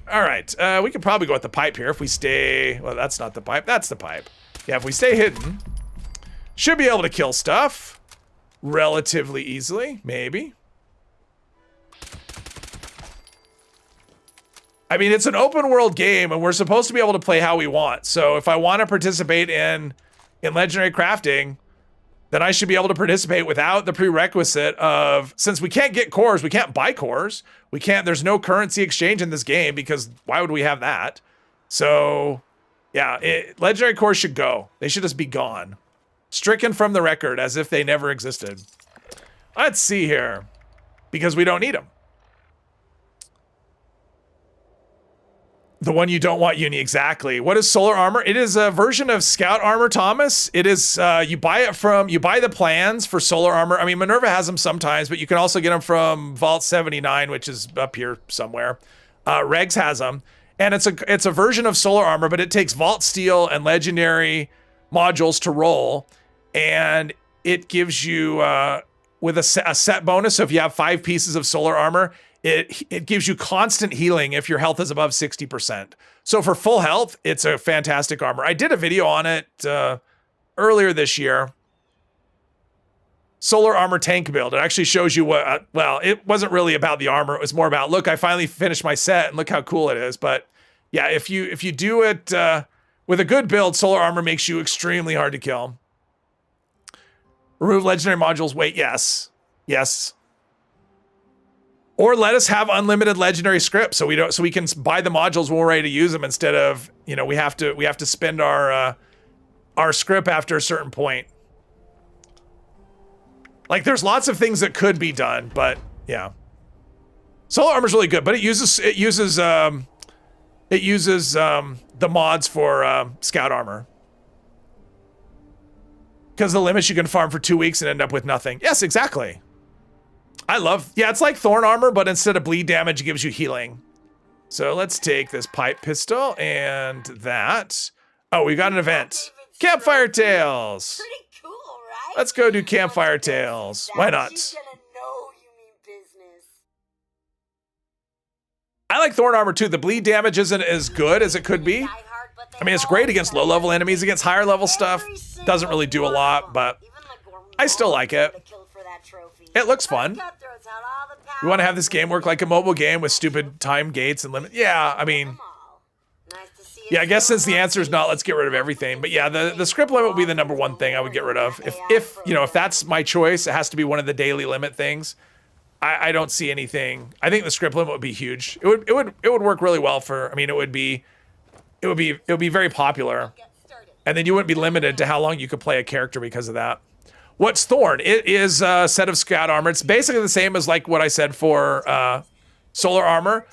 All right, we could probably go with the pipe here if we stay. Well, that's not the pipe. That's the pipe. Yeah, if we stay hidden, should be able to kill stuff relatively easily, maybe. I mean, it's an open world game, and we're supposed to be able to play how we want. So if I want to participate in legendary crafting, then I should be able to participate without the prerequisite of, since we can't get cores, we can't buy cores, there's no currency exchange in this game, because why would we have that? So yeah, legendary cores should go. They should just be gone. Stricken from the record as if they never existed. Let's see here, because we don't need them. The one you don't want, Uni, exactly. What is solar armor? It is a version of scout armor, Thomas. It is, you buy the plans for solar armor. I mean, Minerva has them sometimes, but you can also get them from Vault 79, which is up here somewhere. Regs has them. And it's a version of solar armor, but it takes Vault Steel and legendary modules to roll. And it gives you, with a set bonus, so if you have 5 pieces of solar armor, it gives you constant healing if your health is above 60%. So for full health, it's a fantastic armor. I did a video on it earlier this year. solar armor tank build. It actually shows you what, well, it wasn't really about the armor. It was more about, look, I finally finished my set and look how cool it is. But yeah, if you do it with a good build, solar armor makes you extremely hard to kill. Remove legendary modules. Wait, yes. Yes. Or let us have unlimited legendary scripts so we can buy the modules when we're ready to use them instead of, you know, we have to spend our scrip after a certain point. Like there's lots of things that could be done, but yeah. Solar armor's really good, but it uses the mods for scout armor. Because the limits you can farm for 2 weeks and end up with nothing. Yes, exactly. Yeah, it's like thorn armor, but instead of bleed damage, it gives you healing. So let's take this pipe pistol and that. Oh, we got an event. Campfire Tales. Pretty cool, right? Let's go do Campfire Tales. Why not? She's gonna know you mean business. I like thorn armor too. The bleed damage isn't as good as it could be. I mean, it's great against low-level enemies. Against higher-level stuff, doesn't really do a lot, but I still like it. It looks fun. We want to have this game work like a mobile game with stupid time gates and limit. Yeah, I mean, yeah, I guess since the answer is not, let's get rid of everything. But yeah, the script limit would be the #1 thing I would get rid of. If you know, if that's my choice, it has to be one of the daily limit things. I don't see anything. I think the script limit would be huge. It would work really well for. I mean, it would be very popular, and then you wouldn't be limited to how long you could play a character because of that. What's Thorn? It is a set of scout armor. It's basically the same as like what I said for solar armor,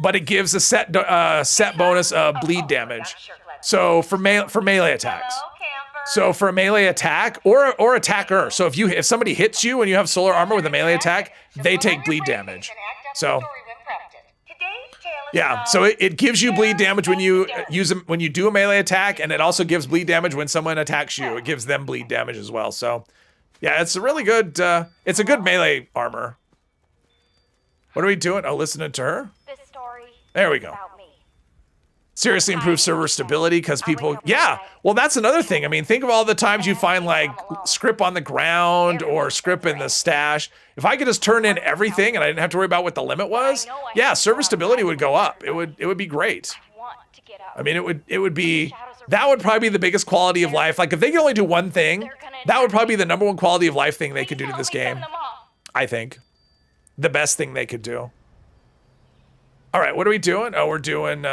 but it gives a set bonus of bleed damage. So for melee attacks. So for a melee attack or attacker. So if somebody hits you and you have solar armor with a melee attack, they take bleed damage. So yeah, so it gives you bleed damage when you when you do a melee attack, and it also gives bleed damage when someone attacks you. It gives them bleed damage as well. So yeah, it's a really good, it's a good melee armor. What are we doing? Oh, listening to her? This story there we go. about me. Seriously improve server stability because people, yeah, well, that's another thing. I mean, think of all the times you find like scrip on the ground or scrip in the stash. If I could just turn in everything and I didn't have to worry about what the limit was, yeah, server stability would go up. It would be great. I mean, it would be, that would probably be the biggest quality of life. Like if they could only do one thing, that would probably be the #1 quality of life thing they could do to this game. I think. The best thing they could do. All right, what are we doing? Oh, we're doing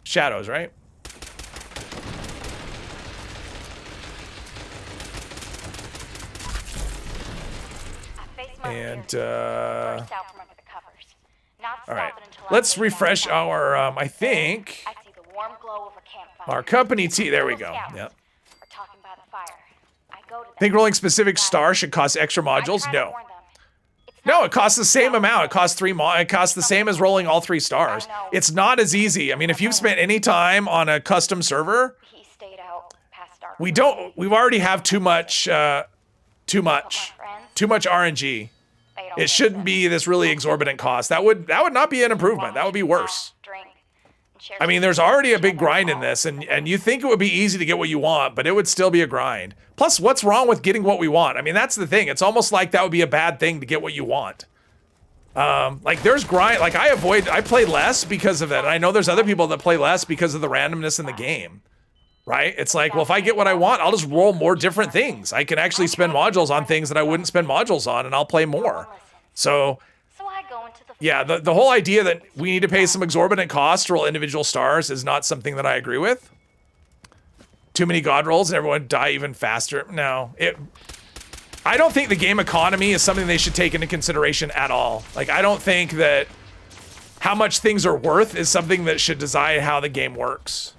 shadows, right? And all right, let's refresh our I think our company tea. There we go. Yep. Think rolling specific star should cost extra modules? No. No, it costs the same amount. It costs it costs the same as rolling all 3 stars. It's not as easy. I mean, if you've spent any time on a custom server, we've already have too much RNG. It shouldn't be this really exorbitant cost. That would not be an improvement. That would be worse. I mean, there's already a big grind in this, and you think it would be easy to get what you want, but it would still be a grind. Plus, what's wrong with getting what we want? I mean, that's the thing. It's almost like that would be a bad thing to get what you want. Like there's grind, like I play less because of that. And I know there's other people that play less because of the randomness in the game, right? It's like, well, if I get what I want, I'll just roll more different things. I can actually spend modules on things that I wouldn't spend modules on, and I'll play more. So yeah, the whole idea that we need to pay some exorbitant cost to roll individual stars is not something that I agree with. Too many god rolls and everyone die even faster. No, I don't think the game economy is something they should take into consideration at all. Like, I don't think that how much things are worth is something that should decide how the game works.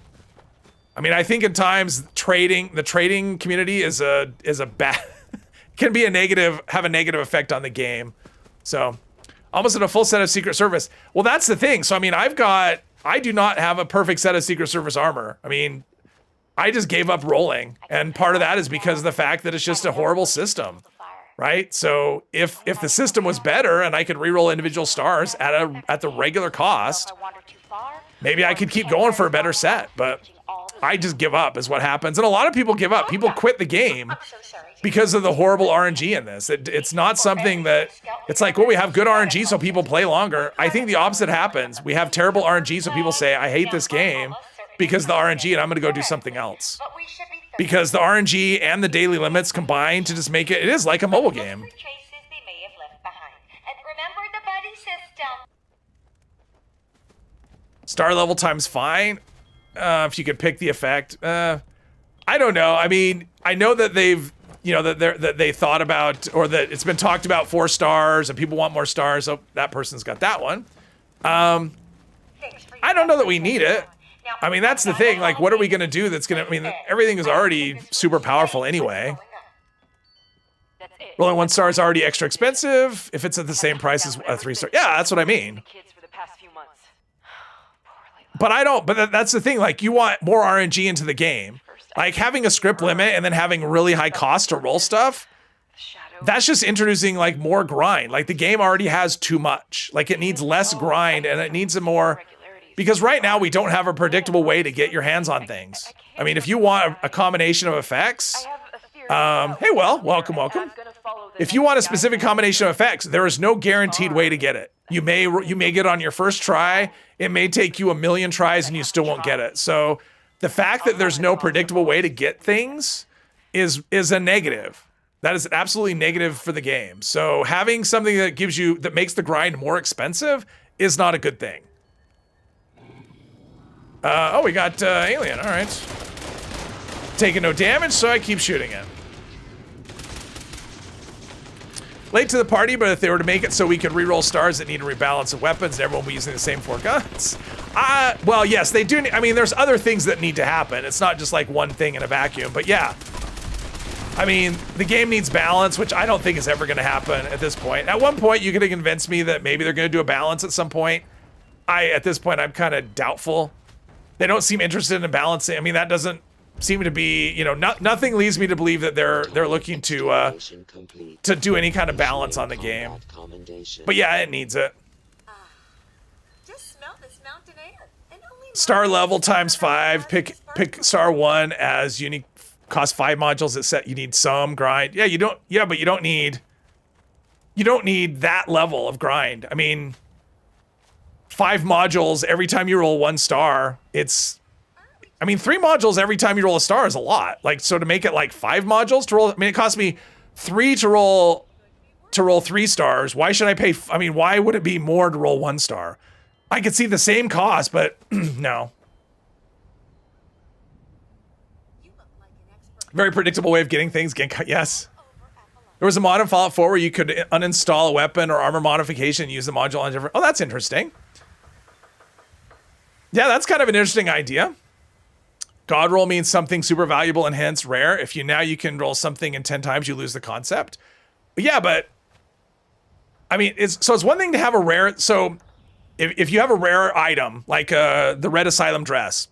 I mean, I think at times the trading community is a bad, can be have a negative effect on the game. So, almost in a full set of Secret Service. Well, that's the thing. So, I mean, I do not have a perfect set of Secret Service armor. I mean, I just gave up rolling. And part of that is because of the fact that it's just a horrible system, right? So if the system was better and I could reroll individual stars at the regular cost, maybe I could keep going for a better set. But I just give up is what happens. And a lot of people give up. People quit the game because of the horrible RNG in this. It's not something that, it's like, well, we have good RNG so people play longer. I think the opposite happens. We have terrible RNG so people say, I hate this game because of the RNG and I'm going to go do something else. Because the RNG and the daily limits combine to just make it is like a mobile game. Star level time's fine. If you could pick the effect. I don't know. I mean, I know that they've, that they thought about, or that it's been talked about 4 stars and people want more stars. So that person's got that one. I don't know that we need it. I mean, that's the thing. Like, what are we going to do that's going to, I mean, everything is already super powerful anyway. Rolling 1 star is already extra expensive if it's at the same price as a 3 star. Yeah, that's what I mean. But that's the thing. Like, you want more RNG into the game. Like, having a script limit and then having really high cost to roll stuff, that's just introducing, like, more grind. Like, the game already has too much. Like, it needs less grind and it needs a more... Because right now, we don't have a predictable way to get your hands on things. I mean, if you want a combination of effects... hey, well, welcome. If you want a specific combination of effects, there is no guaranteed way to get it. You may get it on your first try. It may take you a million tries and you still won't get it. So the fact that there's no predictable way to get things is a negative. That is absolutely negative for the game. So having something that makes the grind more expensive is not a good thing. Oh, we got alien. All right. Taking no damage, so I keep shooting it. Late to the party, but if they were to make it so we could reroll stars that need a rebalance of weapons, everyone will be using the same 4 guns. Well, yes, they do. I mean, there's other things that need to happen. It's not just like one thing in a vacuum, but yeah. I mean, the game needs balance, which I don't think is ever going to happen at this point. At one point, you could have convinced me that maybe they're going to do a balance at some point. At this point, I'm kind of doubtful. They don't seem interested in balancing. I mean, that doesn't seem to be, nothing leads me to believe that they're looking to do any kind of balance on the game. But yeah, it needs it. Just smell this mountain air. And only Star level times 5. Pick star 1 as unique. Cost 5 modules. It set you need some grind. Yeah, you don't. Yeah, but you don't need that level of grind. I mean, 5 modules every time you roll 1 star. I mean, 3 modules every time you roll a star is a lot. Like, so to make it like 5 modules to roll, I mean, it cost me 3 to roll 3 stars. Why should I pay? I mean, why would it be more to roll 1 star? I could see the same cost, but no. Very predictable way of getting things. Yes. There was a mod in Fallout 4 where you could uninstall a weapon or armor modification and use the module on different... Oh, that's interesting. Yeah, that's kind of an interesting idea. God roll means something super valuable and hence rare. If you can roll something in 10 times, you lose the concept. But yeah, but I mean, it's one thing to have a rare. So if you have a rare item like the red asylum dress,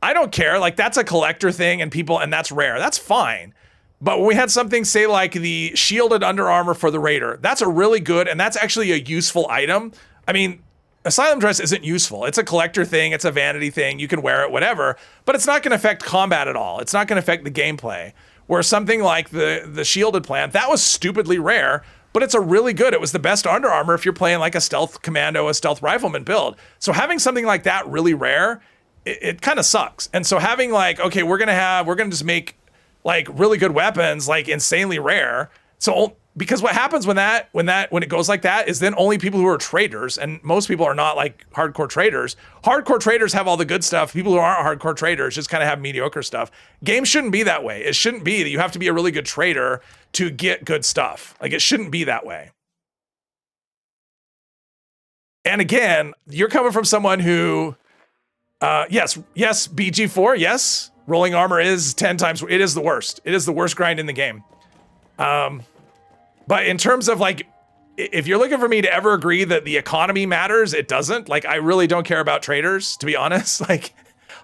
I don't care. Like, that's a collector thing and that's rare. That's fine. But when we had something, say, like the shielded under armor for the raider, that's a really good, and that's actually a useful item. I mean, asylum dress isn't useful. It's a collector thing. It's a vanity thing. You can wear it, whatever. But it's not going to affect combat at all. It's not going to affect the gameplay. Where something like the shielded plant, that was stupidly rare, but it's a really good. It was the best under armor if you're playing like a stealth commando, a stealth rifleman build. So having something like that really rare, it kind of sucks. And so having like, okay, we're gonna just make like really good weapons, like insanely rare. So because what happens when it goes like that is then only people who are traders, and most people are not like hardcore traders. Hardcore traders have all the good stuff. People who aren't hardcore traders just kind of have mediocre stuff. Games shouldn't be that way. It shouldn't be that you have to be a really good trader to get good stuff. Like, it shouldn't be that way. And again, you're coming from someone who, yes, BG4, yes, rolling armor is 10 times, it is the worst. It is the worst grind in the game. But in terms of like, if you're looking for me to ever agree that the economy matters, it doesn't. Like, I really don't care about traders, to be honest. Like,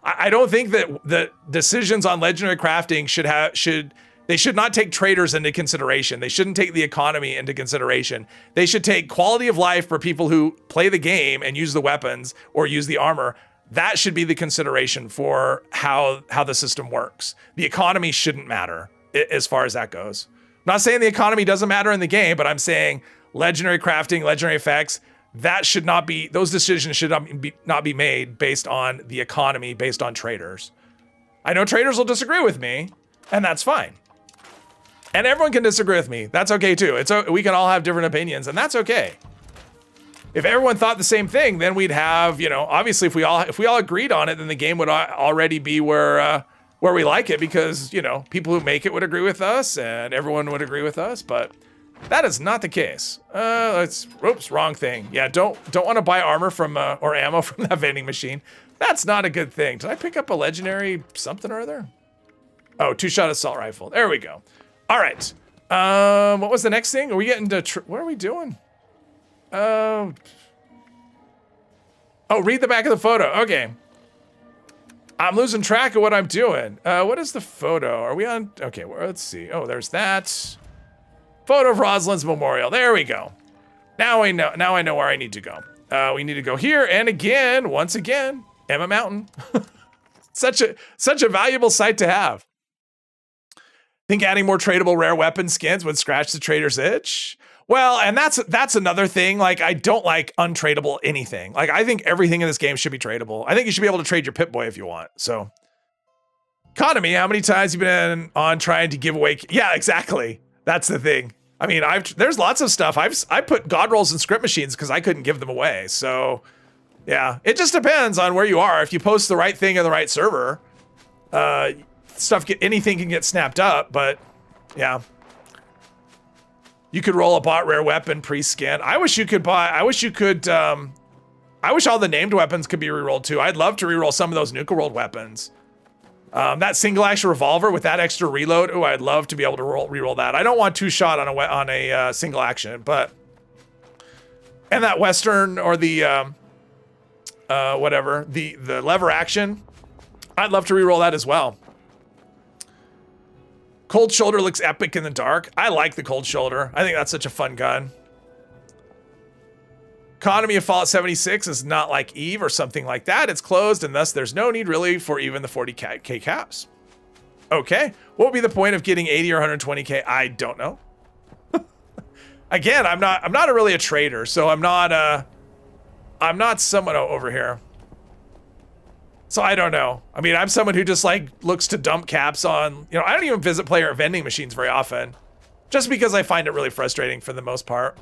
I don't think that the decisions on legendary crafting they should not take traders into consideration. They shouldn't take the economy into consideration. They should take quality of life for people who play the game and use the weapons or use the armor. That should be the consideration for how the system works. The economy shouldn't matter as far as that goes. I'm not saying the economy doesn't matter in the game, but I'm saying legendary crafting, legendary effects, that should not be, those decisions should not be made based on the economy, based on traders. I know traders will disagree with me, and that's fine. And everyone can disagree with me. That's okay too. We can all have different opinions, and that's okay. If everyone thought the same thing, then we'd have, obviously if we all agreed on it, then the game would already be where we like it, because, people who make it would agree with us and everyone would agree with us, but that is not the case. Oops, wrong thing. Yeah, don't want to buy armor from, or ammo from that vending machine. That's not a good thing. Did I pick up a legendary something or other? Oh, 2-shot assault rifle. There we go. All right. What was the next thing? Are we getting to, what are we doing? Oh, read the back of the photo. Okay. I'm losing track of what I'm doing. What is the photo? Are we on? Okay, well, let's see. Oh, there's that. Photo of Rosalind's memorial. There we go. Now I know where I need to go. We need to go here, and again, once again, Emma Mountain. Such a valuable site to have. Think adding more tradable rare weapon skins would scratch the trader's itch? Well, and that's another thing. Like, I don't like untradeable anything. Like, I think everything in this game should be tradable. I think you should be able to trade your Pip-Boy if you want. So, economy, how many times you been on trying to give away? Yeah, exactly. That's the thing. I mean, there's lots of stuff. I put god rolls in script machines because I couldn't give them away. So, yeah, it just depends on where you are. If you post the right thing in the right server, anything can get snapped up. But yeah. You could roll a bot rare weapon pre-scan. I wish all the named weapons could be rerolled too. I'd love to reroll some of those Nuka rolled weapons. That single action revolver with that extra reload. Oh, I'd love to be able to reroll that. I don't want 2-shot on a single action, but and that Western or the whatever, the lever action. I'd love to reroll that as well. Cold Shoulder looks epic in the dark. I like the Cold Shoulder. I think that's such a fun gun. Economy of Fallout 76 is not like Eve or something like that. It's closed, and thus there's no need really for even the 40k caps. Okay, what would be the point of getting 80 or 120k? I don't know. Again, I'm not really a trader, so I'm not someone over here. So I don't know. I mean, I'm someone who just like looks to dump caps on, I don't even visit player vending machines very often, just because I find it really frustrating for the most part.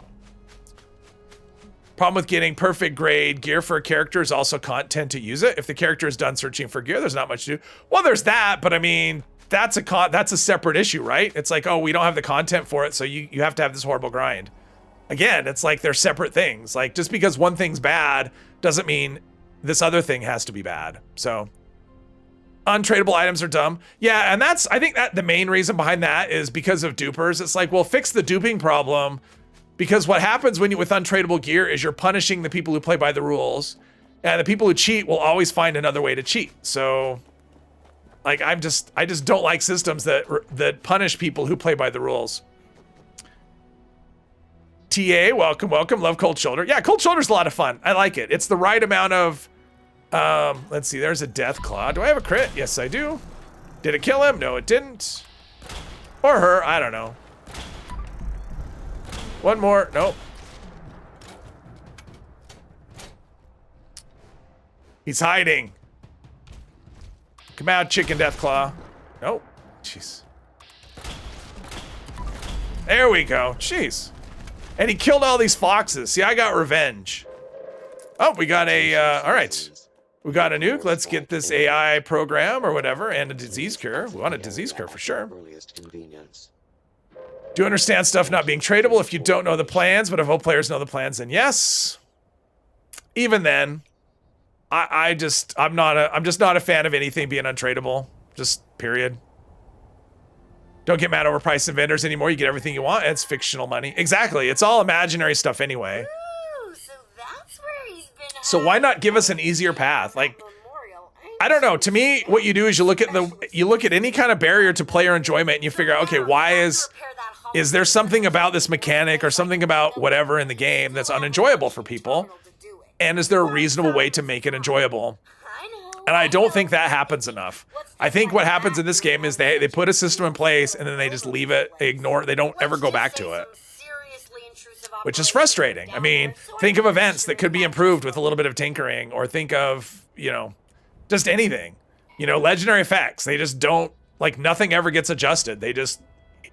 Problem with getting perfect grade gear for a character is also content to use it. If the character is done searching for gear, there's not much to do. Well, there's that, but I mean, that's a separate issue, right? It's like, oh, we don't have the content for it, so you have to have this horrible grind. Again, it's like they're separate things. Like, just because one thing's bad doesn't mean this other thing has to be bad. So untradeable items are dumb. Yeah, and I think that the main reason behind that is because of dupers. It's like, well, fix the duping problem, because what happens with untradeable gear is you're punishing the people who play by the rules, and the people who cheat will always find another way to cheat. So like, I just don't like systems that punish people who play by the rules. TA, welcome. Love Cold Shoulder. Yeah, Cold Shoulder's a lot of fun. I like it. It's the right amount of, let's see, there's a Death Claw. Do I have a crit? Yes, I do. Did it kill him? No, it didn't. Or her, I don't know. One more, nope. He's hiding. Come out, Chicken Deathclaw. Nope, jeez. There we go, jeez. And he killed all these foxes. See, I got revenge. Oh, we got a, all right. We got a nuke. Let's get this AI program or whatever, and a disease cure. We want a disease cure for sure. Earliest convenience. Do understand stuff not being tradable if you don't know the plans, but if all players know the plans, then yes. Even then, I'm just not a fan of anything being untradeable. Just period. Don't get mad over price and vendors anymore. You get everything you want. It's fictional money. Exactly. It's all imaginary stuff anyway. Ooh, so that's where he's been. So why not give us an easier path? Like, I don't know. To me, what you do is you look at any kind of barrier to player enjoyment, and you figure out, okay, why is there something about this mechanic or something about whatever in the game that's unenjoyable for people? And is there a reasonable way to make it enjoyable? I And I don't think that happens enough. I think what happens in this game is they put a system in place and then they just leave it, they ignore it, they don't ever go back to it. Which is frustrating. I mean, think of events that could be improved with a little bit of tinkering, or think of, you know, just anything. You know, legendary effects, they just don't, like, nothing ever gets adjusted. They just,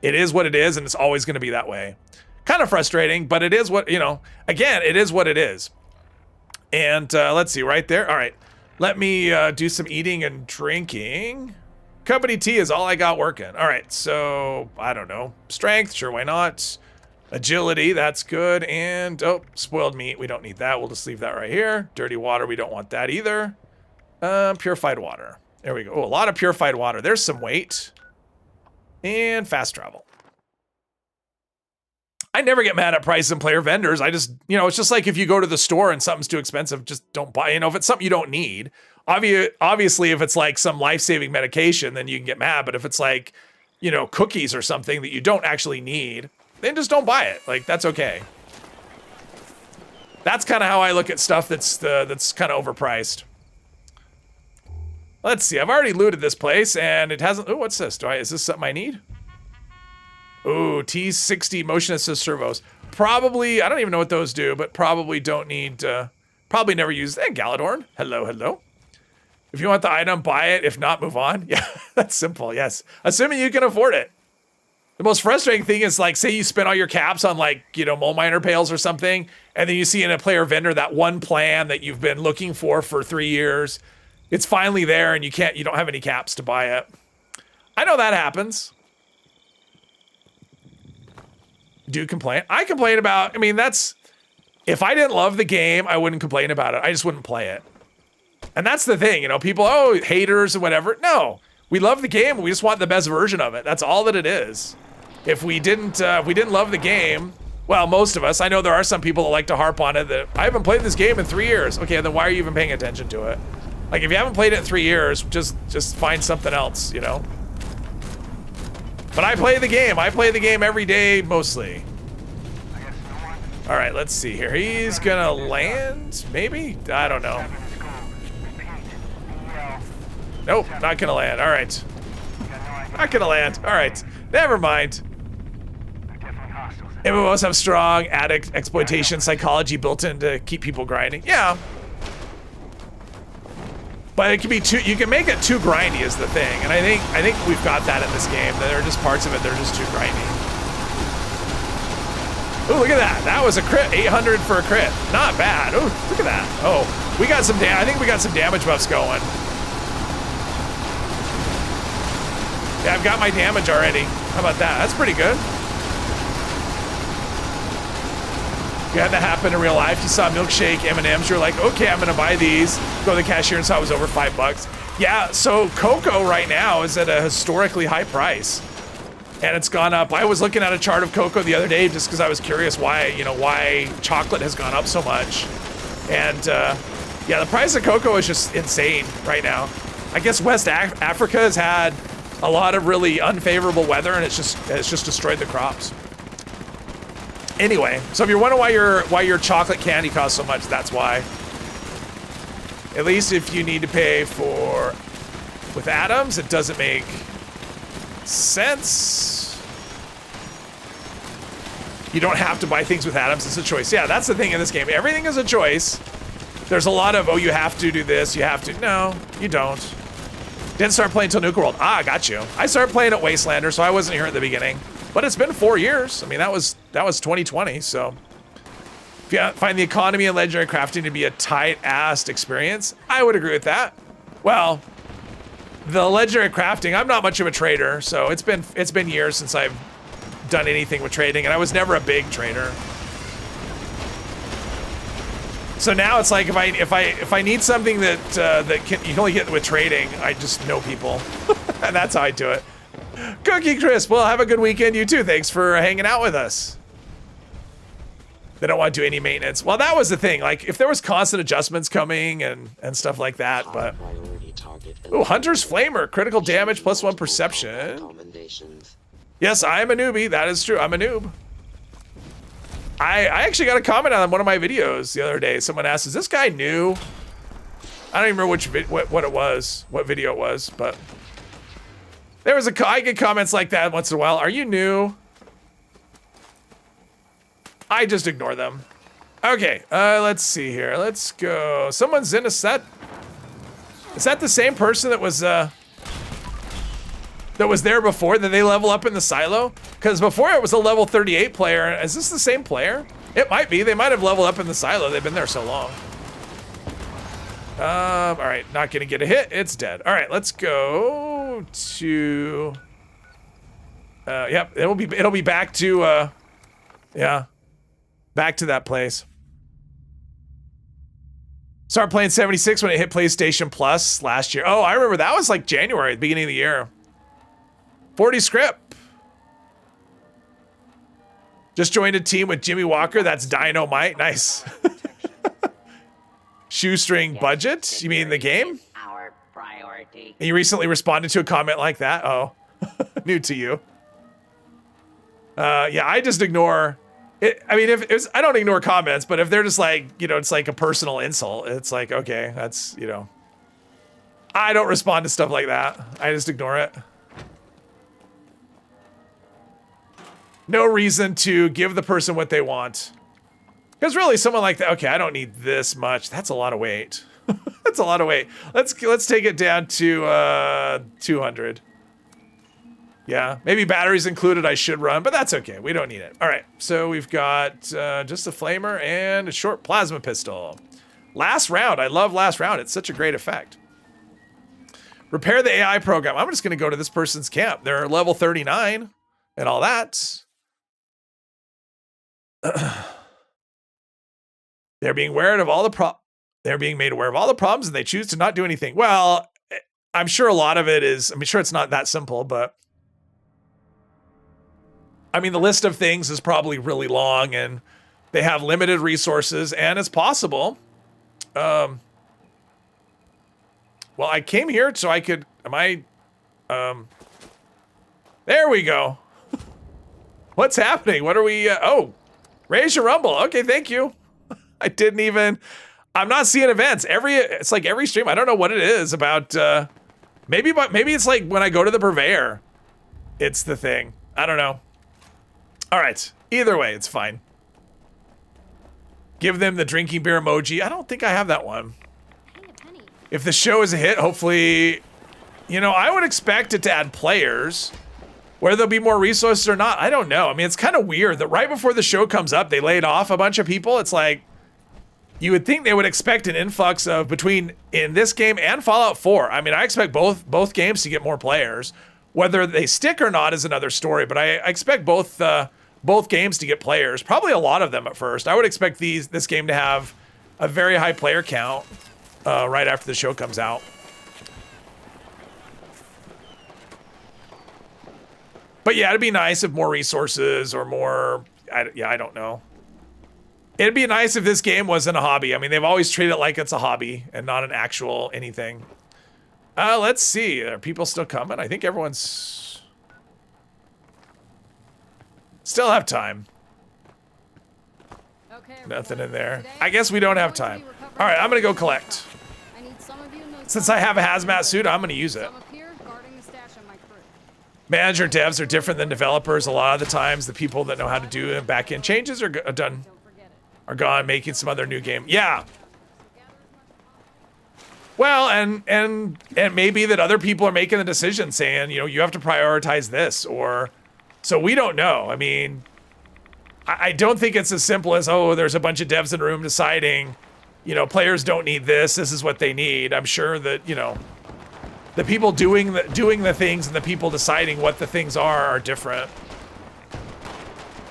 it is what it is, and it's always going to be that way. Kind of frustrating, but it is what, you know, again, it is what it is. And let's see, right there. All right, let me do some eating and drinking. Company tea is all I got working. All right, so, I don't know. Strength, sure, why not? Agility, that's good. And, oh, spoiled meat, we don't need that. We'll just leave that right here. Dirty water, we don't want that either. Purified water. There we go. Oh, a lot of purified water. There's some weight. And fast travel. I never get mad at price and player vendors. I just, you know, it's just like if you go to the store and something's too expensive, just don't buy. You know, if it's something you don't need, obviously if it's like some life-saving medication, then you can get mad. But if it's like, you know, cookies or something that you don't actually need, then just don't buy it. Like, that's okay. That's kind of how I look at stuff that's kind of overpriced. Let's see, I've already looted this place and it hasn't, oh, what's this? Is this something I need? Ooh, T60 motion assist servos. Probably, I don't even know what those do, but probably don't need, probably never use, hey, Galadorn, hello, hello. If you want the item, buy it. If not, move on. Yeah, that's simple, yes. Assuming you can afford it. The most frustrating thing is, like, say you spend all your caps on, like, you know, mole miner pails or something, and then you see in a player vendor that one plan that you've been looking for 3 years, it's finally there and you don't have any caps to buy it. I know that happens. Do you complain? I complain about, I mean, that's, if I didn't love the game, I wouldn't complain about it. I just wouldn't play it. And that's the thing, you know, people, oh, haters and whatever. No, we love the game. We just want the best version of it. That's all that it is. If we didn't love the game, well, most of us, I know there are some people that like to harp on it that I haven't played this game in 3 years. Okay, then why are you even paying attention to it? Like, if you haven't played it in 3 years, just find something else, you know? But I play the game. I play the game every day, mostly. All right, let's see here. He's gonna land, maybe? I don't know. Nope, not gonna land. All right. Not gonna land. All right, never mind. MMOs have strong addict exploitation psychology built in to keep people grinding. Yeah. But it can be too, you can make it too grindy is the thing. And I think we've got that in this game. There are just parts of it that are just too grindy. Ooh, look at that. That was a crit, 800 for a crit. Not bad. Ooh, look at that. Oh, we got some I think we got some damage buffs going. Yeah, I've got my damage already. How about that? That's pretty good. You had that happen in real life. You saw milkshake M&Ms. You're like, okay, I'm gonna buy these. Go to the cashier and saw it was over $5. Yeah, so cocoa right now is at a historically high price. And it's gone up. I was looking at a chart of cocoa the other day just because I was curious why, you know, why chocolate has gone up so much. And yeah, the price of cocoa is just insane right now. I guess West Africa has had a lot of really unfavorable weather and it's just destroyed the crops. Anyway, so if you're wondering why your chocolate candy costs so much, that's why. At least if you need to pay for, with atoms, it doesn't make sense. You don't have to buy things with atoms, it's a choice. Yeah, that's the thing in this game. Everything is a choice. There's a lot of, oh, you have to do this, you have to. No, you don't. Didn't start playing until Nuka World. Ah, got you. I started playing at Wastelander, so I wasn't here at the beginning. But it's been 4 years. I mean, that was 2020, so. If you find the economy and legendary crafting to be a tight-assed experience, I would agree with that. Well, the legendary crafting, I'm not much of a trader, so it's been years since I've done anything with trading, and I was never a big trader. So now it's like if I need something that you can only get with trading, I just know people, and that's how I do it. Cookie Crisp, well, have a good weekend, you too. Thanks for hanging out with us. They don't want to do any maintenance. Well, that was the thing. Like, if there was constant adjustments coming and stuff like that, but. Ooh, Hunter's Flamer, critical damage plus 1 perception. Yes, I am a newbie. That is true. I'm a noob. I actually got a comment on one of my videos the other day. Someone asked, is this guy new? I don't even remember what it was, what video it was, but there was I get comments like that once in a while. Are you new? I just ignore them. Okay, let's see here. Let's go. Someone's in a set. Is that the same person that was there before? Did they level up in the silo? Because before it was a level 38 player. Is this the same player? It might be. They might have leveled up in the silo. They've been there so long. All right, not gonna get a hit. It's dead. All right, let's go to. Yep, it'll be back to. Yeah, back to that place. Started playing 76 when it hit PlayStation Plus last year. Oh, I remember that was like January, the beginning of the year. 40 scrip. Just joined a team with Jimmy Walker. That's Dynamite. Nice. Shoestring budget? You mean the game? Our priority. And you recently responded to a comment like that? Oh, new to you. Yeah, I just ignore it. I mean, if it's, I don't ignore comments, but if they're just like, you know, it's like a personal insult, it's like, okay, that's, you know, I don't respond to stuff like that. I just ignore it. No reason to give the person what they want. Because really, someone like that, okay, I don't need this much. That's a lot of weight. That's a lot of weight. Let's take it down to 200. Yeah, maybe batteries included I should run, but that's okay. We don't need it. All right, so we've got just a flamer and a short plasma pistol. Last round. I love last round. It's such a great effect. Repair the AI program. I'm just going to go to this person's camp. They're level 39 and all that. They're being aware of all the They're being made aware of all the problems and they choose to not do anything. Well, I'm sure a lot of it is, I'm sure it's not that simple, but I mean, the list of things is probably really long and they have limited resources and it's possible. Well, I came here so I could, there we go. What's happening? What are we, oh, raise your rumble. Okay, thank you. I didn't even, I'm not seeing events. It's like every stream, I don't know what it is about, maybe it's like when I go to the purveyor, it's the thing. I don't know. All right, either way, it's fine. Give them the drinking beer emoji. I don't think I have that one. If the show is a hit, hopefully, you know, I would expect it to add players. Whether there'll be more resources or not, I don't know. I mean, it's kind of weird that right before the show comes up, they laid off a bunch of people. It's like, you would think they would expect an influx of in this game and Fallout 4. I mean, I expect both games to get more players. Whether they stick or not is another story, but I expect both games to get players. Probably a lot of them at first. I would expect this game to have a very high player count right after the show comes out. But yeah, it'd be nice if more resources or more, I don't know. It'd be nice if this game wasn't a hobby. I mean, they've always treated it like it's a hobby and not an actual anything. Let's see. Are people still coming? I think everyone's... Still have time. Okay, Nothing in everyone. there. Today, I guess we don't have we're going time. to be recovering All right, I'm going to go from collect. I need some of you in those Since I have a tunnels. hazmat suit, I'm going to use it. Some up here guarding the stash on my crew. Manager devs are different than developers. A lot of the times, the people that know how to do back-end changes are done, Don't forget it. are gone, making some other new game. Yeah. Well, and maybe that other people are making the decision saying, you know, you have to prioritize this, or so we don't know. I mean, I don't think it's as simple as, oh, there's a bunch of devs in a room deciding, you know, players don't need this. This is what they need. I'm sure that, you know, the people doing the things and the people deciding what the things are different.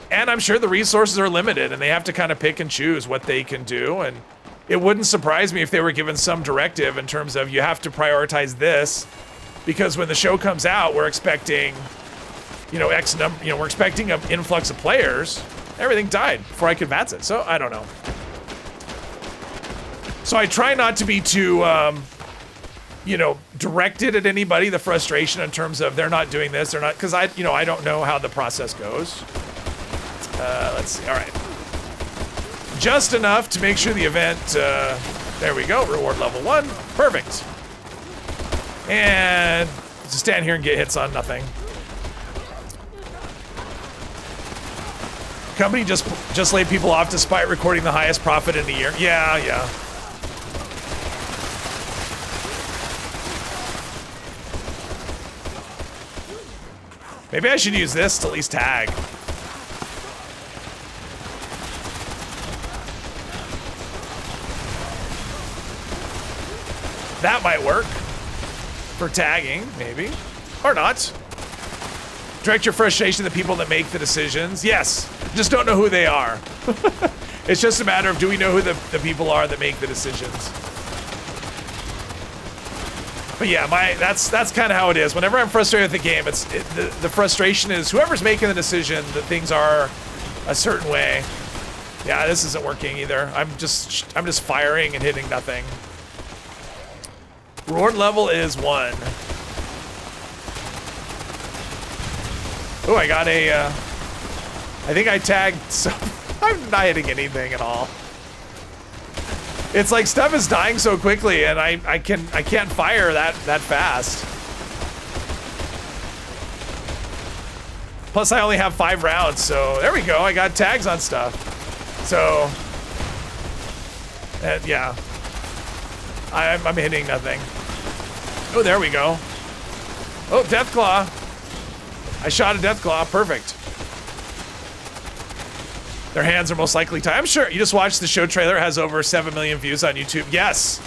And I'm sure the resources are limited and they have to kind of pick and choose what they can do. And it wouldn't surprise me if they were given some directive in terms of you have to prioritize this, because when the show comes out, we're expecting, you know, X number, you know, we're expecting an influx of players. Everything died before I could advance it. So I don't know. So I try not to be too, you know, directed at anybody, the frustration in terms of they're not doing this, they're not, because I don't know how the process goes. Let's see. All right. Just enough to make sure the event There we go. Reward level 1. Perfect. And just stand here and get hits on nothing. Company just laid people off despite recording the highest profit in a year. Yeah, yeah. Maybe I should use this to at least tag. That might work for tagging, maybe, or not. Direct your frustration to the people that make the decisions. Yes, just don't know who they are. It's just a matter of, do we know who the people are that make the decisions? But yeah, that's kind of how it is. Whenever I'm frustrated with the game, the frustration is whoever's making the decision that things are a certain way. Yeah, this isn't working either. I'm just firing and hitting nothing. Reward level is 1. Oh, I got a, I think I tagged some. I'm not hitting anything at all. It's like stuff is dying so quickly and I can't fire that fast. Plus I only have 5 rounds, so there we go. I got tags on stuff. So, yeah. I'm hitting nothing. Oh, there we go. Oh, Deathclaw. I shot a Deathclaw. Perfect. Their hands are most likely tied. I'm sure you just watched the show trailer. It has over 7 million views on YouTube. Yes.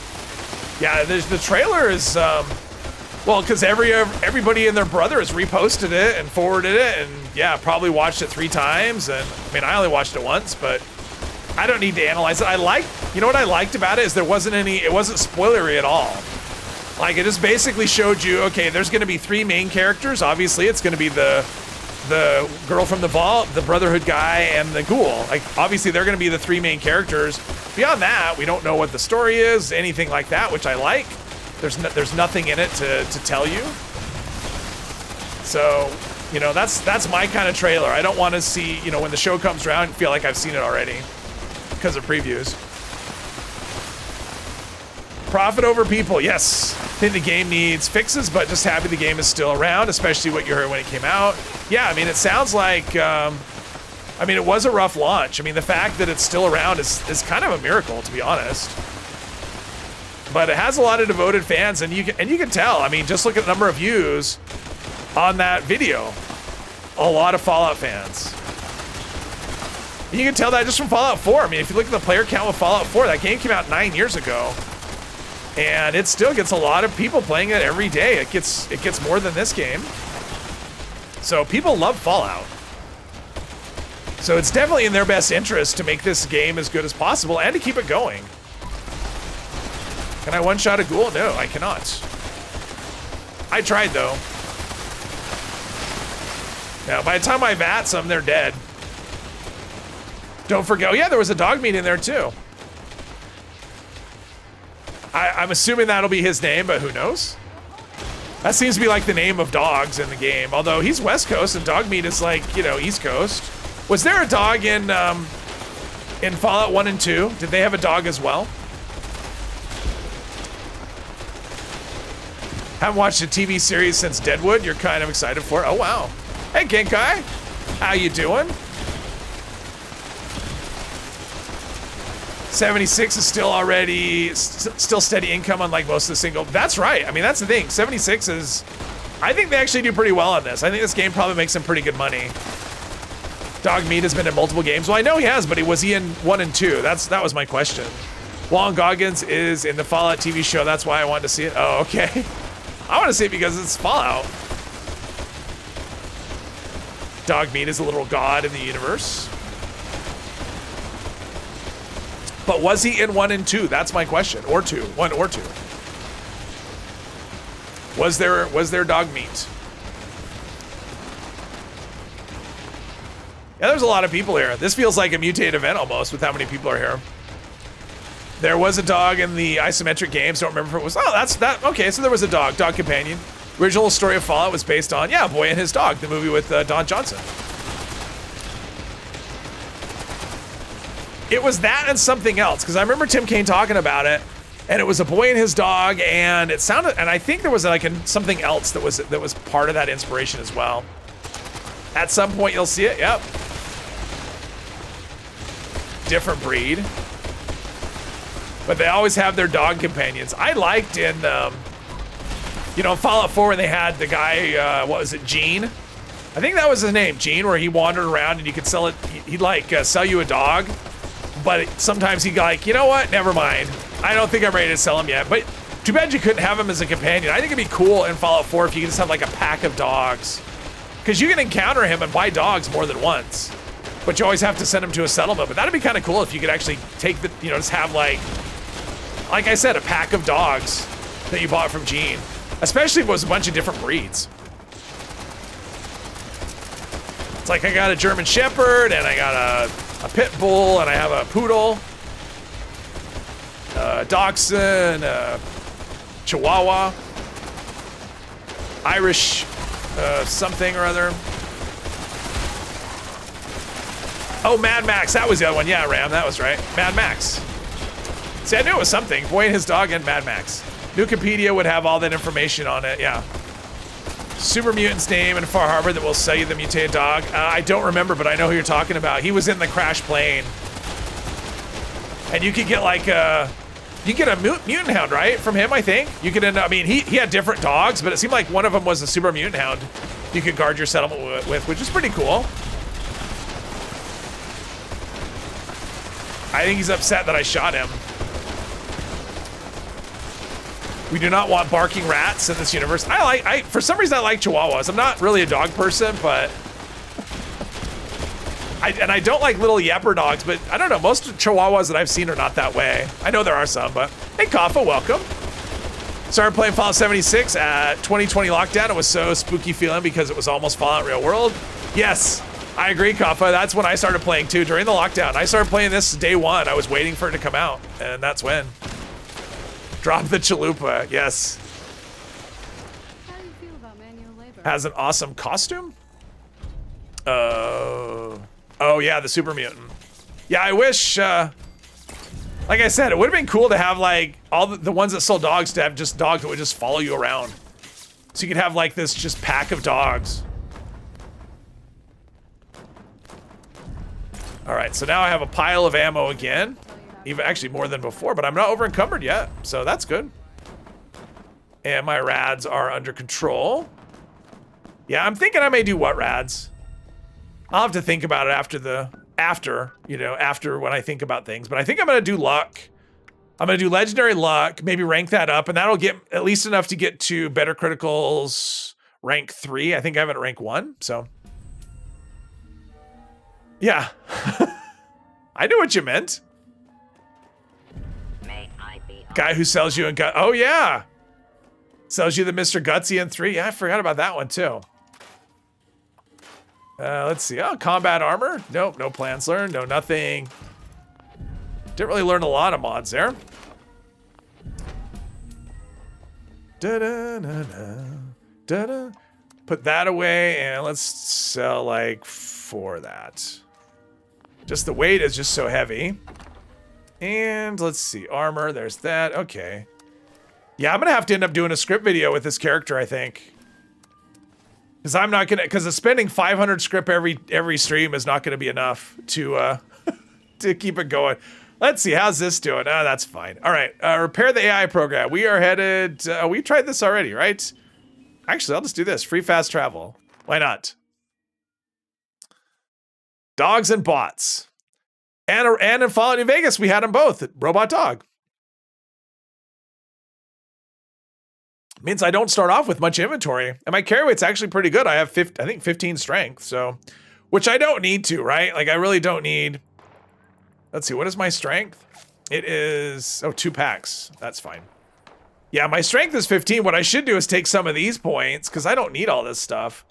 Yeah, the trailer is, well, because everybody and their brother has reposted it and forwarded it, and yeah, probably watched it 3 times. And I mean, I only watched it once, but I don't need to analyze it. You know what I liked about it is it wasn't spoilery at all. Like, it just basically showed you, okay, there's going to be 3 main characters. Obviously, it's going to be the girl from the vault, the Brotherhood guy, and the ghoul. Like, obviously, they're going to be the 3 main characters. Beyond that, we don't know what the story is, anything like that, which I like. There's nothing in it to tell you. So, you know, that's my kind of trailer. I don't want to see, you know, when the show comes around, feel like I've seen it already because of previews. Profit over people, yes. I think the game needs fixes, but just happy the game is still around, especially what you heard when it came out. Yeah, I mean, it sounds like, I mean, it was a rough launch. I mean, the fact that it's still around is kind of a miracle, to be honest. But it has a lot of devoted fans, and you can tell. I mean, just look at the number of views on that video. A lot of Fallout fans. And you can tell that just from Fallout 4. I mean, if you look at the player count with Fallout 4, that game came out 9 years ago. And it still gets a lot of people playing it every day. It gets more than this game. So people love Fallout. So it's definitely in their best interest to make this game as good as possible and to keep it going. Can I one-shot a ghoul? No, I cannot. I tried, though. Now, by the time I VATS them, they're dead. Don't forget. Oh, yeah, there was a dog meat in there, too. I'm assuming that'll be his name, but who knows? That seems to be like the name of dogs in the game. Although he's West Coast and dog meat is like, you know, East Coast. Was there a dog in Fallout 1 and 2? Did they have a dog as well? Haven't watched a TV series since Deadwood. You're kind of excited for it. Oh, wow. Hey, Genkai. How you doing? 76 is still steady income, unlike most of the single. That's right. I mean, that's the thing. 76 is, I think they actually do pretty well on this. I think this game probably makes them pretty good money. Dog Meat has been in multiple games. Well, I know he has, but was he in 1 and 2? That was my question. Wallen Goggins is in the Fallout TV show. That's why I wanted to see it. Oh, okay. I want to see it because it's Fallout. Dog Meat is a little god in the universe. But was he in 1 and 2? That's my question. Or 2. 1 or 2. Was there dog meat? Yeah, there's a lot of people here. This feels like a mutated event almost with how many people are here. There was a dog in the isometric games. Don't remember if it was. Oh, that's that. Okay, so there was a dog companion. Original story of Fallout was based on, yeah, Boy and His Dog, the movie with Don Johnson. It was that and something else, because I remember Tim Kaine talking about it, And it was a boy and his dog, and it sounded, and I think there was like something else that was part of that inspiration as well. At some point you'll see it, yep. Different breed. But they always have their dog companions. I liked in, you know, Fallout 4 when they had the guy, what was it, Gene? I think that was his name, Gene, where he wandered around and you could sell it, he'd like sell you a dog. But sometimes he'd go like, you know what, never mind. I don't think I'm ready to sell him yet. But too bad you couldn't have him as a companion. I think it'd be cool in Fallout 4 if you could just have like a pack of dogs. Because you can encounter him and buy dogs more than once. But you always have to send him to a settlement. But that'd be kind of cool if you could actually take the, you know, just have like I said, a pack of dogs that you bought from Gene. Especially if it was a bunch of different breeds. It's like I got a German Shepherd and I got a pit bull and I have a poodle. Dachshund, Chihuahua, Irish something or other. Oh, Mad Max, that was the other one. Yeah, Ram, that was right. Mad Max. See, I knew it was something. Boy and his dog and Mad Max. Nukipedia would have all that information on it, yeah. Super mutant's name in Far Harbor that will sell you the mutated dog. I don't remember, but I know who you're talking about. He was in the crash plane. And you could get like you get a mutant hound, right? From him, I think. You could end up, I mean, he had different dogs, but it seemed like one of them was a super mutant hound you could guard your settlement with, which is pretty cool. I think he's upset that I shot him. We do not want barking rats in this universe. For some reason I like Chihuahuas. I'm not really a dog person, but I don't like little yapper dogs, but I don't know, most Chihuahuas that I've seen are not that way. I know there are some, but hey, Kaffa, welcome. Started playing Fallout 76 at 2020 lockdown. It was so spooky feeling because it was almost Fallout Real World. Yes, I agree, Kaffa. That's when I started playing too, during the lockdown. I started playing this day one. I was waiting for it to come out, and that's when. Drop the chalupa, yes. How do you feel about manual labor? Has an awesome costume? Oh yeah, the super mutant. Yeah, I wish, like I said, it would have been cool to have like all the ones that sold dogs to have just dogs that would just follow you around. So you could have like this just pack of dogs. All right, so now I have a pile of ammo again. Even actually more than before, but I'm not over encumbered yet, so that's good. And my rads are under control. Yeah, I'm thinking I may do what rads? I'll have to think about it after when I think about things. But I think I'm gonna do luck. I'm gonna do legendary luck, maybe rank that up, and that'll get at least enough to get to better criticals rank 3. I think I have it at rank 1, so. Yeah. I knew what you meant. Guy who sells you and gut. Oh yeah, sells you the Mr. Gutsy in 3. Yeah, I forgot about that one too. Let's see. Oh, combat armor. Nope, no plans learned. No nothing. Didn't really learn a lot of mods there. Da-da-da-da. Put that away and let's sell like 4 of that. Just the weight is just so heavy. And let's see, armor, there's that, okay. Yeah, I'm gonna have to end up doing a script video with this character, I think. Because I'm not gonna, because spending 500 script every stream is not gonna be enough to to keep it going. Let's see, how's this doing? Oh, that's fine. All right, repair the AI program. We are headed, we tried this already, right? Actually, I'll just do this, free fast travel. Why not? Dogs and bots. And in Fallout New Vegas, we had them both. Robot dog. Means I don't start off with much inventory. And my carry weight's actually pretty good. I have, I think, 15 strength. So, which I don't need to, right? Like, I really don't need. Let's see, what is my strength? It is, 2 packs. That's fine. Yeah, my strength is 15. What I should do is take some of these points, because I don't need all this stuff,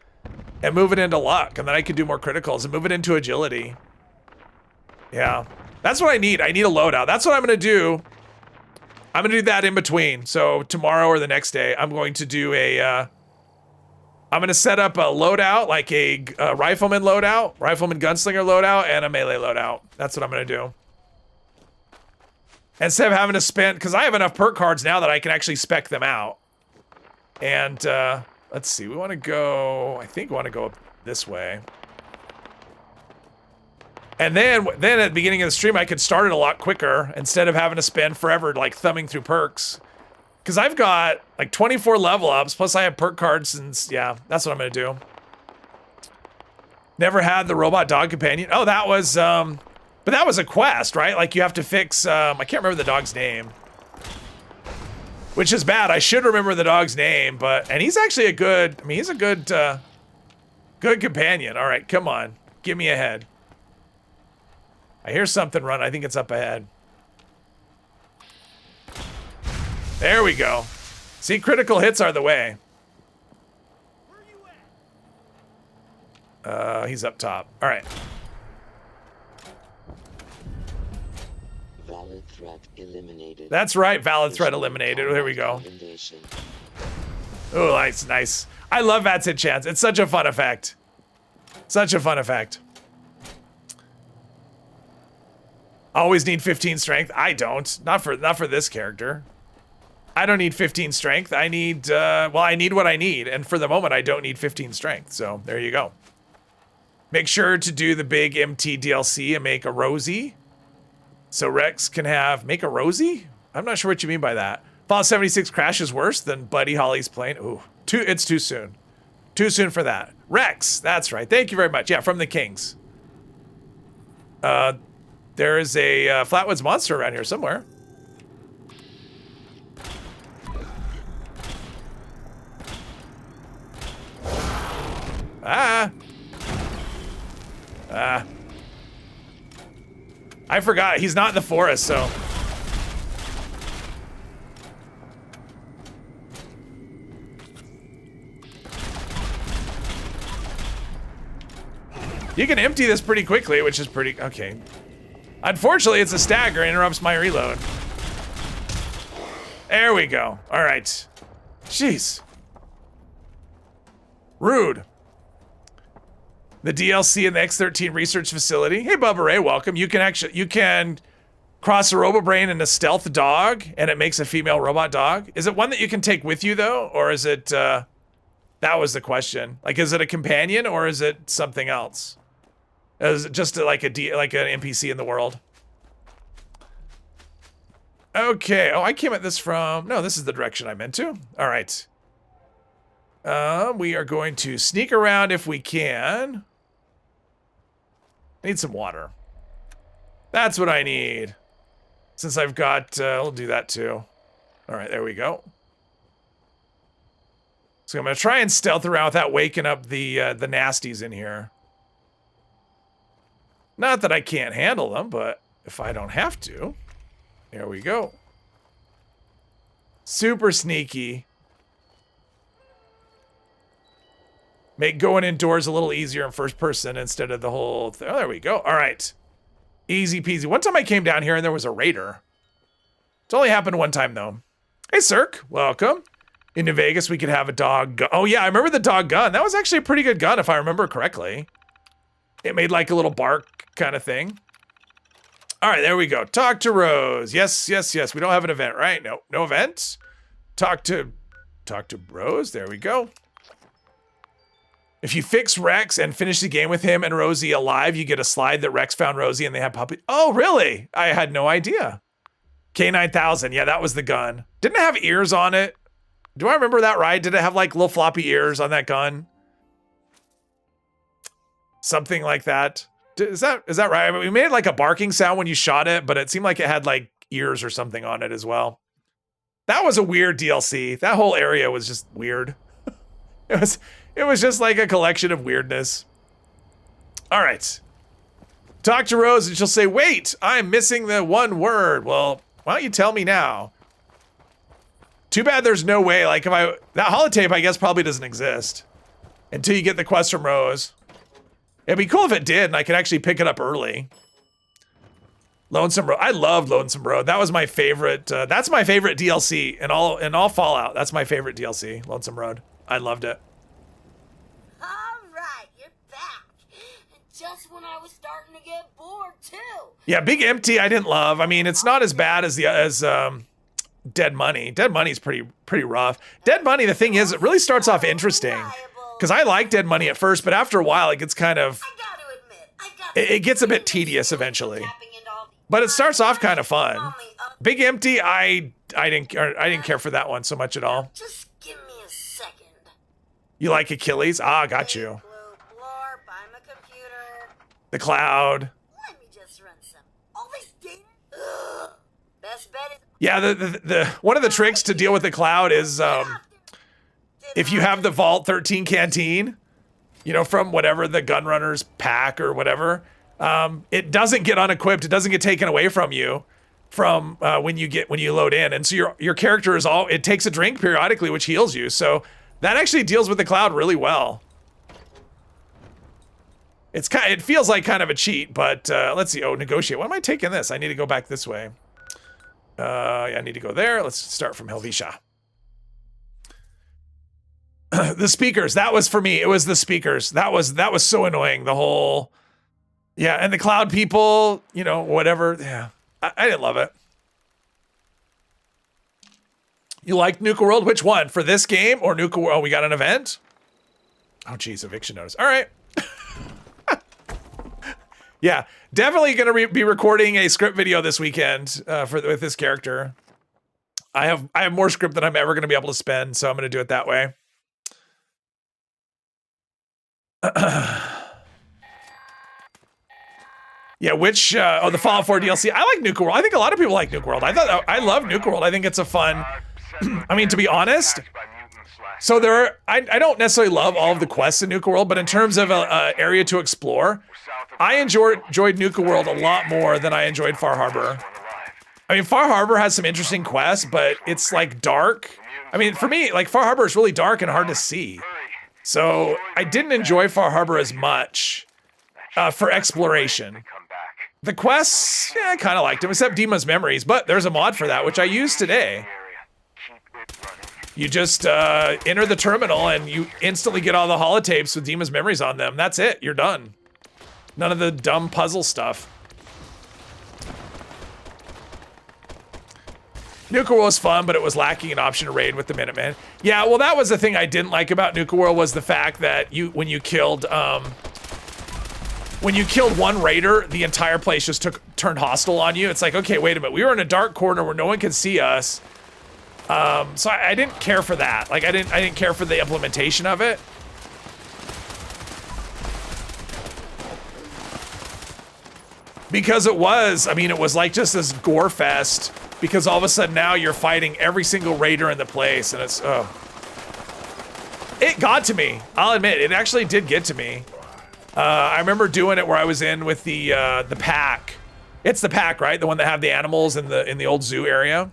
and move it into luck. And then I can do more criticals and move it into agility. Yeah, that's what I need. I need a loadout. That's what I'm gonna do. I'm gonna do that in between. So tomorrow or the next day, I'm going to do a, I'm gonna set up a loadout, like a rifleman loadout, rifleman gunslinger loadout, and a melee loadout. That's what I'm gonna do. Instead of having to spend, because I have enough perk cards now that I can actually spec them out. And let's see, we want to go, I think we want to go up this way. And then at the beginning of the stream, I could start it a lot quicker instead of having to spend forever like thumbing through perks. Because I've got like 24 level ups, plus I have perk cards, and yeah, that's what I'm going to do. Never had the robot dog companion. Oh, that was, but that was a quest, right? Like you have to fix, I can't remember the dog's name. Which is bad. I should remember the dog's name, but, and he's actually a good, I mean, he's a good, good companion. All right, come on. Give me a head. I hear something run. I think it's up ahead. There we go. See, critical hits are the way. He's up top. All right. Valid threat eliminated. That's right. Valid threat eliminated. Here we go. Oh, nice, nice. I love VATS hit chance. It's such a fun effect. Such a fun effect. Always need 15 strength. I don't. Not for this character. I don't need 15 strength. I need, well, I need what I need. And for the moment, I don't need 15 strength. So there you go. Make sure to do the big MT DLC and make a Rosie. So Rex can have, make a Rosie? I'm not sure what you mean by that. Fallout 76 Crash is worse than Buddy Holly's plane. Ooh, it's too soon. Too soon for that. Rex, that's right. Thank you very much. Yeah, from the Kings. There is a Flatwoods monster around here somewhere. Ah. Ah. I forgot. He's not in the forest, so. You can empty this pretty quickly, which is pretty, okay. Unfortunately, it's a stagger, it interrupts my reload. There we go. All right. Jeez. Rude. The DLC in the X13 research facility. Hey, Bubba Ray, welcome. You can cross a RoboBrain and a stealth dog, and it makes a female robot dog. Is it one that you can take with you though, or is it? That was the question. Like, is it a companion or is it something else? Is it just like an NPC in the world? Okay. Oh, I came at this from. No, this is the direction I meant to. All right. We are going to sneak around if we can. I need some water. That's what I need. Since I've got, we'll do that too. All right, there we go. So I'm gonna try and stealth around without waking up the nasties in here. Not that I can't handle them, but if I don't have to, there we go. Super sneaky. Make going indoors a little easier in first person instead of the whole thing. Oh, there we go. All right. Easy peasy. One time I came down here and there was a raider. It's only happened one time though. Hey, Cirque. Welcome. In New Vegas, we could have a dog gun. Oh yeah, I remember the dog gun. That was actually a pretty good gun if I remember correctly. It made like a little bark kind of thing. All right, there we go. Talk to Rose. Yes, yes, yes. We don't have an event, right? No, no event. Talk to Rose. There we go. If you fix Rex and finish the game with him and Rosie alive, you get a slide that Rex found Rosie and they have puppy. Oh, really? I had no idea. K9000. Yeah, that was the gun. Didn't it have ears on it? Do I remember that right? Did it have like little floppy ears on that gun? Something like that. Is that right? I mean, we made like a barking sound when you shot it, but it seemed like it had like ears or something on it as well. That was a weird DLC. That whole area was just weird. It was just like a collection of weirdness. All right. Talk to Rose and she'll say, wait, I'm missing the one word. Well, why don't you tell me now? Too bad there's no way, like that holotape I guess probably doesn't exist until you get the quest from Rose. It'd be cool if it did and I could actually pick it up early. Lonesome Road. I loved Lonesome Road. That was my favorite. That's my favorite DLC in all Fallout. That's my favorite DLC, Lonesome Road. I loved it. All right, you're back. just when I was starting to get bored too. Yeah, Big Empty I didn't love. I mean, it's not as bad as Dead Money. Dead Money's pretty rough. Dead Money, the thing is, it really starts off interesting. Because I like Dead Money at first, but after a while it gets kind of, I gotta admit, it gets a bit tedious eventually. But it starts off kind of fun. Big Empty, I didn't care for that one so much at all. Just give me a second. You like Achilles? Ah, got you. Blue blorp, I'm a computer. The Cloud. Let me just run some. All this data. Ugh. Best bet is. Yeah, the one of the tricks to deal with the Cloud is if you have the Vault 13 canteen, you know, from whatever the Gunrunner's pack or whatever, it doesn't get unequipped. It doesn't get taken away from you from when you load in, and so your character is it takes a drink periodically, which heals you. So that actually deals with the Cloud really well. It feels like kind of a cheat, but let's see. Oh, negotiate. Why am I taking this? I need to go back this way. Yeah, I need to go there. Let's start from Helvetia. The speakers, that was for me. It was the speakers. That was so annoying. The whole, yeah, and the Cloud people, you know, whatever. Yeah, I didn't love it. You liked Nuka World? Which one? For this game or Nuka World? Oh, we got an event? Oh, geez, eviction notice. All right. Yeah, definitely going to be recording a script video this weekend with this character. I have more script than I'm ever going to be able to spend, so I'm going to do it that way. Yeah, which the Fallout 4 DLC. I like Nuka World. I think a lot of people like Nuka World. I love Nuka World. I think it's a fun. I mean, to be honest, so I don't necessarily love all of the quests in Nuka World, but in terms of an area to explore, I enjoyed Nuka World a lot more than I enjoyed Far Harbor. I mean, Far Harbor has some interesting quests, but it's like dark. I mean, for me, like Far Harbor is really dark and hard to see. So I didn't enjoy Far Harbor as much for exploration. The quests, yeah, I kind of liked them, except Dima's Memories, but there's a mod for that, which I used today. You just enter the terminal and you instantly get all the holotapes with Dima's Memories on them. That's it, you're done. None of the dumb puzzle stuff. Nuka World was fun, but it was lacking an option to raid with the Minutemen. Yeah, well, that was the thing I didn't like about Nuka World, was the fact that when you killed one raider, the entire place just turned hostile on you. It's like, okay, wait a minute. We were in a dark corner where no one could see us. So I didn't care for that. Like I didn't care for the implementation of it. Because it was like just this gore fest, because all of a sudden now you're fighting every single raider in the place, and it's, oh. It got to me. I'll admit, it actually did get to me. I remember doing it where I was in with the pack. It's the pack, right? The one that have the animals in the old zoo area.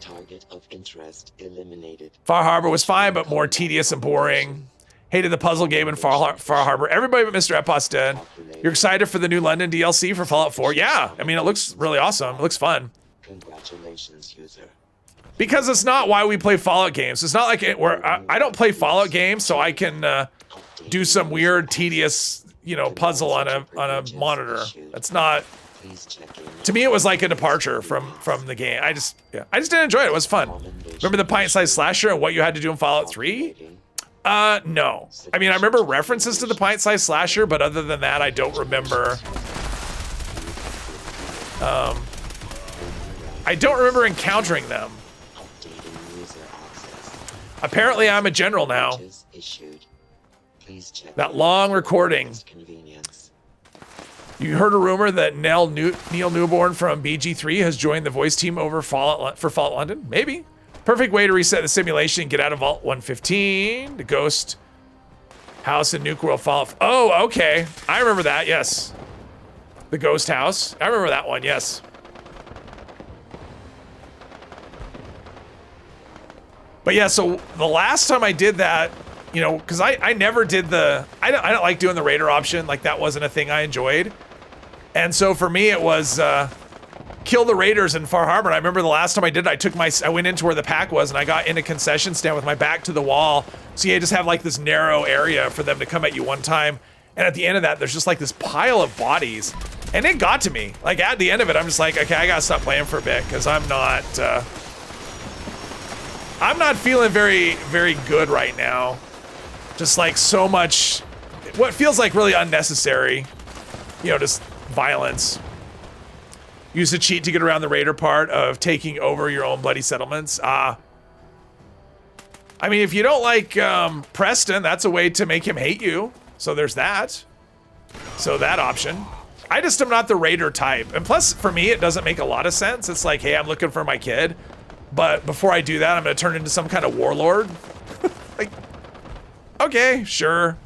Target of interest eliminated. Far Harbor was fine, but more tedious and boring. Hated the puzzle game in Far Harbor. Everybody but Mr. Epos did. You're excited for the new London DLC for Fallout 4? Yeah, I mean, it looks really awesome. It looks fun. Congratulations, user. Because it's not why we play Fallout games. It's not like I don't play Fallout games so I can do some weird, tedious, puzzle on a monitor. That's not. To me, it was like a departure from the game. I just didn't enjoy it. It was fun. Remember the pint-sized slasher and what you had to do in Fallout 3? No. I mean, I remember references to the pint-sized slasher, but other than that, I don't remember. I don't remember encountering them. Apparently, I'm a general now. That long recording. You heard a rumor that Neil Newborn from BG3 has joined the voice team over for Fallout London? Maybe. Perfect way to reset the simulation and get out of Vault 115. The Ghost House in Nuka World Fallout. Oh, okay. I remember that, yes. The Ghost House. I remember that one, yes. But yeah, so the last time I did that, because I never did I don't like doing the raider option. Like, that wasn't a thing I enjoyed. And so for me, it was kill the raiders in Far Harbor. And I remember the last time I did it, I went into where the pack was and I got in a concession stand with my back to the wall. So you just have like this narrow area for them to come at you one time. And at the end of that, there's just like this pile of bodies. And it got to me. Like at the end of it, I'm just like, okay, I gotta stop playing for a bit because I'm not feeling very, very good right now. Just like so much, what feels like really unnecessary, you know, just violence. Use a cheat to get around the raider part of taking over your own bloody settlements. I mean, if you don't like Preston, that's a way to make him hate you. So there's that. So that option. I just am not the raider type. And plus, for me, it doesn't make a lot of sense. It's like, hey, I'm looking for my kid. But before I do that, I'm going to turn into some kind of warlord. Like, okay, sure.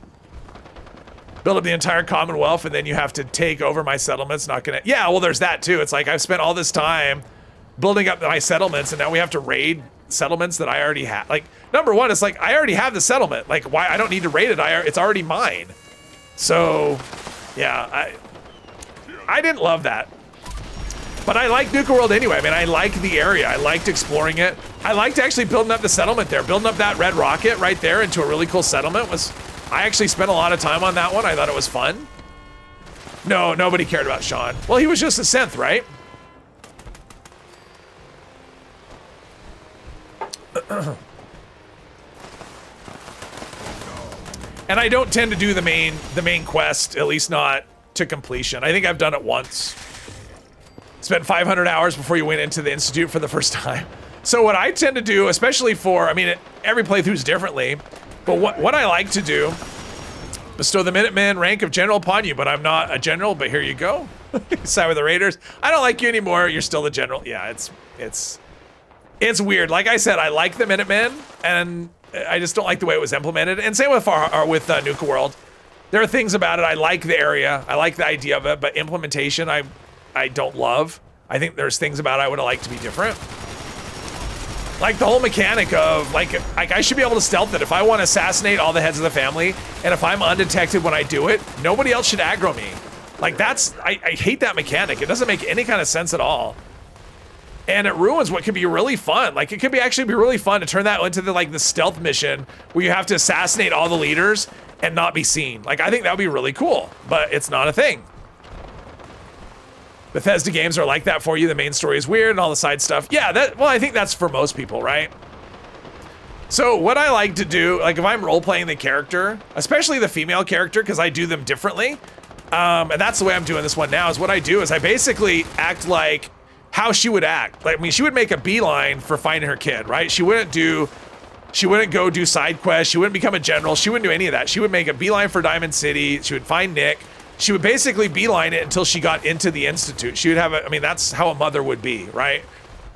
Build up the entire Commonwealth, and then you have to take over my settlements. Not going to... Yeah, well, there's that, too. It's like, I've spent all this time building up my settlements, and now we have to raid settlements that I already have. Like, number one, it's like, I already have the settlement. Like, why? I don't need to raid it. It's already mine. So, yeah, I didn't love that. But I like Nuka World anyway. I mean, I like the area. I liked exploring it. I liked actually building up the settlement there. Building up that red rocket right there into a really cool settlement was... I actually spent a lot of time on that one. I thought it was fun. No, nobody cared about Sean. Well, he was just a synth, right? And I don't tend to do the main quest, at least not to completion. I think I've done it once. Spent 500 hours before you went into the Institute for the first time. So what I tend to do, especially for, I mean, every playthrough is differently, but what I like to do, bestow the Minuteman rank of general upon you, but I'm not a general, but here you go. Side with the Raiders. I don't like you anymore, you're still the general. Yeah, it's weird. Like I said, I like the Minutemen, and I just don't like the way it was implemented. And same with Nuka World. There are things about it. I like the area. I like the idea of it, but implementation, I don't love. I think there's things about it I would have liked to be different. Like the whole mechanic of, like I should be able to stealth it. If I want to assassinate all the heads of the family, and if I'm undetected when I do it, nobody else should aggro me. Like that's, I hate that mechanic. It doesn't make any kind of sense at all. And it ruins what could be really fun. Like it could actually be really fun to turn that into the stealth mission where you have to assassinate all the leaders and not be seen. Like I think that would be really cool, but it's not a thing. Bethesda games are like that for you. The main story is weird and all the side stuff. Yeah, well, I think that's for most people, right? So what I like to do, like if I'm role-playing the character, especially the female character, because I do them differently, and that's the way I'm doing this one now, is what I do is I basically act like how she would act. Like, I mean, she would make a beeline for finding her kid, right? She wouldn't go do side quests. She wouldn't become a general. She wouldn't do any of that. She would make a beeline for Diamond City. She would find Nick. She would basically beeline it until she got into the Institute. She would have I mean, that's how a mother would be, right?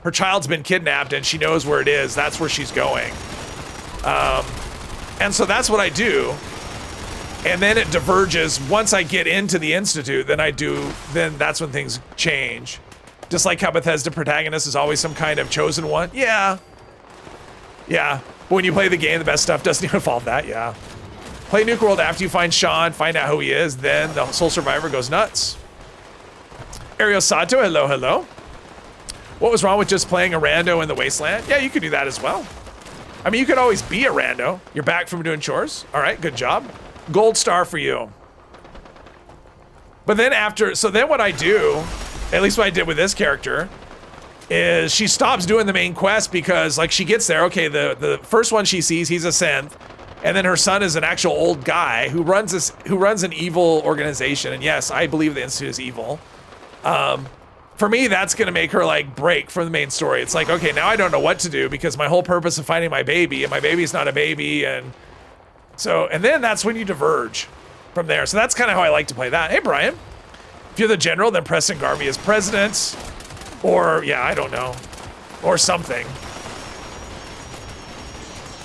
Her child's been kidnapped and she knows where it is. That's where she's going. And so that's what I do. And then it diverges. Once I get into the Institute, then that's when things change. Just like how Bethesda protagonist is always some kind of chosen one. Yeah. Yeah. But when you play the game, the best stuff doesn't even involve that, yeah. Play Nuka World after you find Sean, find out who he is, then the Soul Survivor goes nuts. Ariel Sato, hello, hello. What was wrong with just playing a rando in the wasteland? Yeah, you could do that as well. I mean, you could always be a rando. You're back from doing chores. All right, good job. Gold star for you. But then then what I do, at least what I did with this character, is she stops doing the main quest because like she gets there, okay, the first one she sees, he's a synth. And then her son is an actual old guy who runs an evil organization. And yes, I believe the Institute is evil. For me, that's gonna make her like break from the main story. It's like, okay, now I don't know what to do because my whole purpose of finding my baby, and my baby's not a baby, and then that's when you diverge from there. So that's kind of how I like to play that. Hey, Brian. If you're the general, then Preston Garvey is president. Or, yeah, I don't know. Or something.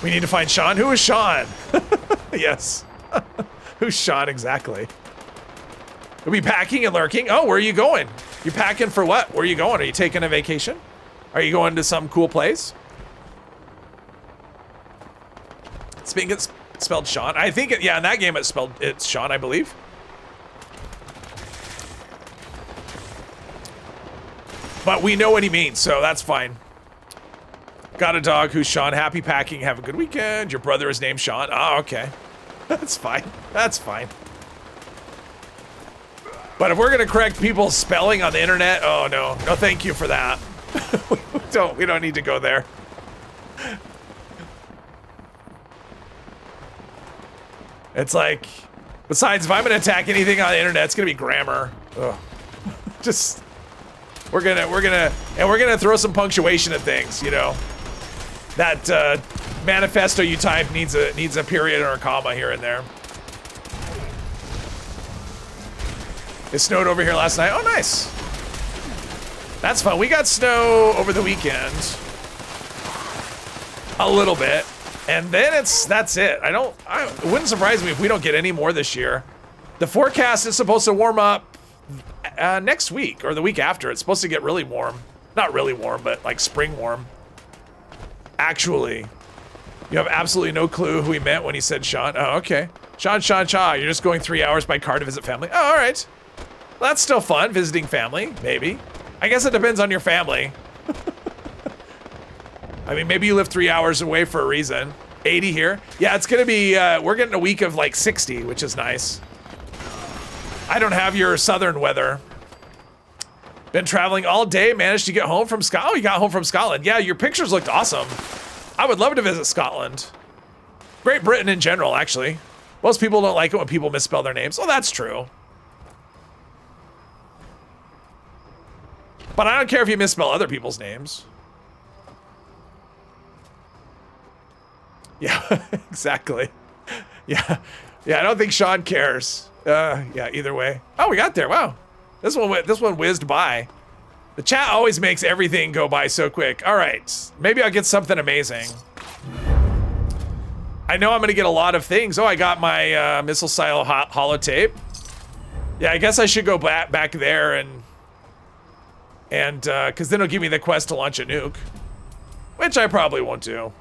We need to find Sean. Who is Sean? Yes. Who's Sean exactly? We'll be packing and lurking. Oh, where are you going? You're packing for what? Where are you going? Are you taking a vacation? Are you going to some cool place? Speaking, it's spelled Sean. I think yeah, in that game it's Sean, I believe. But we know what he means, so that's fine. Got a dog who's Sean. Happy packing. Have a good weekend. Your brother is named Sean. Oh, okay. That's fine. That's fine. But if we're gonna correct people's spelling on the internet, oh no, no thank you for that. we don't need to go there. It's like, besides, if I'm gonna attack anything on the internet, it's gonna be grammar. Ugh. Just, we're gonna throw some punctuation at things, you know. That manifesto you type needs a period or a comma here and there. It snowed over here last night. Oh, nice. That's fun. We got snow over the weekend. A little bit. And then that's it. It wouldn't surprise me if we don't get any more this year. The forecast is supposed to warm up next week or the week after. It's supposed to get really warm. Not really warm, but like spring warm. Actually, you have absolutely no clue who he meant when he said Sean. Oh, okay. Sean, Cha. You're just going 3 hours by car to visit family. Oh, all right. Well, that's still fun, visiting family, maybe. I guess it depends on your family. I mean, maybe you live 3 hours away for a reason. 80 here. Yeah, it's gonna be, we're getting a week of like 60, which is nice. I don't have your southern weather. Been traveling all day, managed to get home from Scotland. Oh, you got home from Scotland. Yeah, your pictures looked awesome. I would love to visit Scotland. Great Britain in general, actually. Most people don't like it when people misspell their names. Oh, that's true. But I don't care if you misspell other people's names. Yeah, exactly. Yeah, I don't think Sean cares. Yeah, either way. Oh, we got there. Wow, this one whizzed by. The chat always makes everything go by so quick. All right, maybe I'll get something amazing. I know I'm gonna get a lot of things. Oh, I got my missile silo holotape. Yeah, I guess I should go back there and because then it'll give me the quest to launch a nuke, which I probably won't do.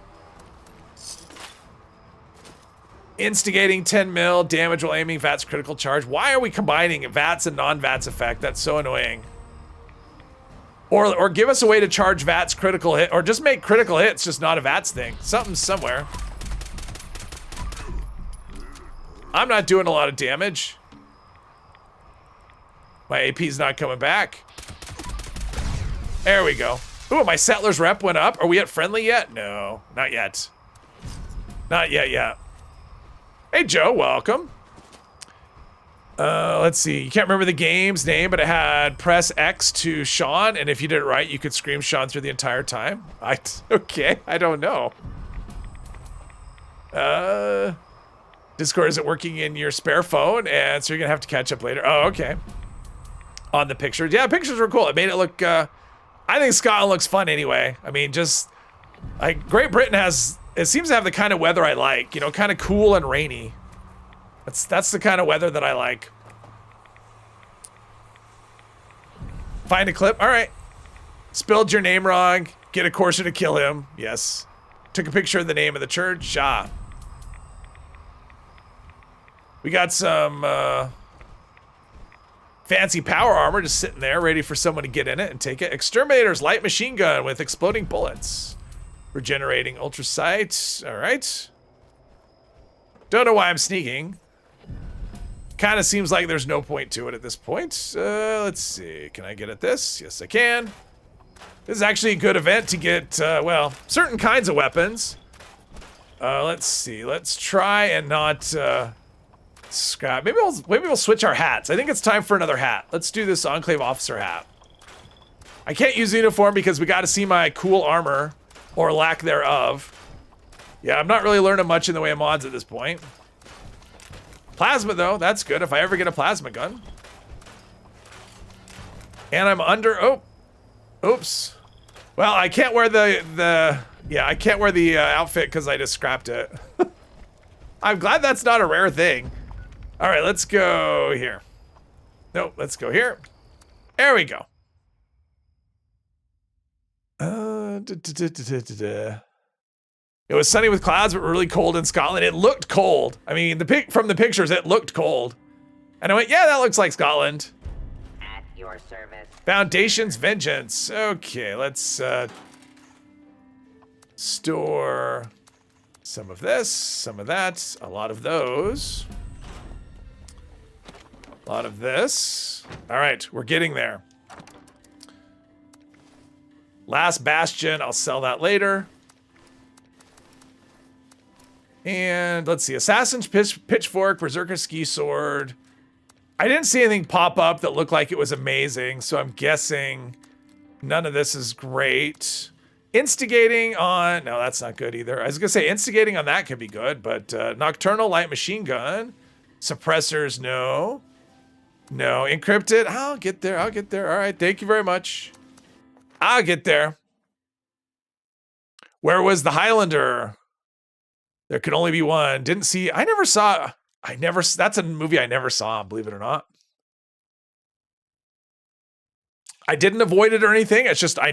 Instigating 10 mil damage while aiming VATS critical charge. Why are we combining VATS and non-VATS effect? That's so annoying. Or give us a way to charge VATS critical hit, or just make critical hits just not a VATS thing. Something somewhere. I'm not doing a lot of damage. My AP's not coming back. There we go. Ooh, my settlers rep went up. Are we at friendly yet? No, not yet. Not yet. Hey, Joe, welcome. Let's see. You can't remember the game's name, but it had press X to Sean, and if you did it right, you could scream Sean through the entire time. Okay, I don't know. Discord isn't working in your spare phone, and so you're gonna have to catch up later. Oh, okay. On the pictures. Yeah, pictures were cool. It made it look, I think Scotland looks fun anyway. I mean, just, like, Great Britain it seems to have the kind of weather I like, you know, kind of cool and rainy. That's the kind of weather that I like. Find a clip. All right. Spelled your name wrong. Get a courser to kill him. Yes. Took a picture of the name of the church. Ah. We got some fancy power armor just sitting there ready for someone to get in it and take it. Exterminator's light machine gun with exploding bullets. Regenerating ultra sight. All right. Don't know why I'm sneaking. Kind of seems like there's no point to it at this point. Let's see. Can I get at this? Yes, I can. This is actually a good event to get, well, certain kinds of weapons. Let's see. Let's try and not scrap. Maybe we'll switch our hats. I think it's time for another hat. Let's do this Enclave officer hat. I can't use uniform because we got to see my cool armor. Or lack thereof. Yeah, I'm not really learning much in the way of mods at this point. Plasma, though, that's good if I ever get a plasma gun. And I'm under, oh, oops. Well, I can't wear I can't wear the outfit because I just scrapped it. I'm glad that's not a rare thing. All right, let's go here. Nope, let's go here. There we go. It was sunny with clouds, but really cold in Scotland. It looked cold. I mean, from the pictures, it looked cold. And I went, yeah, that looks like Scotland. At your service. Foundation's Vengeance. Okay, let's store some of this, some of that, a lot of those. A lot of this. All right, we're getting there. Last Bastion, I'll sell that later. And let's see, Assassin's Pitchfork, Berserker Ski Sword. I didn't see anything pop up that looked like it was amazing, so I'm guessing none of this is great. Instigating on, no, that's not good either. I was gonna say instigating on that could be good, but Nocturnal Light Machine Gun. Suppressors, no. No, encrypted, I'll get there, I'll get there. All right, thank you very much. I'll get there. Where was the Highlander? There could only be one. Didn't see, that's a movie I never saw, believe it or not. I didn't avoid it or anything. It's just, I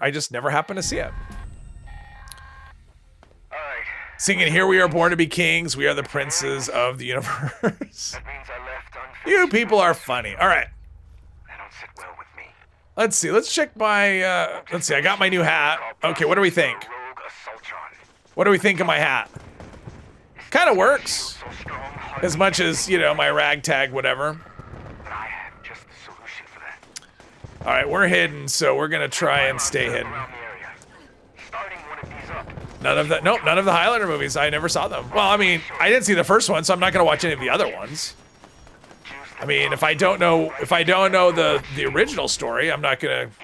just never happened to see it. All right. Singing Here We Are Born to Be Kings, we are the princes of the universe. That means I left unfinished. You people are funny. All right. They don't sit well with me. Let's see. Let's check my, let's see. I got my new hat. Okay, what do we think? Rogue assaultron. What do we think of my hat? Kind of works. So strong, As much as, you know, my ragtag, whatever. but I have just the solution for that. All right, we're hidden, so we're going to try and stay hidden. Around the area. Starting one of these up. Nope, none of the Highlander movies. I never saw them. Well, I mean, I didn't see the first one, so I'm not going to watch any of the other ones. I mean, if I don't know the original story, I'm not going to,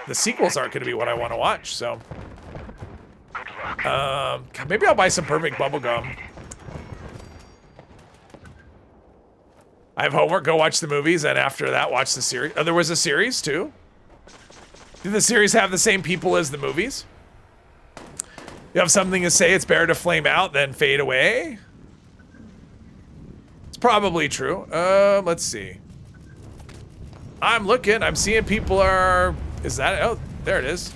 the sequels aren't going to be what I want to watch, so. God, maybe I'll buy some Perfect Bubblegum. I have homework, go watch the movies, and after that, watch the series. Oh, there was a series, too? Did the series have the same people as the movies? You have something to say, it's better to flame out than fade away? It's probably true. Let's see. I'm looking, I'm seeing people are... Is that... Oh, there it is.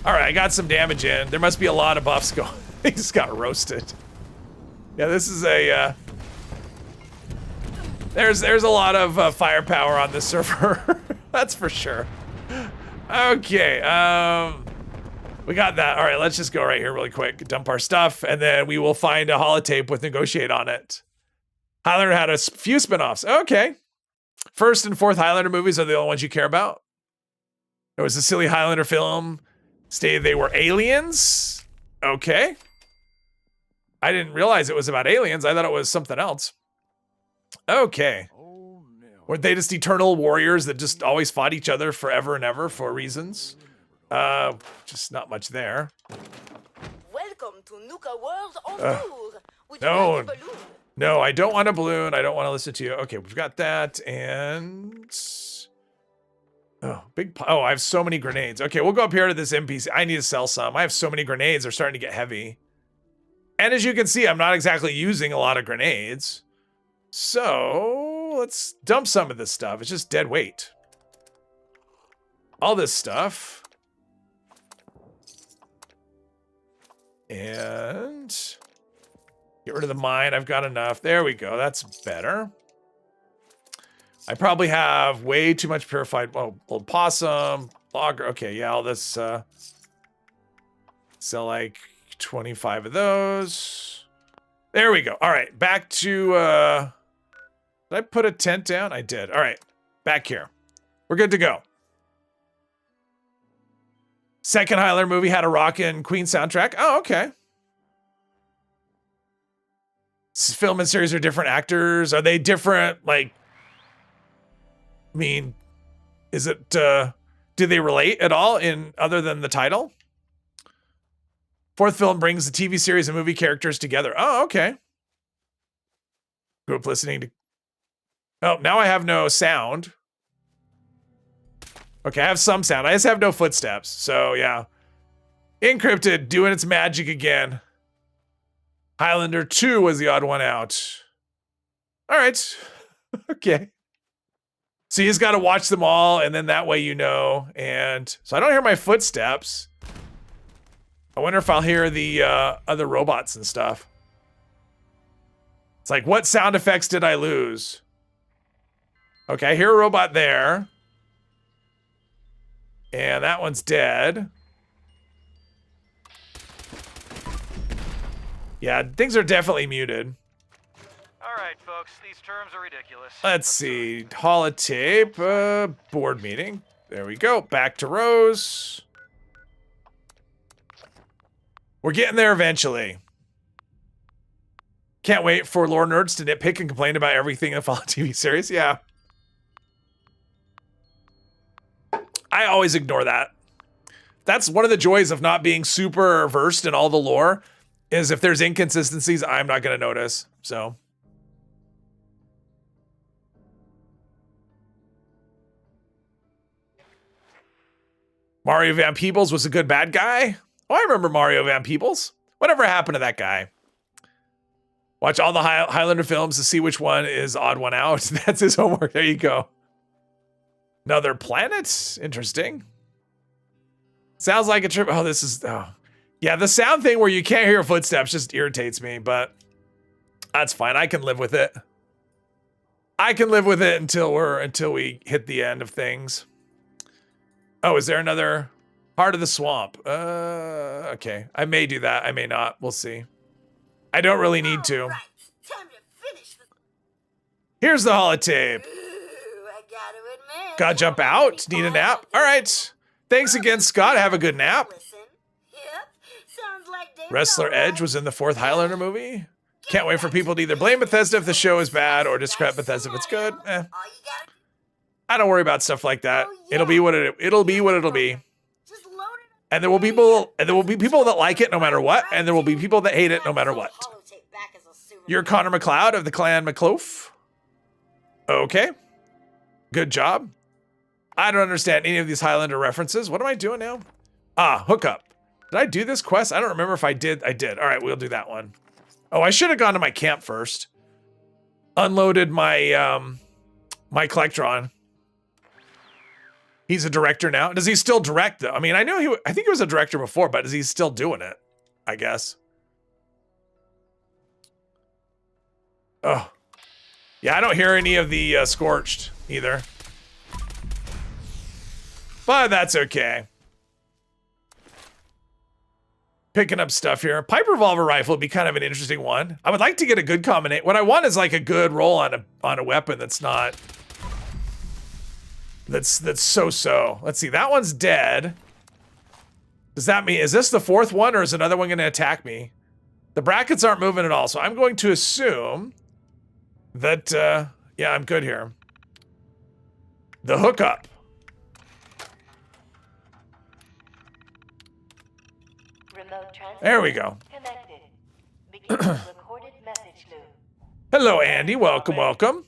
Alright, I got some damage in. There must be a lot of buffs going. He just got roasted. Yeah, this is a, there's a lot of firepower on this server. That's for sure. Okay, we got that. All right, let's just go right here really quick. Dump our stuff, and then we will find a holotape with Negotiate on it. Highlander had a few spinoffs. Okay. First and fourth Highlander movies are the only ones you care about. There was a silly Highlander film. Stated they were aliens. Okay. I didn't realize it was about aliens. I thought it was something else. Okay. Weren't they just eternal warriors that just always fought each other forever and ever for reasons? Just not much there. Welcome to Nuka World on tour. Would you No. like a balloon? No, I don't want a balloon. I don't want to listen to you. Okay, we've got that. And... Oh, oh, I have so many grenades. Okay, we'll go up here to this NPC. I need to sell some. I have so many grenades. They're starting to get heavy. And as you can see, I'm not exactly using a lot of grenades. So let's dump some of this stuff. It's just dead weight. All this stuff. And get rid of the mine. I've got enough. There we go. That's better. I probably have way too much purified. Oh, old possum, logger. Okay, yeah, all this. Sell like 25 of those. There we go. All right, back to. Did I put a tent down? I did. All right, back here. We're good to go. Second Highlander movie had a rockin' Queen soundtrack. Oh, okay. Film and series are different actors. Are they different? Like. I mean, is it, do they relate at all in other than the title? Fourth film brings the TV series and movie characters together. Oh, okay. Grew up listening to, oh, now I have no sound. Okay, I have some sound. I just have no footsteps. So yeah. Encrypted, doing its magic again. Highlander 2 was the odd one out. All right. Okay. So you just got to watch them all, and then that way you know. And so I don't hear my footsteps. I wonder if I'll hear the other robots and stuff. It's like, what sound effects did I lose? Okay, I hear a robot there. And that one's dead. Yeah, things are definitely muted. All right, folks, these terms are ridiculous. Let's see. Holotape, board meeting. There we go. Back to Rose. We're getting there eventually. Can't wait for lore nerds to nitpick and complain about everything in the Fallout TV series. Yeah. I always ignore that. That's one of the joys of not being super versed in all the lore, is if there's inconsistencies, I'm not going to notice. So. Mario Van Peebles was a good bad guy. Oh, I remember Mario Van Peebles. Whatever happened to that guy? Watch all the Highlander films to see which one is odd one out. That's his homework. There you go. Another planet? Interesting. Sounds like a trip. Oh, this is... Oh. Yeah, the sound thing where you can't hear footsteps just irritates me, but that's fine. I can live with it. I can live with it until we hit the end of things. Oh, is there another Heart of the Swamp? Okay. I may do that. I may not. We'll see. I don't really need to. All right, time to finish the... Here's the holotape. Ooh, I gotta admit. Gotta jump out. Need a nap. All right. Thanks again, Scott. Have a good nap. Listen. Yep. Sounds like David Wrestler alright. Edge was in the 4th Highlander movie. Can't wait for people to either blame Bethesda if the show is bad or discredit Bethesda if it's good. All you gotta I don't worry about stuff like that. Oh, It'll be what it'll be what it'll be. just load it up. And there will be people that like it no matter what, and there will be people that hate it no matter what. Holotape back as a souvenir. You're Connor McLeod of the Clan McLoaf. Okay. Good job. I don't understand any of these Highlander references. What am I doing now? Ah, hookup. Did I do this quest? I don't remember if I did. I did. All right, we'll do that one. Oh, I should have gone to my camp first. Unloaded my my Collectron. He's a director now. Does he still direct though? I mean, I think he was a director before, but is he still doing it? I guess. Oh. Yeah, I don't hear any of the Scorched either. But that's okay. Picking up stuff here. Pipe revolver rifle would be kind of an interesting one. I would like to get a good combination. What I want is like a good roll on a weapon that's not... That's so-so. Let's see, that one's dead. Does that mean, is this the 4th one or is another one gonna attack me? The brackets aren't moving at all, so I'm going to assume that, yeah, I'm good here. The hookup. There we go. Hello, Andy. Welcome, welcome.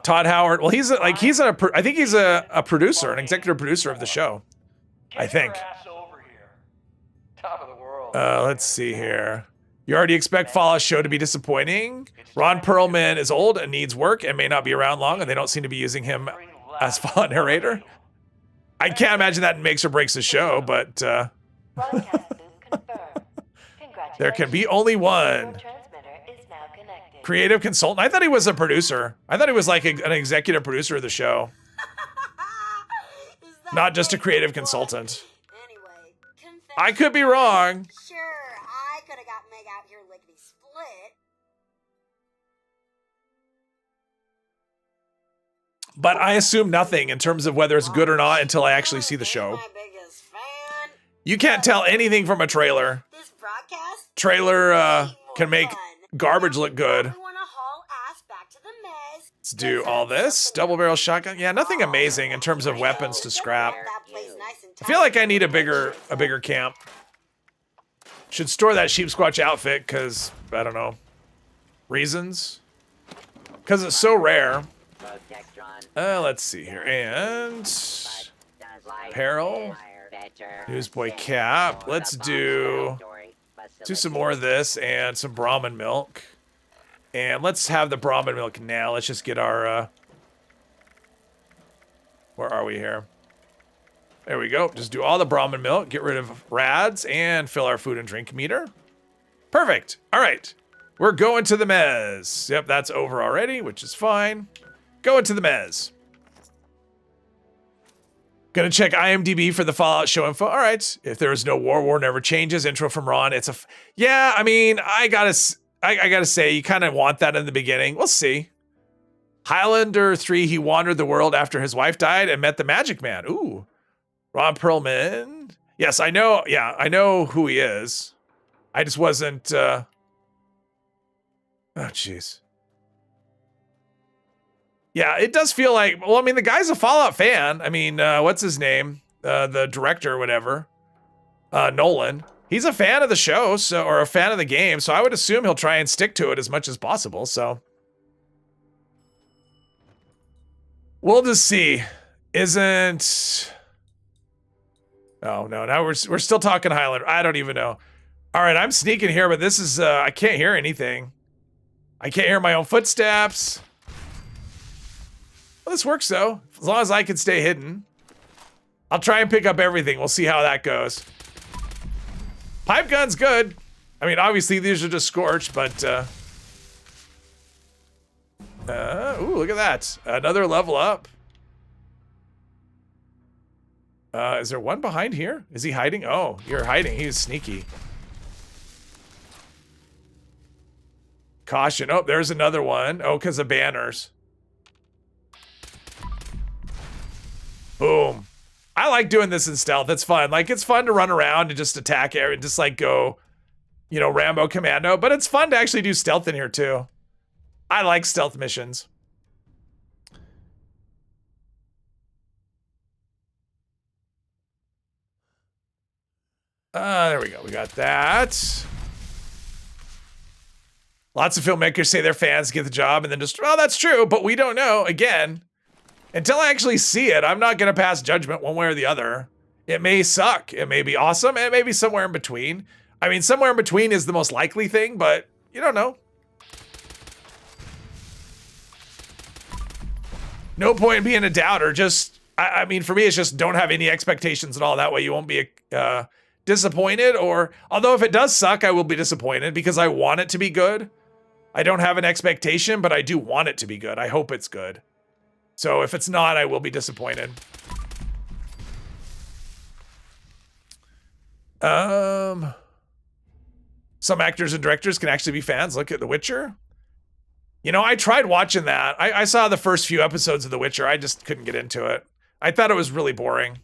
Todd Howard. Well, I think he's a producer, an executive producer of the show. I think. Let's see here. You already expect Fallout show to be disappointing. Ron Perlman is old and needs work and may not be around long, and they don't seem to be using him as Fallout narrator. I can't imagine that makes or breaks the show, but there can be only one. Creative consultant. I thought he was a producer. I thought he was like an executive producer of the show. Not just a creative consultant. Anyway, I could be wrong. Sure, I could have got Meg out here lickety split. But I assume nothing in terms of whether it's good or not until I actually see the show. My biggest fan. You can't tell anything from a trailer. This broadcast Trailer can make fun. garbage look good. We wanna haul ass back to the mess. Let's do all this. Double barrel shotgun. Yeah, nothing amazing in terms of weapons to scrap. That place nice and I feel like I need a bigger camp. Should store that sheep squatch outfit because, I don't know, reasons. Because it's so rare. Let's see here. And apparel. Newsboy cap. Let's do some more of this and some Brahmin milk. And let's have the Brahmin milk now. Let's just get our, where are we here? There we go. Just do all the Brahmin milk, get rid of rads, and fill our food and drink meter. Perfect. All right. We're going to the mez. Yep, that's over already, which is fine. Going to the mez. Gonna check IMDb for the Fallout show info. All right. If there is no war never changes. Intro from Ron. Yeah, I mean, I I gotta say, you kind of want that in the beginning. We'll see. Highlander 3, he wandered the world after his wife died and met the Magic Man. Ooh. Ron Perlman. Yes, I know. Yeah, I know who he is. I just wasn't... Oh, jeez. Yeah, it does feel like... Well, I mean, the guy's a Fallout fan. I mean, what's his name? The director or whatever. Nolan. He's a fan of the show, so or a fan of the game, so I would assume he'll try and stick to it as much as possible, so... We'll just see. Isn't... Oh, no, now we're still talking Highlander. I don't even know. All right, I'm sneaking here, but this is... I can't hear anything. I can't hear my own footsteps. Well, this works, though. As long as I can stay hidden. I'll try and pick up everything. We'll see how that goes. Pipe gun's good. I mean, obviously, these are just scorched, but... ooh, look at that. Another level up. Is there one behind here? Is he hiding? Oh, you're hiding. He's sneaky. Caution. Oh, there's another one. Oh, because of banners. Boom. I like doing this in stealth. It's fun. Like, it's fun to run around and just attack it and just, like, go, you know, Rambo Commando. But it's fun to actually do stealth in here, too. I like stealth missions. There we go. We got that. Lots of filmmakers say their fans get the job and then just, oh, that's true, but we don't know. Again, until I actually see it, I'm not going to pass judgment one way or the other. It may suck. It may be awesome. It may be somewhere in between. I mean, somewhere in between is the most likely thing, but you don't know. No point in being a doubter. Just, I mean, for me, it's just don't have any expectations at all. That way you won't be disappointed, or although if it does suck, I will be disappointed because I want it to be good. I don't have an expectation, but I do want it to be good. I hope it's good. So if it's not, I will be disappointed. Some actors and directors can actually be fans. Look at The Witcher. You know, I tried watching that. I saw the first few episodes of The Witcher. I just couldn't get into it. I thought it was really boring.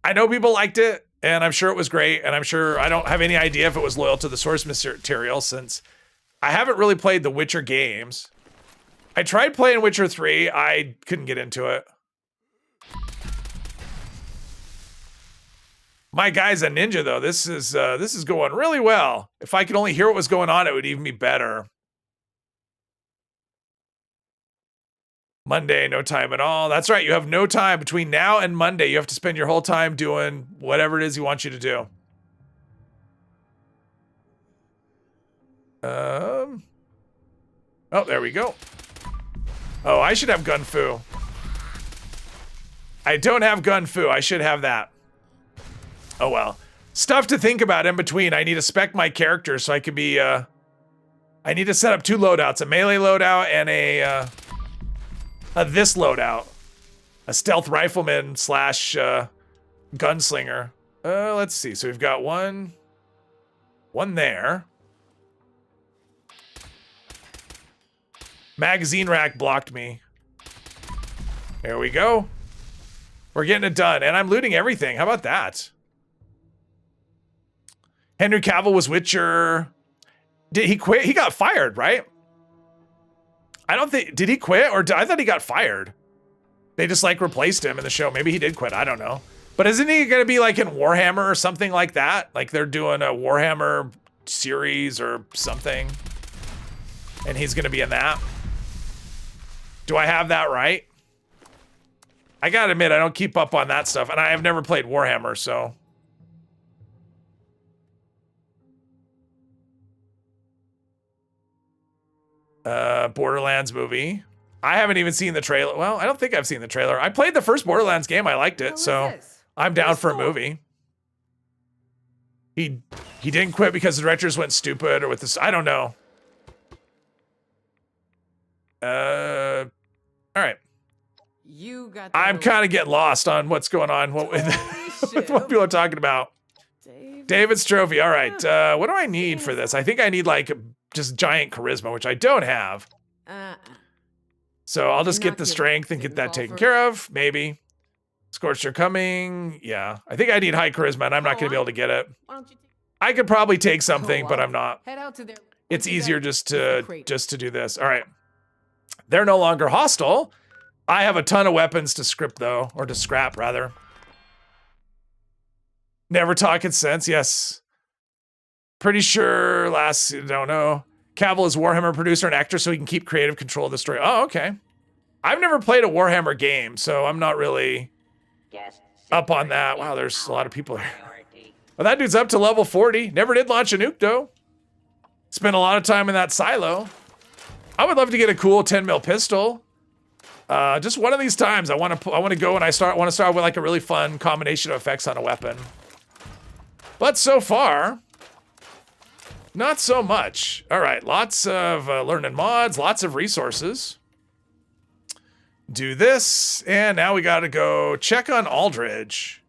I know people liked it, and I'm sure it was great, and I'm sure I don't have any idea if it was loyal to the source material since I haven't really played the Witcher games. I tried playing Witcher 3. I couldn't get into it. My guy's a ninja, though. This is going really well. If I could only hear what was going on, it would even be better. Monday, no time at all. That's right. You have no time between now and Monday. You have to spend your whole time doing whatever it is he wants you to do. Oh, there we go. Oh, I should have Gun Fu. I don't have Gun Fu. I should have that. Oh, well. Stuff to think about in between. I need to spec my character so I can be, I need to set up two loadouts, a melee loadout and a this loadout. A stealth rifleman slash gunslinger. Let's see. So we've got one there. Magazine rack blocked me. There we go. We're getting it done. And I'm looting everything. How about that? Henry Cavill was Witcher. Did he quit? He got fired, right? I don't think... Did he quit? Or I thought he got fired. They just, like, replaced him in the show. Maybe he did quit. I don't know. But isn't he going to be, like, in Warhammer or something like that? Like, they're doing a Warhammer series or something. And he's going to be in that. Do I have that right? I gotta admit, I don't keep up on that stuff. And I have never played Warhammer, so... Borderlands movie. I haven't even seen the trailer. Well, I don't think I've seen the trailer. I played the first Borderlands game. I liked it, so I'm down for a movie. He didn't quit because the directors went stupid or with this. I don't know. All right. You got. I'm kind of getting lost on what's going on. What people are talking about. David's trophy. All right. What do I need for this? I think I need like just giant charisma, which I don't have. So I'll just get the strength and get that taken care of, maybe. Scorcher coming. Yeah, I think I need high charisma, and I'm not going to be able to get it. I could probably take something, but I'm not. Head out to their. It's easier just to do this. All right. They're no longer hostile. I have a ton of weapons to scrip, though, or to scrap, rather. Never talking sense. Yes. Pretty sure don't know. Cavill is Warhammer producer and actor, so he can keep creative control of the story. Oh, okay. I've never played a Warhammer game, so I'm not really up on that. Wow, there's a lot of people here. Well, that dude's up to level 40. Never did launch a nuke, though. Spent a lot of time in that silo. I would love to get a cool 10 mil pistol. Just one of these times, I want to go and want to start with like a really fun combination of effects on a weapon. But so far, not so much. All right, lots of learning mods, lots of resources. Do this, and now we got to go check on Aldridge.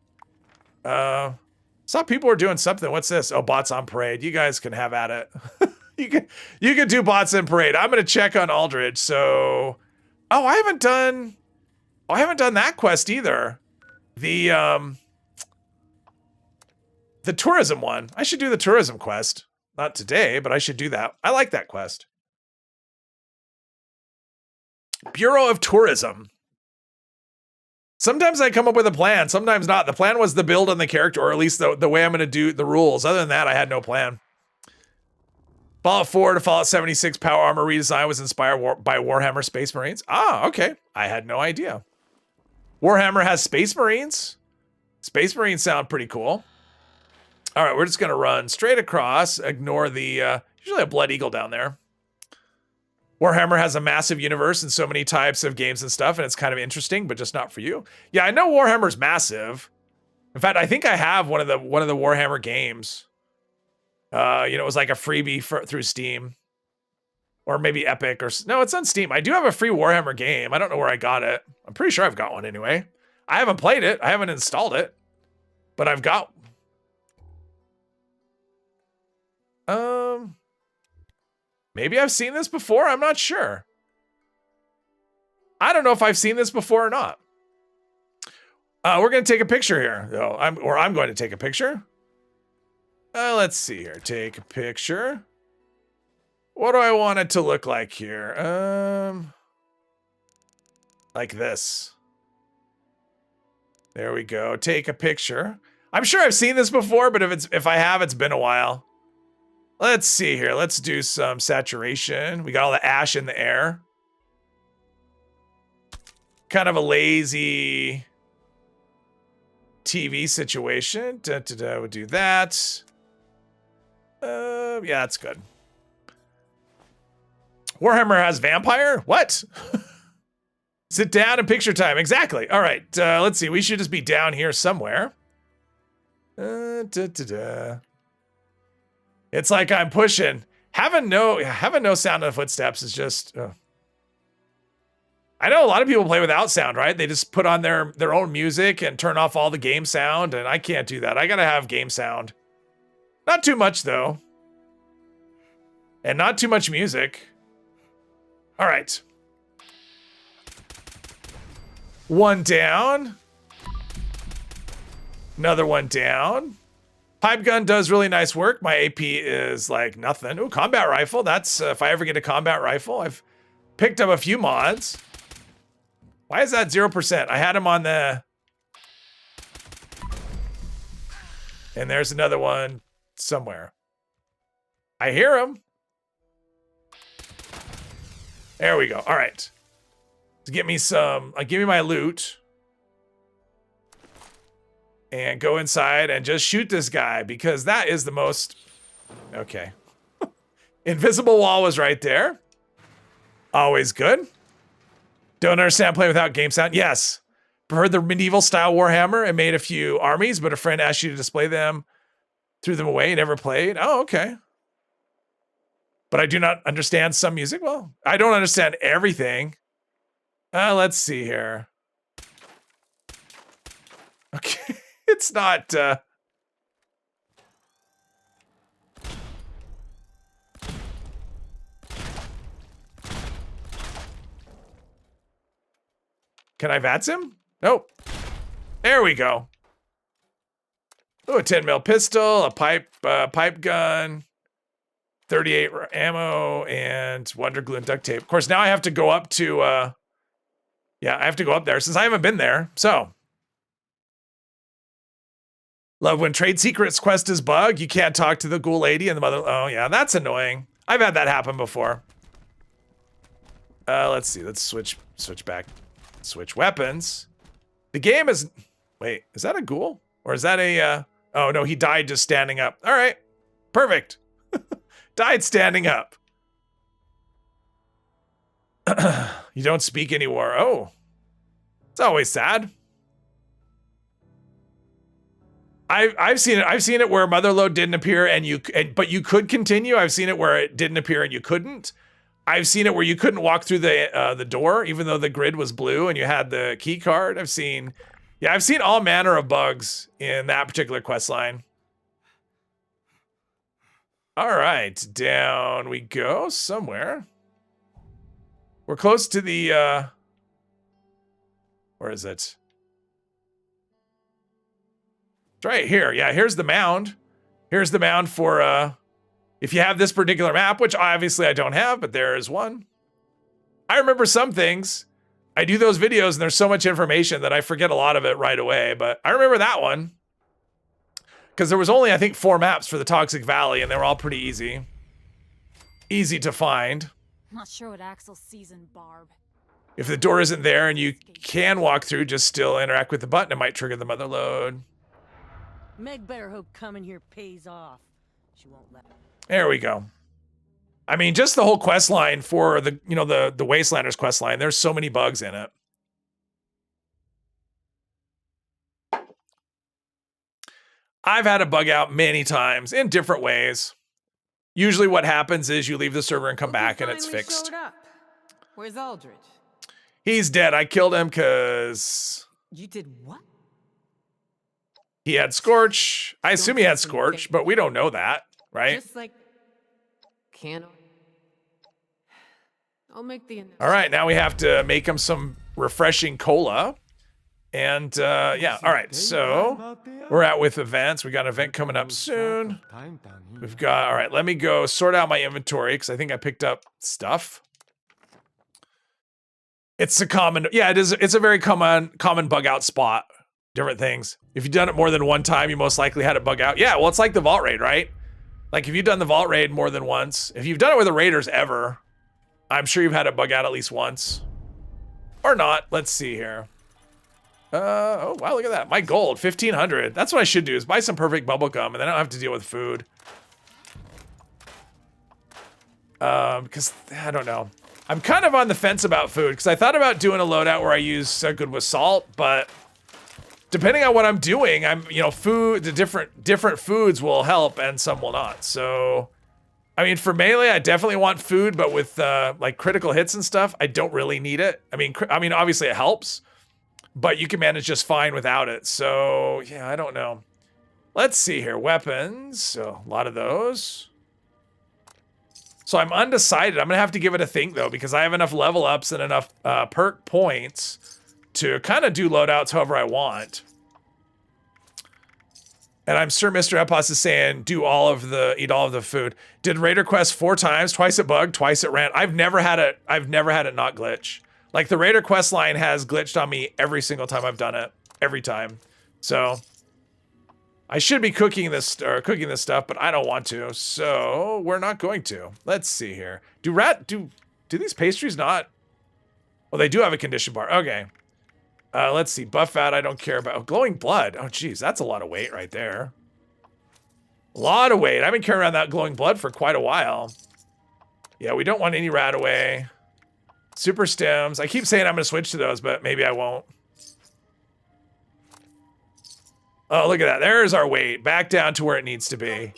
Saw people were doing something. What's this? Oh, bots on parade. You guys can have at it. you can do bots in parade. I'm gonna check on Aldridge. So, oh, I haven't done that quest either. The tourism one. I should do the tourism quest. Not today, but I should do that. I like that quest. Bureau of Tourism. Sometimes I come up with a plan, sometimes not. The plan was the build on the character, or at least the way I'm going to do the rules. Other than that, I had no plan. Fallout 4 to Fallout 76 power armor redesign was inspired by Warhammer Space Marines. Ah, okay. I had no idea. Warhammer has Space Marines. Space Marines sound pretty cool. All right, we're just going to run straight across, ignore the, usually a Blood Eagle down there. Warhammer has a massive universe and so many types of games and stuff, and it's kind of interesting, but just not for you. Yeah, I know Warhammer's massive. In fact, I think I have one of the Warhammer games. It was like a freebie through Steam, or maybe Epic, or no, it's on Steam. I do have a free Warhammer game. I don't know where I got it. I'm pretty sure I've got one anyway. I haven't played it. I haven't installed it, but I've got. Maybe I've seen this before. I'm not sure. I don't know if I've seen this before or not. We're going to take a picture here. Oh, I'm going to take a picture. Let's see here. Take a picture. What do I want it to look like here? Like this. There we go. Take a picture. I'm sure I've seen this before, but if I have, it's been a while. Let's see here. Let's do some saturation. We got all the ash in the air. Kind of a lazy TV situation. We'll do that. Yeah, that's good. Warhammer has vampire? What? Sit down and picture time. Exactly. All right. Let's see. We should just be down here somewhere. It's like I'm pushing. Having no sound of footsteps is just. I know a lot of people play without sound, right? They just put on their own music and turn off all the game sound, and I can't do that. I gotta have game sound. Not too much though, and not too much music. All right. One down. Another one down. Pipe gun does really nice work. My AP is like nothing. Ooh, combat rifle. That's if I ever get a combat rifle. I've picked up a few mods. Why is that 0%? I had him on the... And there's another one somewhere. I hear him. There we go. All right. To give me give me my loot. And go inside and just shoot this guy, because that is the most... Okay. Invisible wall was right there. Always good. Don't understand playing without game sound? Yes. Preferred the medieval style Warhammer and made a few armies, but a friend asked you to display them, threw them away, never played. Oh, okay. But I do not understand some music. Well, I don't understand everything. Let's see here. Okay. It's not, Can I VATS him? Nope. There we go. Oh, a 10 mil pistol, a pipe gun, 38 ammo, and wonder glue and duct tape. Of course, now I have to go up to, yeah, I have to go up there since I haven't been there. So, love when trade secrets quest is bug. You can't talk to the ghoul lady and the mother. Oh yeah, that's annoying. I've had that happen before. Let's see. Let's switch back. Switch weapons. The game is. Wait, is that a ghoul or is that a? Oh no, he died just standing up. All right, perfect. Died standing up. You don't speak anymore. Oh, it's always sad. I've seen it where Motherlode didn't appear but you could continue. I've seen it where it didn't appear and you couldn't. I've seen it where you couldn't walk through the door even though the grid was blue and you had the key card. I've seen all manner of bugs in that particular quest line. All right, down we go somewhere. We're close to the where is it? It's right here. Yeah, here's the mound. Here's the mound for if you have this particular map, which obviously I don't have, but there is one. I remember some things. I do those videos and there's so much information that I forget a lot of it right away, but I remember that one. Because there was only, I think, 4 maps for the Toxic Valley and they were all pretty easy. Easy to find. Not sure what Axel sees in Barb. If the door isn't there and you can walk through, just still interact with the button. It might trigger the Motherlode. Meg better hope coming here pays off. She won't let. There we go. I mean, just the whole quest line for the, you know, the Wastelanders quest line. There's so many bugs in it. I've had a bug out many times in different ways. Usually what happens is you leave the server and come back and it's fixed. Showed up. Where's Aldrich? He's dead. I killed him because You did what? he had Scorch. I assume he had Scorch, but we don't know that, right? Just like can. I'll make the. All right, now we have to make him some refreshing cola. And yeah, all right, so we're out with events. We got an event coming up soon. We've got, all right, let me go sort out my inventory because I think I picked up stuff. It's a common, yeah, it is. It's a very common bug out spot. Different things. If you've done it more than one time, you most likely had it bug out. Yeah, well, it's like the vault raid, right? Like if you've done the vault raid more than once, if you've done it with the raiders ever, I'm sure you've had it bug out at least once. Or not. Let's see here. Oh, wow, look at that. My gold, 1,500. That's what I should do, is buy some perfect bubblegum, and then I don't have to deal with food. Because, I don't know. I'm kind of on the fence about food, because I thought about doing a loadout where I use good with salt, but depending on what I'm doing, you know, food, the different foods will help, and some will not. So, I mean, for melee, I definitely want food, but with, like, critical hits and stuff, I don't really need it. I mean, obviously it helps, but you can manage just fine without it. So, yeah, I don't know. Let's see here. Weapons. So, a lot of those. So, I'm undecided. I'm going to have to give it a think, though, because I have enough level ups and enough perk points to kind of do loadouts however I want. And I'm sure Mr. Epos is saying, eat all of the food. Did Raider Quest 4 times, twice it bugged, twice it ran. I've never had it not glitch. Like the Raider quest line has glitched on me every single time I've done it. Every time. So I should be cooking this stuff, but I don't want to. So we're not going to. Let's see here. Do these pastries not? Well, they do have a condition bar. Okay. Let's see. Buff fat, I don't care about. Oh, glowing blood. Oh, geez, that's a lot of weight right there. A lot of weight. I've been carrying around that glowing blood for quite a while. Yeah, we don't want any rat away. Super stems. I keep saying I'm going to switch to those, but maybe I won't. Oh, look at that. There's our weight. Back down to where it needs to be.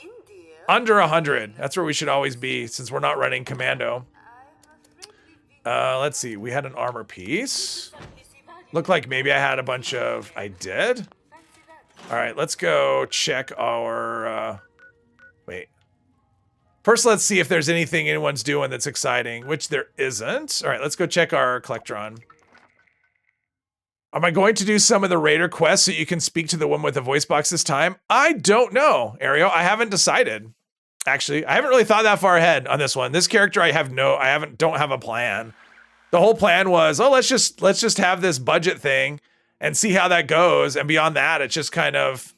Under 100. That's where we should always be since we're not running commando. Let's see. We had an armor piece. Looked like maybe I had a bunch of... I did? All right, let's go check our... Wait. First, let's see if there's anything anyone's doing that's exciting, which there isn't. All right, let's go check our Collectron. Am I going to do some of the raider quests so you can speak to the one with the voice box this time? I don't know, Ariel. I haven't decided. Actually, I haven't really thought that far ahead on this one. This character, don't have a plan. The whole plan was, oh, let's just have this budget thing and see how that goes. And beyond that, it's just kind of,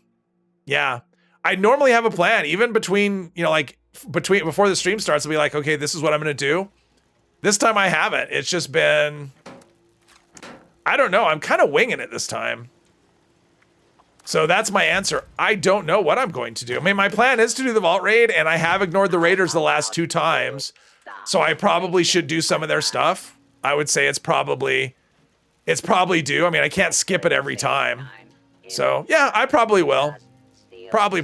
yeah. I normally have a plan, even between, before the stream starts, I'll be like, okay, this is what I'm going to do. This time I haven't. It's just been, I don't know. I'm kind of winging it this time. So that's my answer. I don't know what I'm going to do. I mean, my plan is to do the vault raid, and I have ignored the raiders the last 2 times. So I probably should do some of their stuff. I would say it's probably due. I mean, I can't skip it every time. So yeah, I probably will. Probably.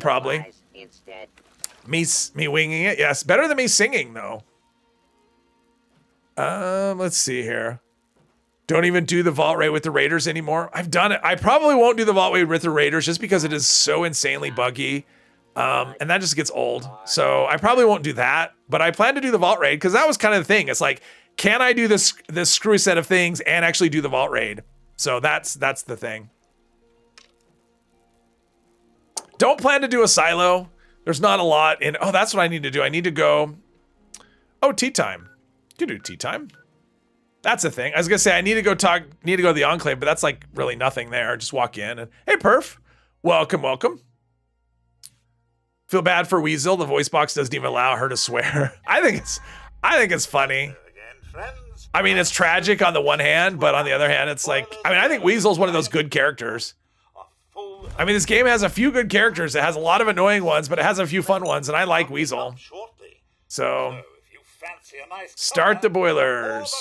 Me winging it, yes. Better than me singing, though. Let's see here. Don't even do the vault raid with the raiders anymore. I've done it. I probably won't do the vault raid with the raiders just because it is so insanely buggy. And that just gets old. So I probably won't do that. But I plan to do the vault raid because that was kind of the thing. It's like, can I do this screwy set of things and actually do the vault raid? So that's the thing. Don't plan to do a silo. There's not a lot in. Oh, that's what I need to do. I need to go. Oh, tea time. You can do tea time. That's the thing. I was gonna say I need to go to the Enclave, but that's like really nothing there. Just walk in and hey, Perf, welcome. Feel bad for Weasel. The voice box doesn't even allow her to swear. I think it's funny. I mean, it's tragic on the one hand, but on the other hand, it's like, I mean, I think Weasel's one of those good characters. I mean, this game has a few good characters. It has a lot of annoying ones, but it has a few fun ones, and I like Weasel. So, start the boilers.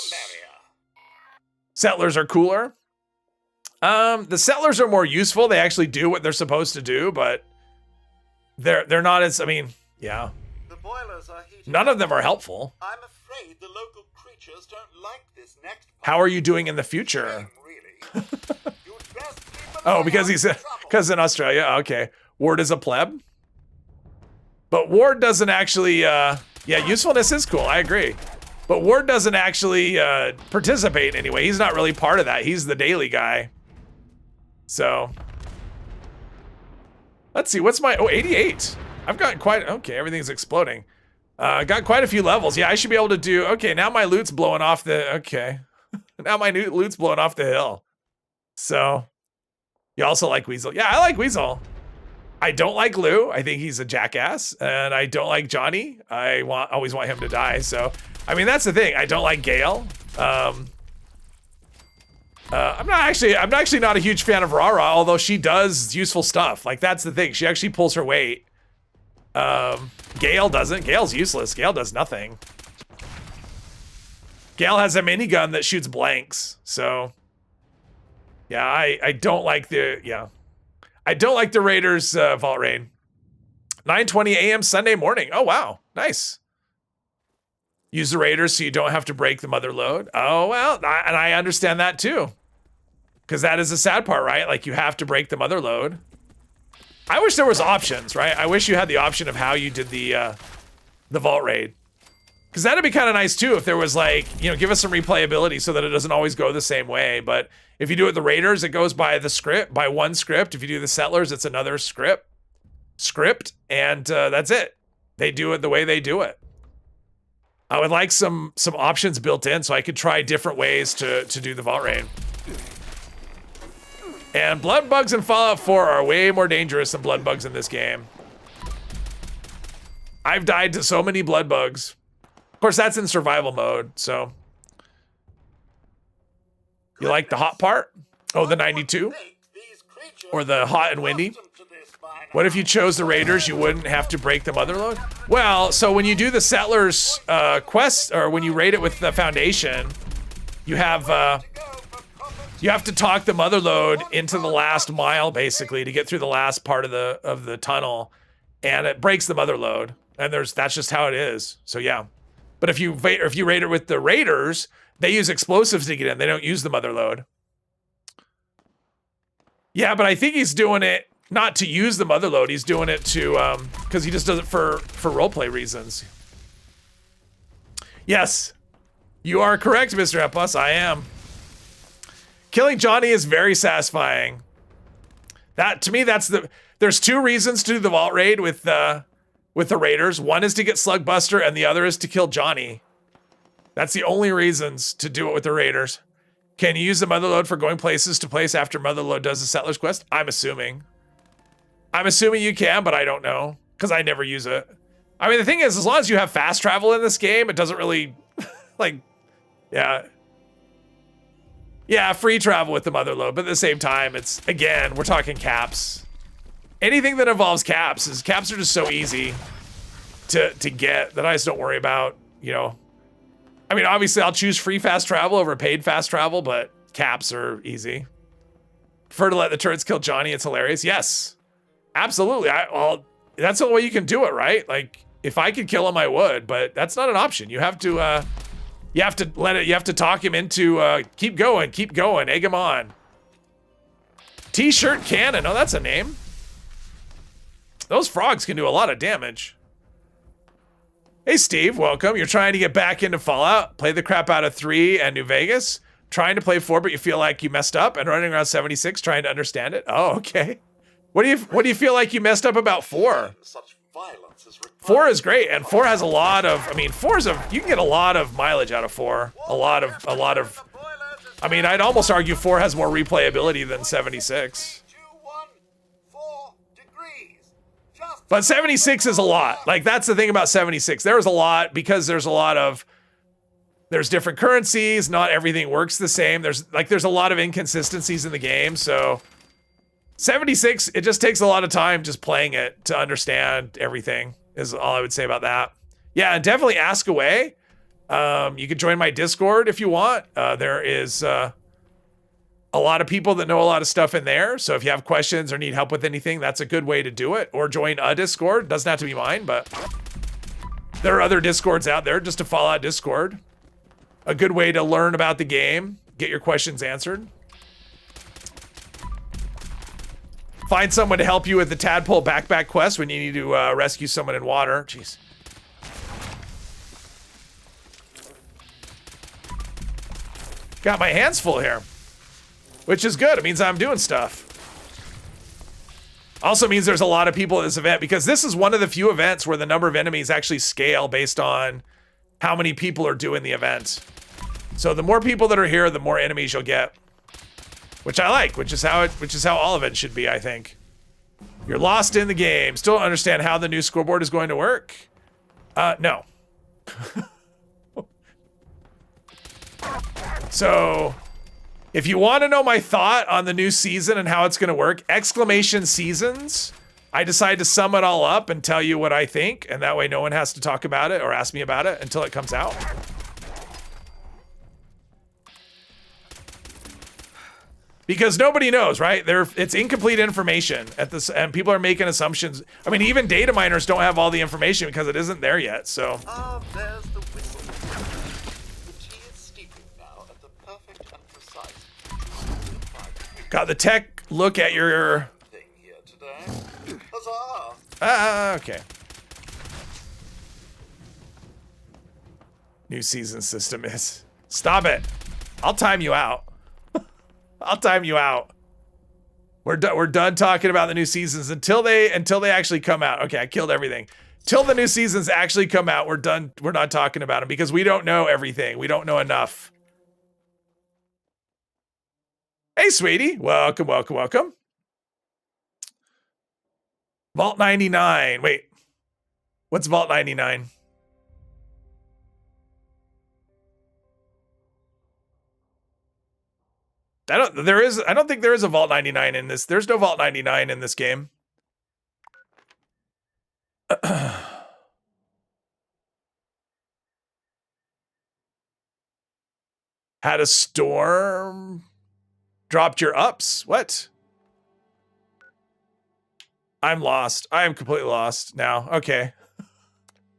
Settlers are cooler. The settlers are more useful. They actually do what they're supposed to do, but they're not as, I mean, yeah. The boilers are heating. None of them are helpful. I'm afraid the local creatures don't like this next part. How are you doing in the future? Really. You'd best keep an Oh, eye because on trouble. in Australia. Okay. Ward is a pleb. But Ward doesn't actually, yeah, usefulness is cool. I agree. But Ward doesn't actually participate anyway. He's not really part of that. He's the daily guy. So, let's see. What's my, 88. I've got quite, okay, everything's exploding. Got quite a few levels. Yeah, I should be able to do, okay, now my loot's blowing off the, okay. Now my loot's blowing off the hill. So, you also like Weasel. Yeah, I like Weasel. I don't like Lou. I think he's a jackass. And I don't like Johnny. I always want him to die. So, I mean, that's the thing. I don't like Gale. I'm actually not a huge fan of Rara, although she does useful stuff. Like, that's the thing. She actually pulls her weight. Gale doesn't. Gale's useless. Gale does nothing. Gale has a minigun that shoots blanks. So, yeah, I don't like the, yeah. I don't like the Raiders vault raid. 9:20 a.m. Sunday morning. Oh, wow. Nice. Use the Raiders so you don't have to break the mother load. Oh, well, and I understand that too. Because that is the sad part, right? Like, you have to break the mother load. I wish there was options, right? I wish you had the option of how you did the vault raid. Because that'd be kind of nice too if there was like, give us some replayability so that it doesn't always go the same way. But if you do it with the Raiders, it goes by the script, by one script. If you do the Settlers, it's another script, and that's it. They do it the way they do it. I would like some options built in so I could try different ways to do the vault raid. And blood bugs in Fallout 4 are way more dangerous than blood bugs in this game. I've died to so many blood bugs. Of course, that's in survival mode, so. You like the hot part? Oh, the 92? Or the hot and windy? What if you chose the Raiders, you wouldn't have to break the mother load? Well, so when you do the Settlers quest, or when you raid it with the Foundation, you have to talk the mother load into the last mile, basically, to get through the last part of the tunnel, and it breaks the mother load. And that's just how it is. So yeah. But if you raid it with the Raiders, they use explosives to get in. They don't use the mother load. Yeah, but I think he's doing it not to use the mother load. He's doing it to because he just does it for roleplay reasons. Yes, you are correct, Mr. Epos. I am. Killing Johnny is very satisfying. That, to me, there's two reasons to do the vault raid with the raiders. One is to get Slugbuster, and the other is to kill Johnny. That's the only reasons to do it with the raiders. Can you use the Motherlode for going places to place after Motherlode does the Settler's Quest? I'm assuming. I'm assuming you can, but I don't know, because I never use it. I mean, the thing is, as long as you have fast travel in this game, it doesn't really, like, yeah. Yeah, free travel with the Motherlode, but at the same time, it's, again, we're talking caps. Anything that involves caps are just so easy to get that I just don't worry about, you know. I mean, obviously, I'll choose free fast travel over paid fast travel, but caps are easy. Prefer to let the turrets kill Johnny. It's hilarious. Yes, absolutely. Well, that's the only way you can do it, right? Like, if I could kill him, I would, but that's not an option. You have to, you have to talk him into, keep going, egg him on. T-shirt cannon. Oh, that's a name. Those frogs can do a lot of damage. Hey, Steve, welcome. You're trying to get back into Fallout, play the crap out of 3 and New Vegas, trying to play 4, but you feel like you messed up, and running around 76 trying to understand it. Oh, okay. What do you feel like you messed up about 4? 4 is great, and 4 has a lot of, I mean, 4 is you can get a lot of mileage out of 4. A lot of, I mean, I'd almost argue 4 has more replayability than 76. But 76 is a lot. Like, that's the thing about 76. There's a lot, because there's different currencies. Not everything works the same. There's a lot of inconsistencies in the game. So 76, it just takes a lot of time just playing it to understand everything, is all I would say about that. Yeah, and definitely ask away. You can join my Discord if you want. There is a lot of people that know a lot of stuff in there. So if you have questions or need help with anything, that's a good way to do it. Or join a Discord. Doesn't have to be mine, but there are other Discords out there. Just a Fallout Discord. A good way to learn about the game. Get your questions answered. Find someone to help you with the Tadpole Backpack quest when you need to rescue someone in water. Jeez. Got my hands full here. Which is good. It means I'm doing stuff. Also means there's a lot of people at this event, because this is one of the few events where the number of enemies actually scale based on how many people are doing the event. So the more people that are here, the more enemies you'll get. Which I like, which is how all events should be, I think. You're lost in the game. Still don't understand how the new scoreboard is going to work? No. So, if you want to know my thought on the new season and how it's going to work, exclamation seasons, I decide to sum it all up and tell you what I think, and that way no one has to talk about it or ask me about it until it comes out. Because nobody knows, right? It's incomplete information at this, and people are making assumptions. I mean, even data miners don't have all the information because it isn't there yet, so. Ah, there's the whistle. The tea is steeping now at the perfect and precise. Got the tech look at your Thing here today. Huzzah! Okay. New season system is. Stop it. I'll time you out. I'll time you out. We're done talking about the new seasons until they actually come out. Okay, I killed everything. Till the new seasons actually come out, we're done. We're not talking about them because we don't know everything. We don't know enough. Hey, sweetie. Welcome, welcome, welcome. Vault 99. Wait. What's Vault 99? I don't think there is a Vault 99 in this. There's no Vault 99 in this game. Had a storm dropped your ups. What? I'm lost. I am completely lost now. Okay.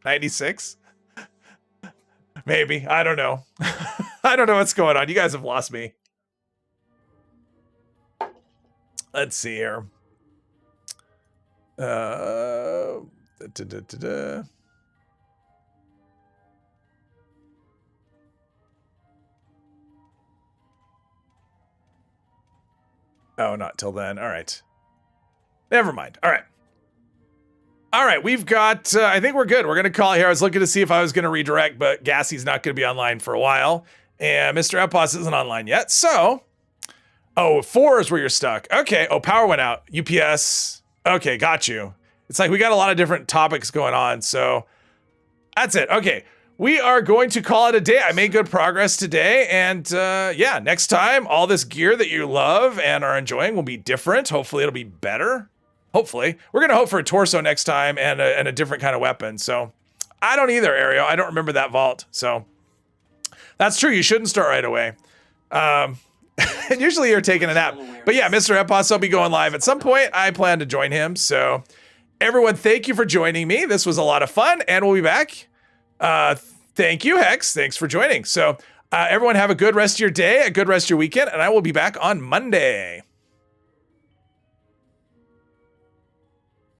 96? Maybe. I don't know. I don't know what's going on. You guys have lost me. Let's see here. Oh, not till then. All right. Never mind. All right. All right, we've got, I think we're good. We're going to call it here. I was looking to see if I was going to redirect, but Gassy's not going to be online for a while. And Mr. Epos isn't online yet. So, 4 is where you're stuck. Okay. Oh, power went out. UPS. Okay, got you. It's like we got a lot of different topics going on. So, that's it. Okay. We are going to call it a day. I made good progress today. And yeah, next time, all this gear that you love and are enjoying will be different. Hopefully, it'll be better. Hopefully. We're going to hope for a torso next time and a different kind of weapon. So I don't either, Ariel. I don't remember that vault. So that's true. You shouldn't start right away. Usually you're taking a nap. But yeah, Mr. Epos will be going live at some point. I plan to join him. So everyone, thank you for joining me. This was a lot of fun and we'll be back. Thank you, Hex. Thanks for joining. So everyone have a good rest of your day, a good rest of your weekend, and I will be back on Monday.